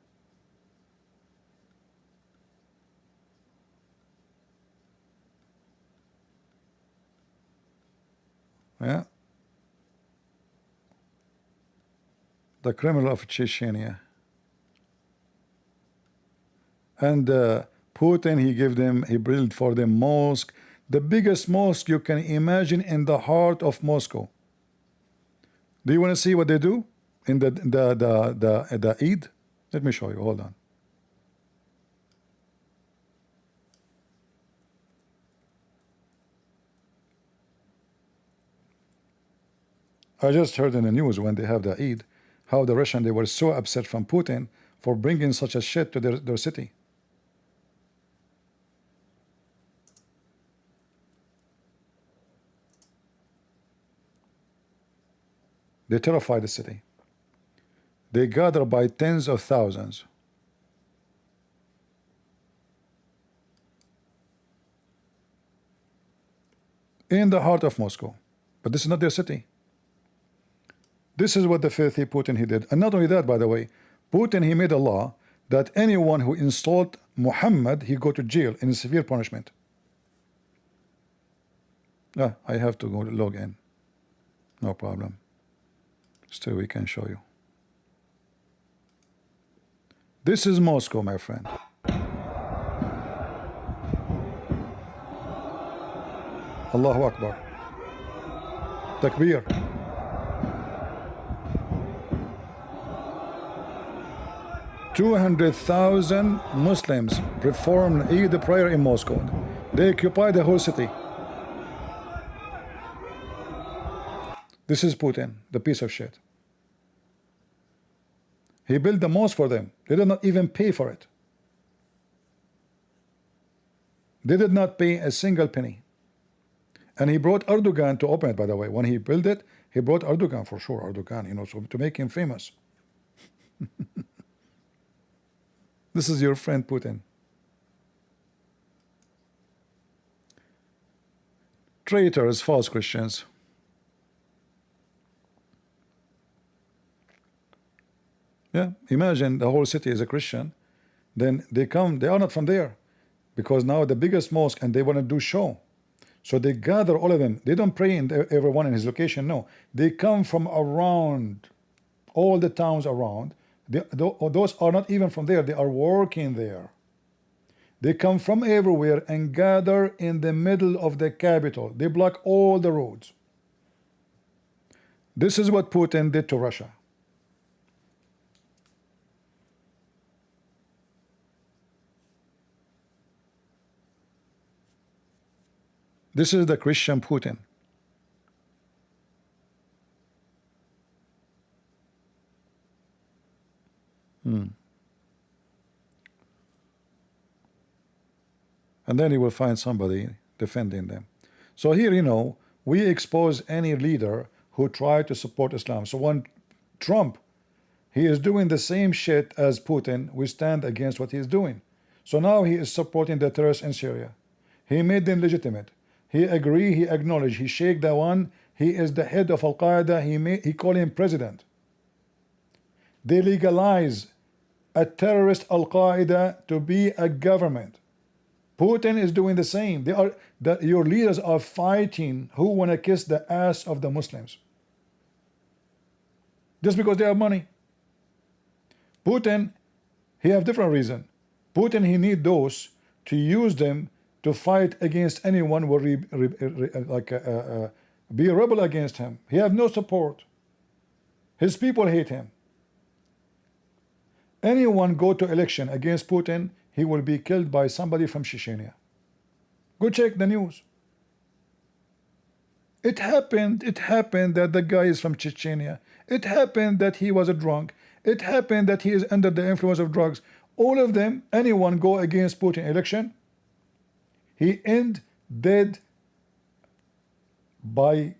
Yeah. The criminal of Chechnya. And Putin, he built for them mosque, the biggest mosque you can imagine in the heart of Moscow. Do you want to see what they do in the Eid? Let me show you. Hold on. I just heard in the news when they have the Eid, how the Russian, they were so upset from Putin for bringing such a shit to their city. They terrify the city. They gather by tens of thousands. In the heart of Moscow. But this is not their city. This is what the filthy Putin he did. And not only that, by the way, Putin he made a law that anyone who insulted Muhammad, he go to jail in a severe punishment. I have to go log in. No problem. Still we can show you. This is Moscow, my friend. Allahu Akbar. Takbir. $200,000 Muslims performed Eid prayer in Moscow. They occupy the whole city. This is Putin, the piece of shit. He built the mosque for them. They did not even pay for it. They did not pay a single penny. And he brought Erdogan to open it, by the way. When he built it, he brought Erdogan for sure. Erdogan, you know, so to make him famous. This is your friend Putin. Traitors, false Christians. Yeah, imagine the whole city is a Christian. Then they come, they are not from there. Because now the biggest mosque and they want to do show. So they gather all of them. They don't pray in everyone in his location, no. They come from around, all the towns around. Those are not even from there, they are working there. They come from everywhere and gather in the middle of the capital. They block all the roads. This is what Putin did to Russia. This is the Christian Putin. And then you will find somebody defending them. So here, you know, we expose any leader who tried to support Islam. So when Trump, he is doing the same shit as Putin, we stand against what he is doing. So now he is supporting the terrorists in Syria. He made them legitimate. He agree, he acknowledge, he shake the one, he is the head of Al-Qaeda, he call him president. They legalize a terrorist Al-Qaeda to be a government. Putin is doing the same. Your leaders are fighting who want to kiss the ass of the Muslims. Just because they have money. Putin, he have different reason. Putin, he need those to use them to fight against anyone who will be a rebel against him. He have no support. His people hate him. Anyone go to election against Putin, he will be killed by somebody from Chechnya. Go check the news. It happened that the guy is from Chechnya. It happened that he was a drunk. It happened that he is under the influence of drugs. All of them, anyone go against Putin election, he end dead by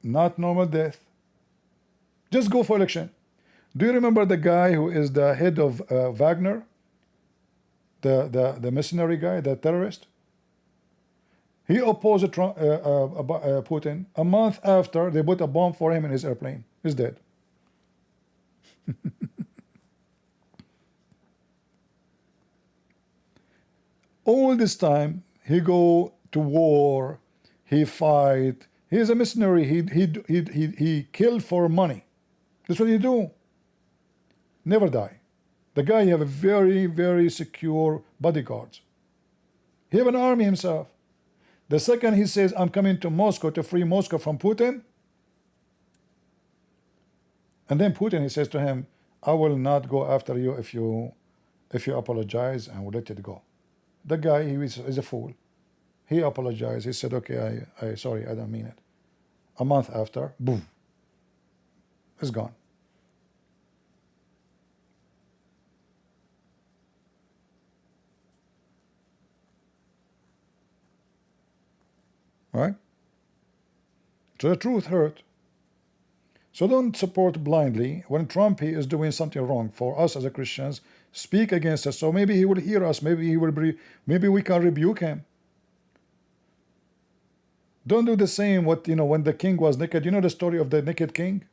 not normal death. Just go for election. Do you remember the guy who is the head of Wagner? The mercenary guy, the terrorist? He opposed Putin. A month after, they put a bomb for him in his airplane. He's dead. All this time, he go to war, he fight. He's a missionary. He killed for money. That's what he do. Never die. The guy have a very, very secure bodyguards. He have an army himself. The second he says, I'm coming to Moscow to free Moscow from Putin, and then Putin, he says to him, I will not go after you if you apologize, and will let it go. The guy, is a fool. He apologized. He said, okay, I sorry, I don't mean it. A month after, boom, it's gone. Right? So the truth hurt. So don't support blindly. When Trump he is doing something wrong, for us as a Christians, speak against us. So maybe he will hear us. Maybe he will be. Maybe we can rebuke him. Don't do the same. What when the king was naked. You know the story of the naked king.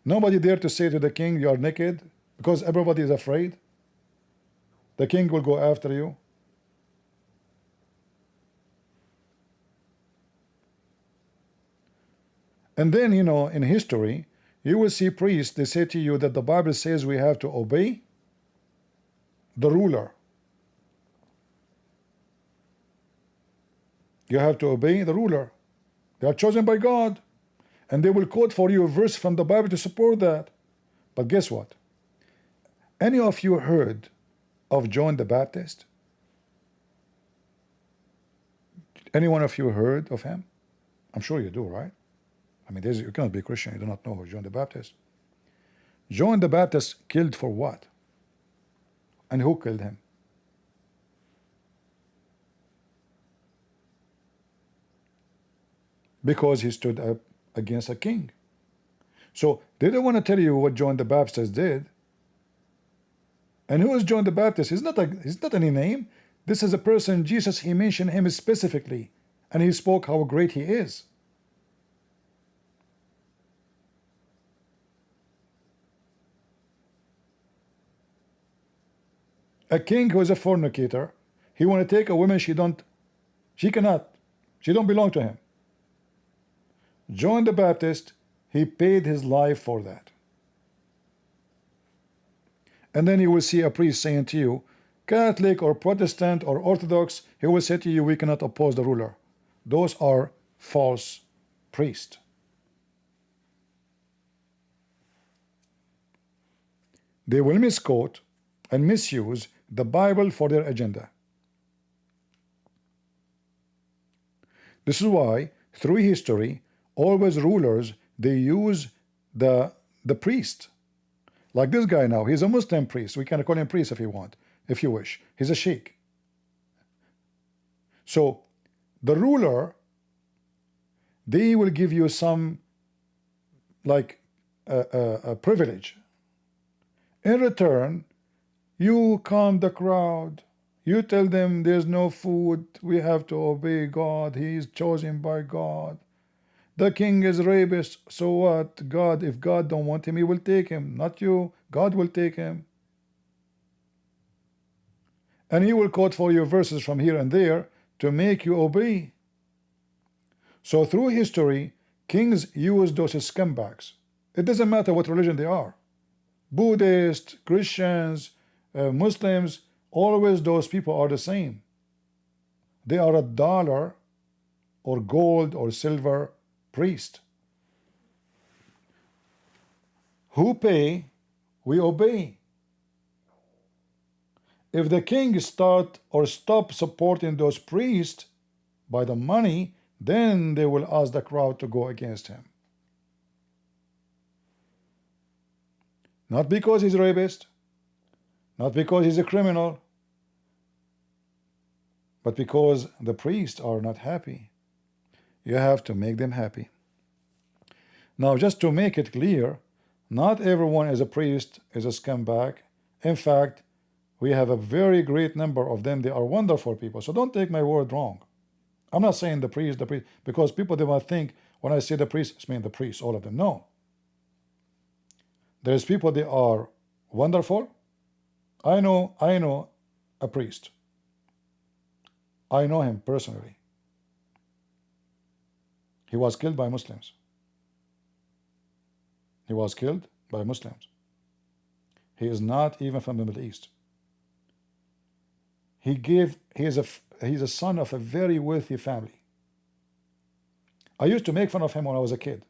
Nobody dared to say to the king, "You are naked," because everybody is afraid. The king will go after you. And then, in history, you will see priests, they say to you that the Bible says we have to obey the ruler. You have to obey the ruler. They are chosen by God. And they will quote for you a verse from the Bible to support that. But guess what? Any of you heard of John the Baptist? Any one of you heard of him? I'm sure you do, right? I mean, you cannot be a Christian, you do not know John the Baptist. John the Baptist killed for what? And who killed him? Because he stood up against a king. So they don't want to tell you what John the Baptist did. And who is John the Baptist? He's not any name. This is a person, Jesus, he mentioned him specifically. And he spoke how great he is. A king who is a fornicator, he want to take a woman she don't belong to him. John the Baptist, he paid his life for that. And then you will see a priest saying to you, Catholic or Protestant or Orthodox, he will say to you, we cannot oppose the ruler. Those are false priests. They will misquote and misuse the Bible for their agenda. This is why, through history, always rulers, they use the priest. Like this guy now, he's a Muslim priest. We can call him priest if you want, if you wish. He's a sheikh. So, the ruler, they will give you some, like, a privilege. In return, you calm the crowd. You tell them there's no food. We have to obey God. He is chosen by God. The king is rapist. So what? God, if God don't want him, he will take him. Not you. God will take him. And he will quote for you verses from here and there to make you obey. So through history, kings use those scumbags. It doesn't matter what religion they are. Buddhists, Christians, Muslims, always those people are the same. They are a dollar or gold or silver priest. Who pay, we obey. If the king stop supporting those priests by the money, then they will ask the crowd to go against him. Not because he's a rapist, not because he's a criminal, but because the priests are not happy. You have to make them happy. Now, just to make it clear, not everyone is a priest, is a scumbag. In fact, We have a very great number of them. They are wonderful people. So don't take my word wrong. I'm not saying the priest, because people, they might think when I say the priest, it's mean the priests, all of them. No. There's people, they are wonderful. I know a priest. I know him personally. He was killed by Muslims. He was killed by Muslims. He is not even from the Middle East. He is a son of a very wealthy family. I used to make fun of him when I was a kid,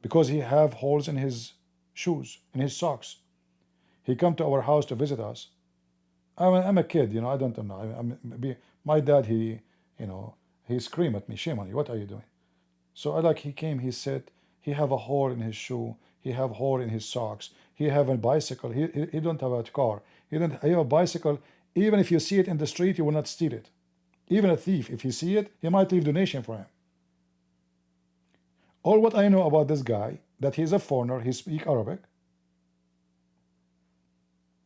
because he have holes in his shoes, in his socks. He come to our house to visit us. I'm a kid, I don't know. My dad, he screamed at me, shame on you, what are you doing? So he came, he said, he have a hole in his shoe, he have hole in his socks, he have a bicycle, he don't have a car, he have a bicycle. Even if you see it in the street, you will not steal it. Even a thief, if you see it, he might leave donation for him. All what I know about this guy, that he's a foreigner, he speaks Arabic,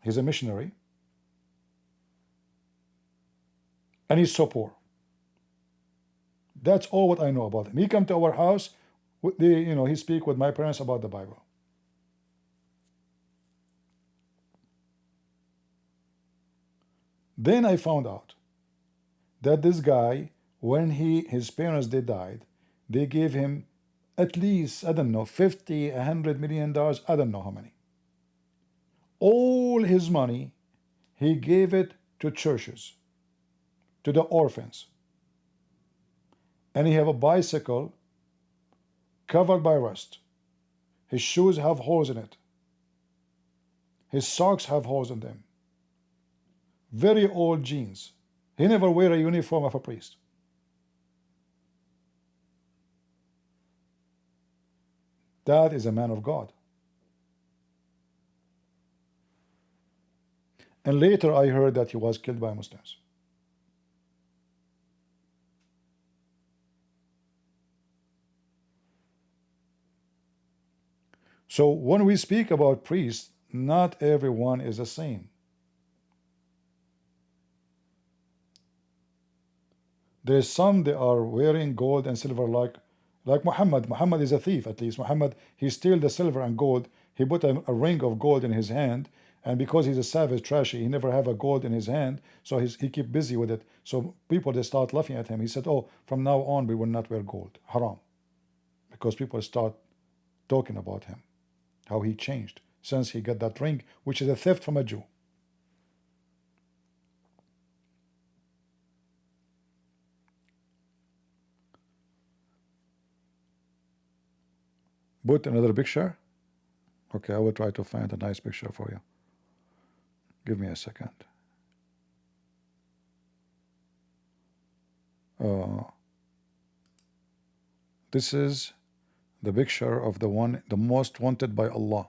he's a missionary, and he's so poor. That's all what I know about him. He come to our house, he speak with my parents about the Bible. Then I found out that this guy, when his parents, they died, they gave him at least, I don't know, 50, $100 million, I don't know how many. All his money, he gave it to churches, to the orphans. And he have a bicycle covered by rust. His shoes have holes in it. His socks have holes in them. Very old jeans. He never wear a uniform of a priest. That is a man of God. And later I heard that he was killed by Muslims. So when we speak about priests, not everyone is the same. There's some, they are wearing gold and silver like Muhammad. Muhammad is a thief, at least. Muhammad, he steal the silver and gold. He put a ring of gold in his hand, and because he's a savage, trashy, he never have a gold in his hand, so he keep busy with it. So people, they start laughing at him. He said, oh, from now on we will not wear gold. Haram. Because people start talking about him, how he changed since he got that ring, which is a theft from a Jew. Put another picture. Okay, I will try to find a nice picture for you. Give me a second. This is the picture of the most wanted by Allah.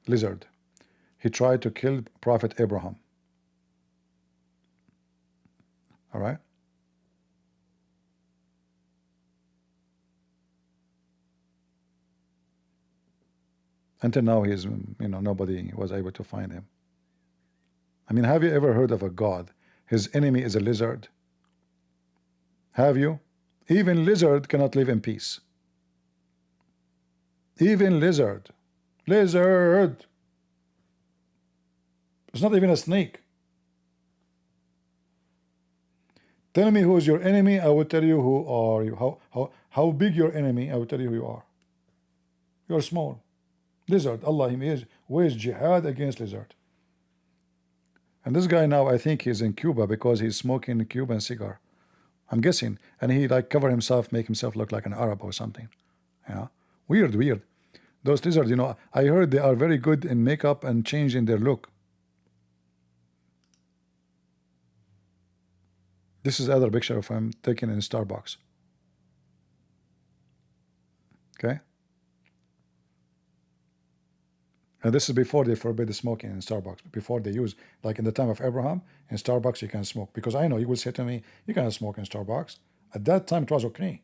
Lizard. He tried to kill Prophet Abraham. All right. Until now, he's, nobody was able to find him. I mean, have you ever heard of a God? His enemy is a lizard. Have you? Even lizard cannot live in peace. Even lizard. Lizard. It's not even a snake. Tell me who is your enemy, I will tell you who are you. How big your enemy, I will tell you who you are. You're small. Lizard. Allah, he waged jihad against lizard. And this guy now, I think he's in Cuba because he's smoking a Cuban cigar. I'm guessing. And he cover himself, make himself look like an Arab or something. Yeah. Weird. Those lizards, I heard they are very good in makeup and changing their look. This is other picture of him taken in Starbucks. Okay. And this is before they forbid the smoking in Starbucks. Before they use, like in the time of Abraham, in Starbucks you can smoke. Because I know you will say to me, you cannot smoke in Starbucks. At that time it was okay.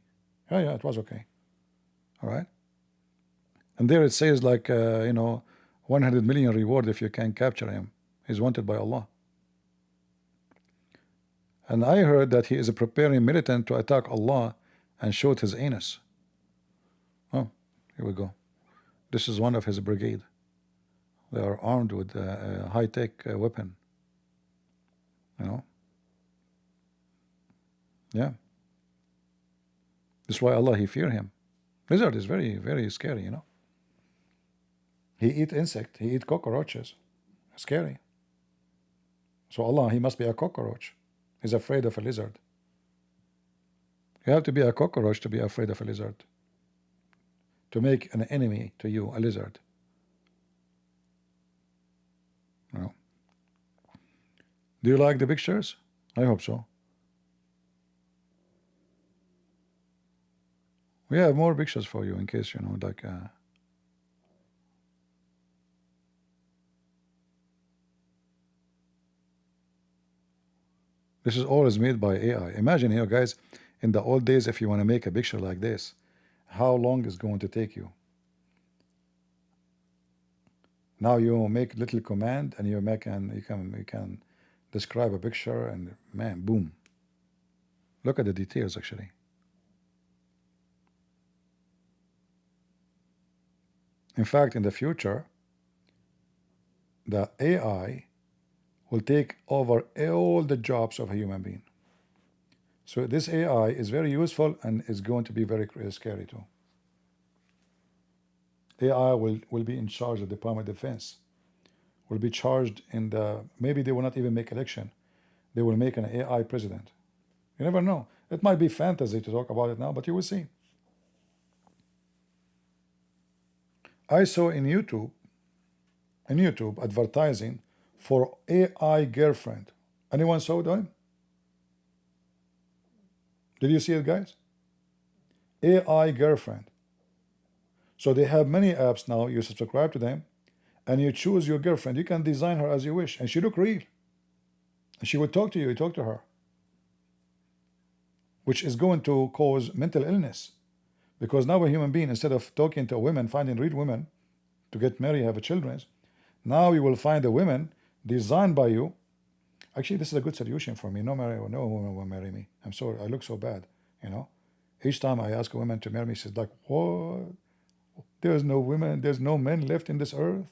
Yeah, it was okay. All right. And there it says 100 million reward if you can capture him. He's wanted by Allah. And I heard that he is preparing militant to attack Allah and shoot his anus. Oh, here we go. This is one of his brigade. They are armed with a high-tech weapon. You know? Yeah. That's why Allah, he fear him. Lizard is very, very scary, you know. He eat insect, he eat cockroaches. Scary. So Allah, he must be a cockroach. He's afraid of a lizard. You have to be a cockroach to be afraid of a lizard. To make an enemy to you, a lizard. You know. Do you like the pictures? I hope so. We have more pictures for you in case, you know, like this is all is made by AI. Imagine here, guys, in the old days, if you want to make a picture like this, how long is going to take you? Now you make little command and you can describe a picture and man, boom. Look at the details actually. In fact, in the future, the AI will take over all the jobs of a human being. So this AI is very useful and is going to be very scary too. AI will be in charge of the Department of Defense, will be charged in the, maybe they will not even make election. They will make an AI president. You never know. It might be fantasy to talk about it now, but you will see. I saw in YouTube advertising for AI girlfriend. Anyone saw them? Did you see it, guys? AI girlfriend. So they have many apps now. You subscribe to them and you choose your girlfriend. You can design her as you wish, and she look real. And she would talk to you, you talk to her, which is going to cause mental illness. Because now a human being, instead of talking to a woman, finding real women to get married, have children, now you will find a woman designed by you. Actually, this is a good solution for me. No woman will marry me. I'm sorry, I look so bad, you know. Each time I ask a woman to marry me, she's like, what? There's no women, there's no men left in this earth.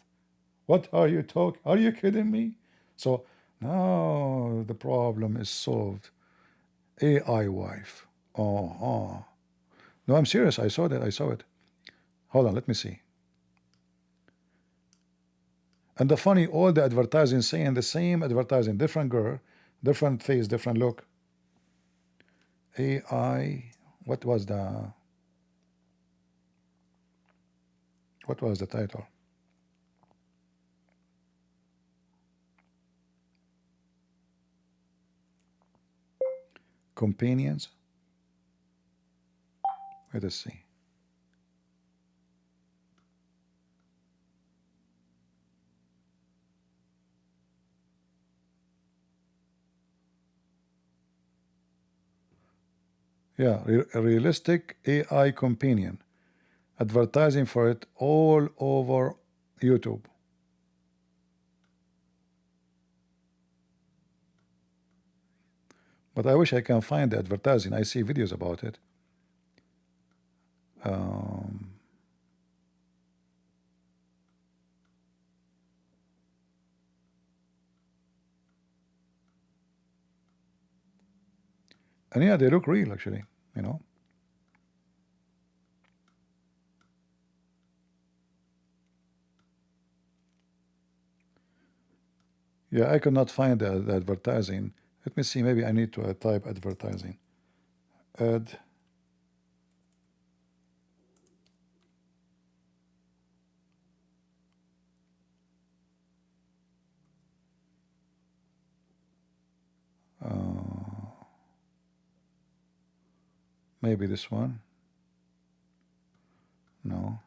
What are you talking? Are you kidding me? So now the problem is solved. AI wife. No, I'm serious. I saw that. I saw it. Hold on, let me see. And the funny, all the advertising saying the same advertising, different girl, different face, different look. AI, what was the title? Companions. Let us see. Yeah, a realistic AI companion. Advertising for it all over YouTube. But I wish I can find the advertising. I see videos about it. And yeah, they look real actually, you know. Yeah, I could not find the advertising. Let me see, maybe I need to type advertising. Ad. Maybe this one. No.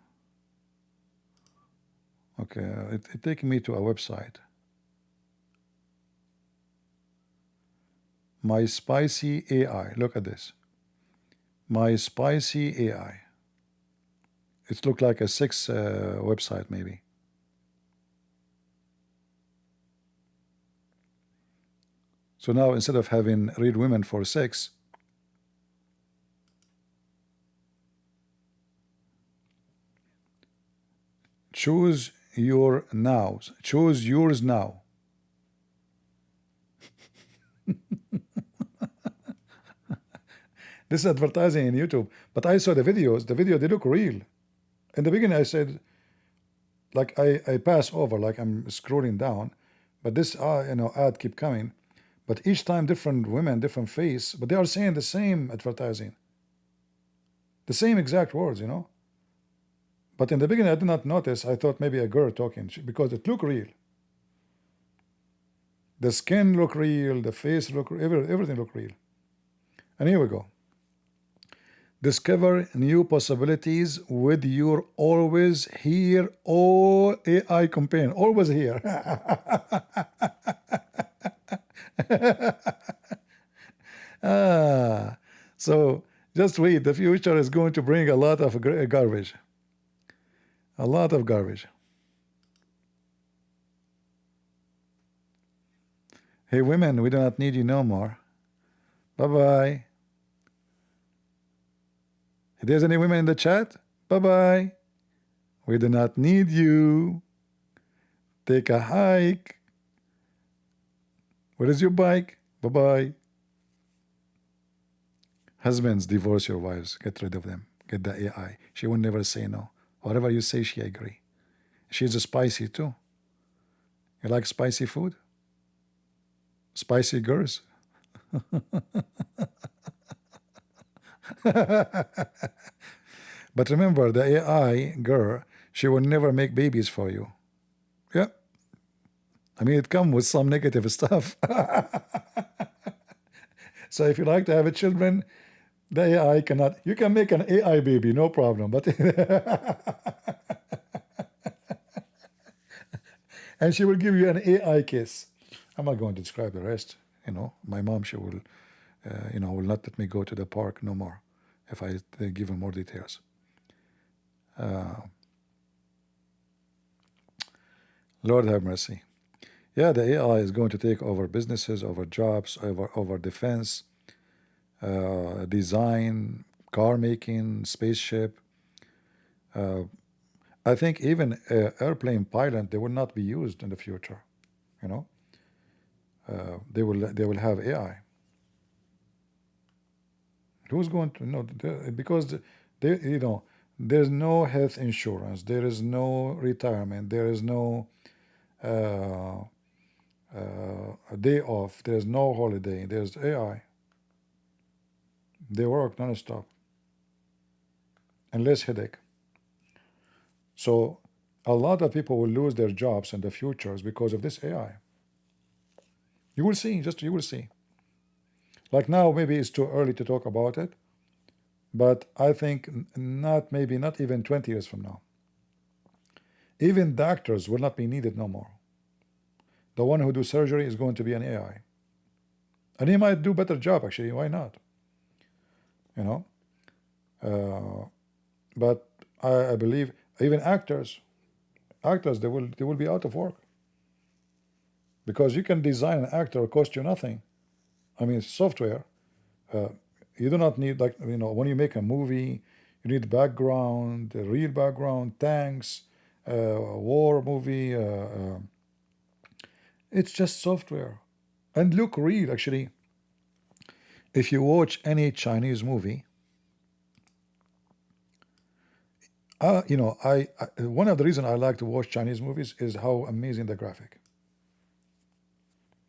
Okay, it taking me to a website. My Spicy AI. Look at this. My Spicy AI. It looked like a sex website maybe. So now instead of having real women for sex, choose your nows. Choose yours now. This is advertising in YouTube. But I saw the videos. The video, they look real. In the beginning, I said, like I pass over, like I'm scrolling down. But this, ad keep coming. But each time different women, different face. But they are saying the same advertising. The same exact words, But in the beginning, I did not notice. I thought maybe a girl talking because it looked real. The skin looked real, the face looked, everything looked real. And here we go. Discover new possibilities with your always here all AI companion. Always here. So just wait. The future is going to bring a lot of garbage. A lot of garbage. Hey women, we do not need you no more. Bye-bye. If there's any women in the chat, bye-bye. We do not need you. Take a hike. Where is your bike? Bye-bye. Husbands, divorce your wives. Get rid of them. Get the AI. She will never say no. Whatever you say, she agree. She's a spicy too. You like spicy food? Spicy girls? But remember, the AI girl, she will never make babies for you. Yeah. I mean, it comes with some negative stuff. So if you like to have a children, the AI cannot. You can make an AI baby, no problem. But and she will give you an AI kiss. I'm not going to describe the rest. My mom, she will, will not let me go to the park no more if I give her more details. Lord have mercy. Yeah, the AI is going to take over businesses, over jobs, over defense, design, car making, spaceship. I think even airplane pilot, they will not be used in the future. They will have AI. Who's going to know? Because there's no health insurance, there is no retirement, there is no a day off, there's no holiday, there's AI. They work non-stop and less headache. So a lot of people will lose their jobs in the futures because of this AI. You will see, you will see. Like now, maybe it's too early to talk about it, but I think not even 20 years from now. Even doctors will not be needed no more. The one who do surgery is going to be an AI. And he might do better job, actually, why not? But I believe even actors, they will be out of work. Because you can design an actor, cost you nothing. I mean, software. You do not need, when you make a movie, you need background, a real background, tanks, war movie. It's just software. And look real, actually. If you watch any Chinese movie, one of the reasons I like to watch Chinese movies is how amazing the graphic.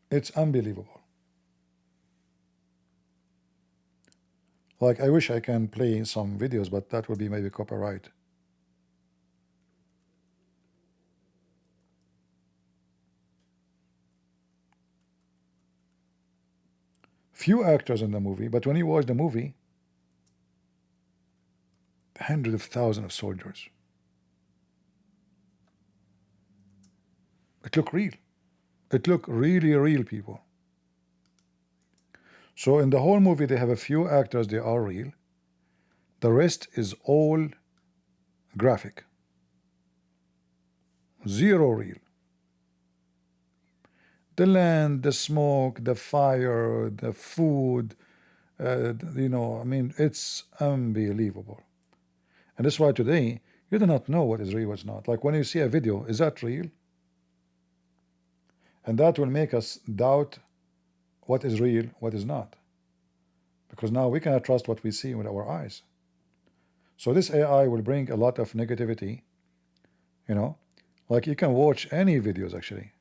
It's unbelievable. Like, I wish I can play some videos, but that would be maybe copyright. Few actors in the movie, but when you watch the movie, hundreds of thousands of soldiers. It look real. It look really real, people. So in the whole movie, they have a few actors, they are real. The rest is all graphic. Zero real. The land, the smoke, the fire, the food, you know, I mean, it's unbelievable. And that's why today you do not know what is real, what's not. Like when you see a video, is that real? And that will make us doubt what is real, what is not. Because now we cannot trust what we see with our eyes. So this AI will bring a lot of negativity, you know, like you can watch any videos actually.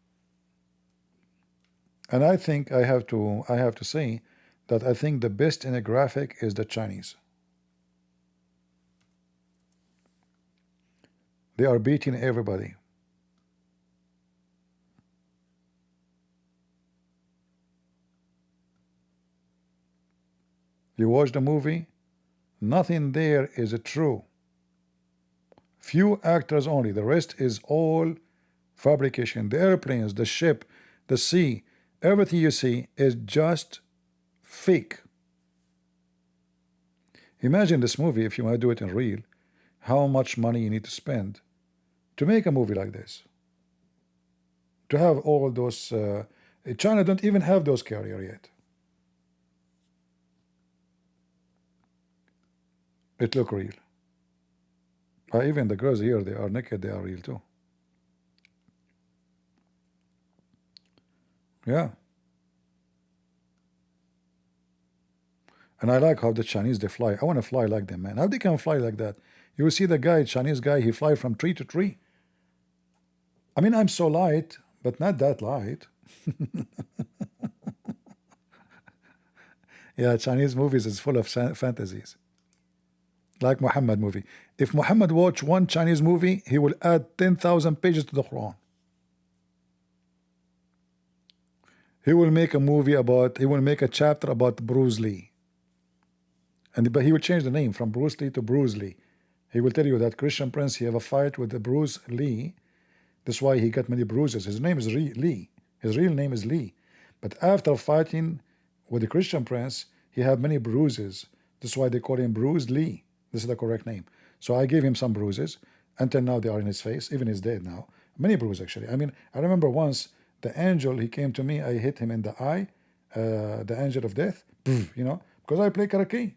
And I think I have to say that I think the best in a graphic is the Chinese. They are beating everybody. You watch the movie, nothing there is true. Few actors only, the rest is all fabrication. The airplanes, the ship, the sea, everything you see is just fake. Imagine this movie, if you want to do it in real, how much money you need to spend to make a movie like this. To have all those, China don't even have those carrier yet. It look real. Even the girls here, they are naked, they are real too. Yeah. And I like how the Chinese, they fly. I want to fly like them, man. How they can fly like that? You will see the guy, Chinese guy, he fly from tree to tree. I mean, I'm so light, but not that light. Yeah, Chinese movies is full of fantasies. Like Muhammad movie. If Muhammad watch one Chinese movie, he will add 10,000 pages to the Quran. He will make a movie about, he will make a chapter about Bruce Lee. But he will change the name from Bruce Lee to Bruce Lee. He will tell you that Christian Prince, he have a fight with the Bruce Lee. That's why he got many bruises. His name is Lee. His real name is Lee. But after fighting with the Christian Prince, he had many bruises. That's why they call him Bruce Lee. This is the correct name. So I gave him some bruises. Until now they are in his face. Even he's dead now. Many bruises actually. I mean, I remember once the angel, he came to me. I hit him in the eye. The angel of death. You know, because I play karate.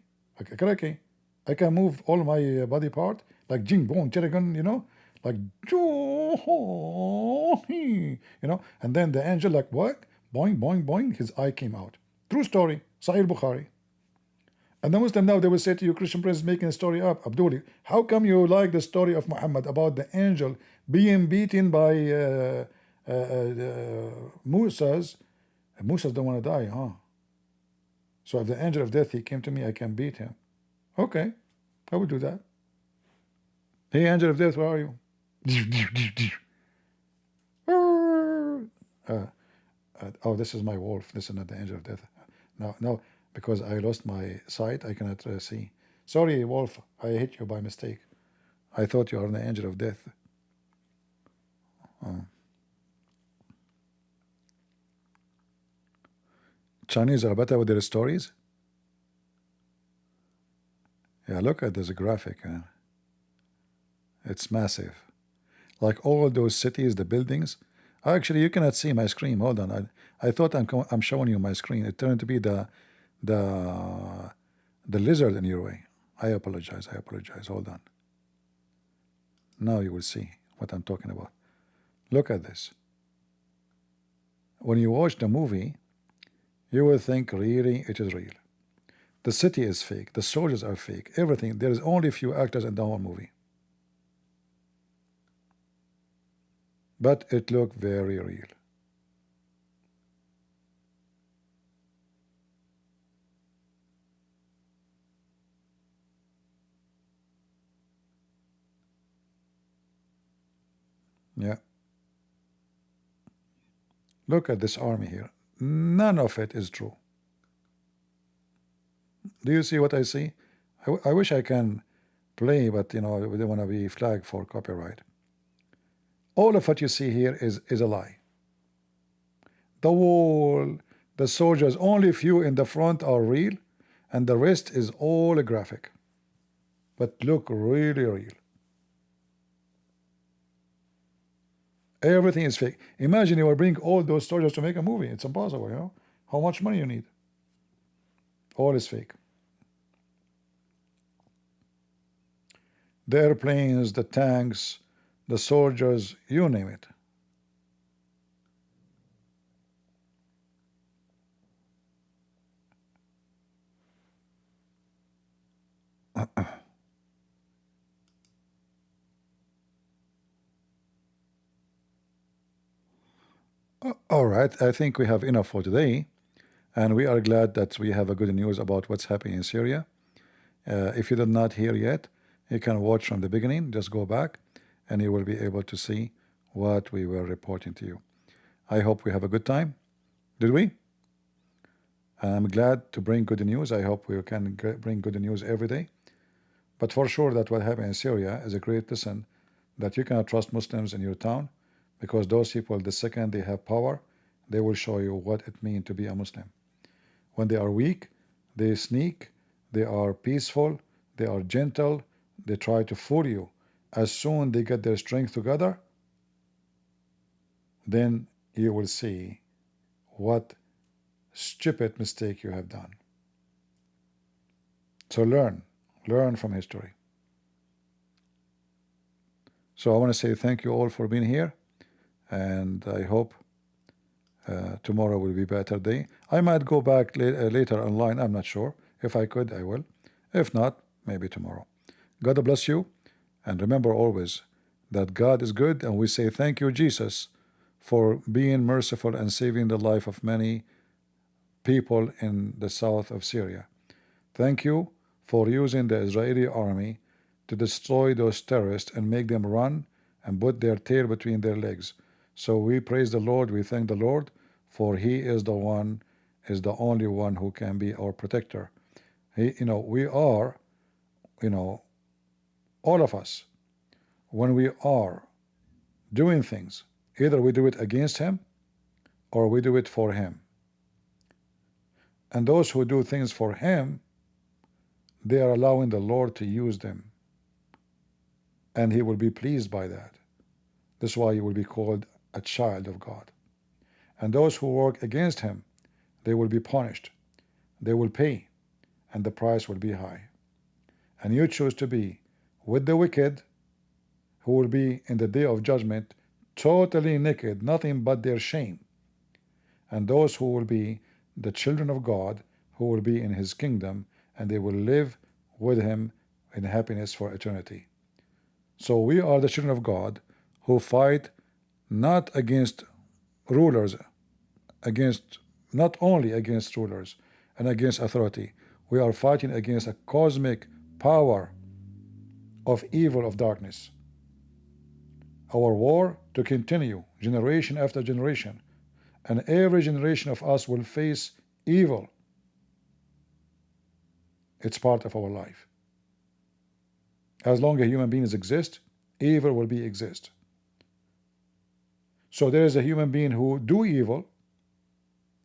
I can move all my body part like jing bong jiragan, you know, like you know, and then the angel like what? Boing boing boing, his eye came out. True story, Sahih Bukhari. And the Muslim now they will say to you, Christian Prince is making a story up. Abdul, how come you like the story of Muhammad about the angel being beaten by Musa's? Musa's don't want to die, huh? So if the angel of death, he came to me, I can beat him. Okay, I will do that. Hey, angel of death, where are you? Oh, this is my wolf. This is not the angel of death. No, because I lost my sight, I cannot see. Sorry, wolf, I hit you by mistake. I thought you are the angel of death. Chinese are better with their stories. Yeah, look at this graphic. It's massive. Like all those cities, the buildings. Actually, you cannot see my screen. Hold on. I thought I'm showing you my screen. It turned to be the lizard in your way. I apologize. Hold on. Now you will see what I'm talking about. Look at this. When you watch the movie, you will think really it is real. The city is fake. The soldiers are fake. Everything. There is only a few actors in the whole movie. But it looked very real. Yeah. Look at this army here. None of it is true. Do you see what I see? I wish I can play, but you know, we don't want to be flagged for copyright. All of what you see here is a lie. The wall, the soldiers, only a few in the front are real, and the rest is all a graphic. But look really real. Everything is fake. Imagine you will bring all those soldiers to make a movie. It's impossible, you know. How much money you need? All is fake. The airplanes, the tanks, the soldiers, you name it. All right, I think we have enough for today, and we are glad that we have a good news about what's happening in Syria. If you did not hear yet, you can watch from the beginning. Just go back, and you will be able to see what we were reporting to you. I hope we have a good time. Did we? I'm glad to bring good news. I hope we can bring good news every day. But for sure that what happened in Syria is a great lesson that you cannot trust Muslims in your town, because those people, the second they have power, they will show you what it means to be a Muslim. When they are weak, they sneak, they are peaceful, they are gentle, they try to fool you. As soon they get their strength together, then you will see what stupid mistake you have done. So learn from history. So I want to say thank you all for being here, and I hope tomorrow will be a better day. I might go back later online. I'm not sure. If I could, I will. If not, maybe tomorrow. God bless you, and remember always that God is good, and we say thank you, Jesus, for being merciful and saving the life of many people in the south of Syria. Thank you for using the Israeli army to destroy those terrorists and make them run and put their tail between their legs. So we praise the Lord, we thank the Lord, for He is the one, is the only one who can be our protector. We are, all of us, when we are doing things, either we do it against Him or we do it for Him. And those who do things for Him, they are allowing the Lord to use them, and He will be pleased by that. That's why you will be called a child of God. And those who work against Him, they will be punished. They will pay, and the price will be high. And you choose to be with the wicked, who will be in the day of judgment totally naked, nothing but their shame. And those who will be the children of God, who will be in His kingdom, and they will live with Him in happiness for eternity. So we are the children of God who fight not against rulers, not only against rulers and against authority. We are fighting against a cosmic power of evil, of darkness. Our war to continue generation after generation, and every generation of us will face evil. It's part of our life. As long as human beings exist, evil will exist. So there is a human being who do evil,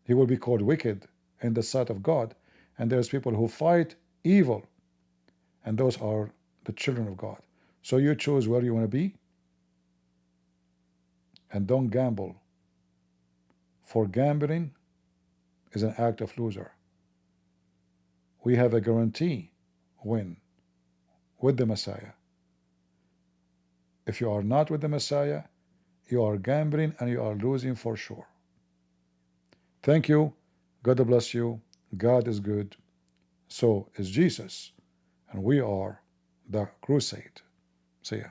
he will be called wicked in the sight of God, and there's people who fight evil, and those are the children of God. So you choose where you want to be, and don't gamble, for gambling is an act of loser. We have a guarantee win with the Messiah. If you are not with the Messiah, you are gambling and you are losing for sure. Thank you. God bless you. God is good. So is Jesus. And we are the crusade. See ya.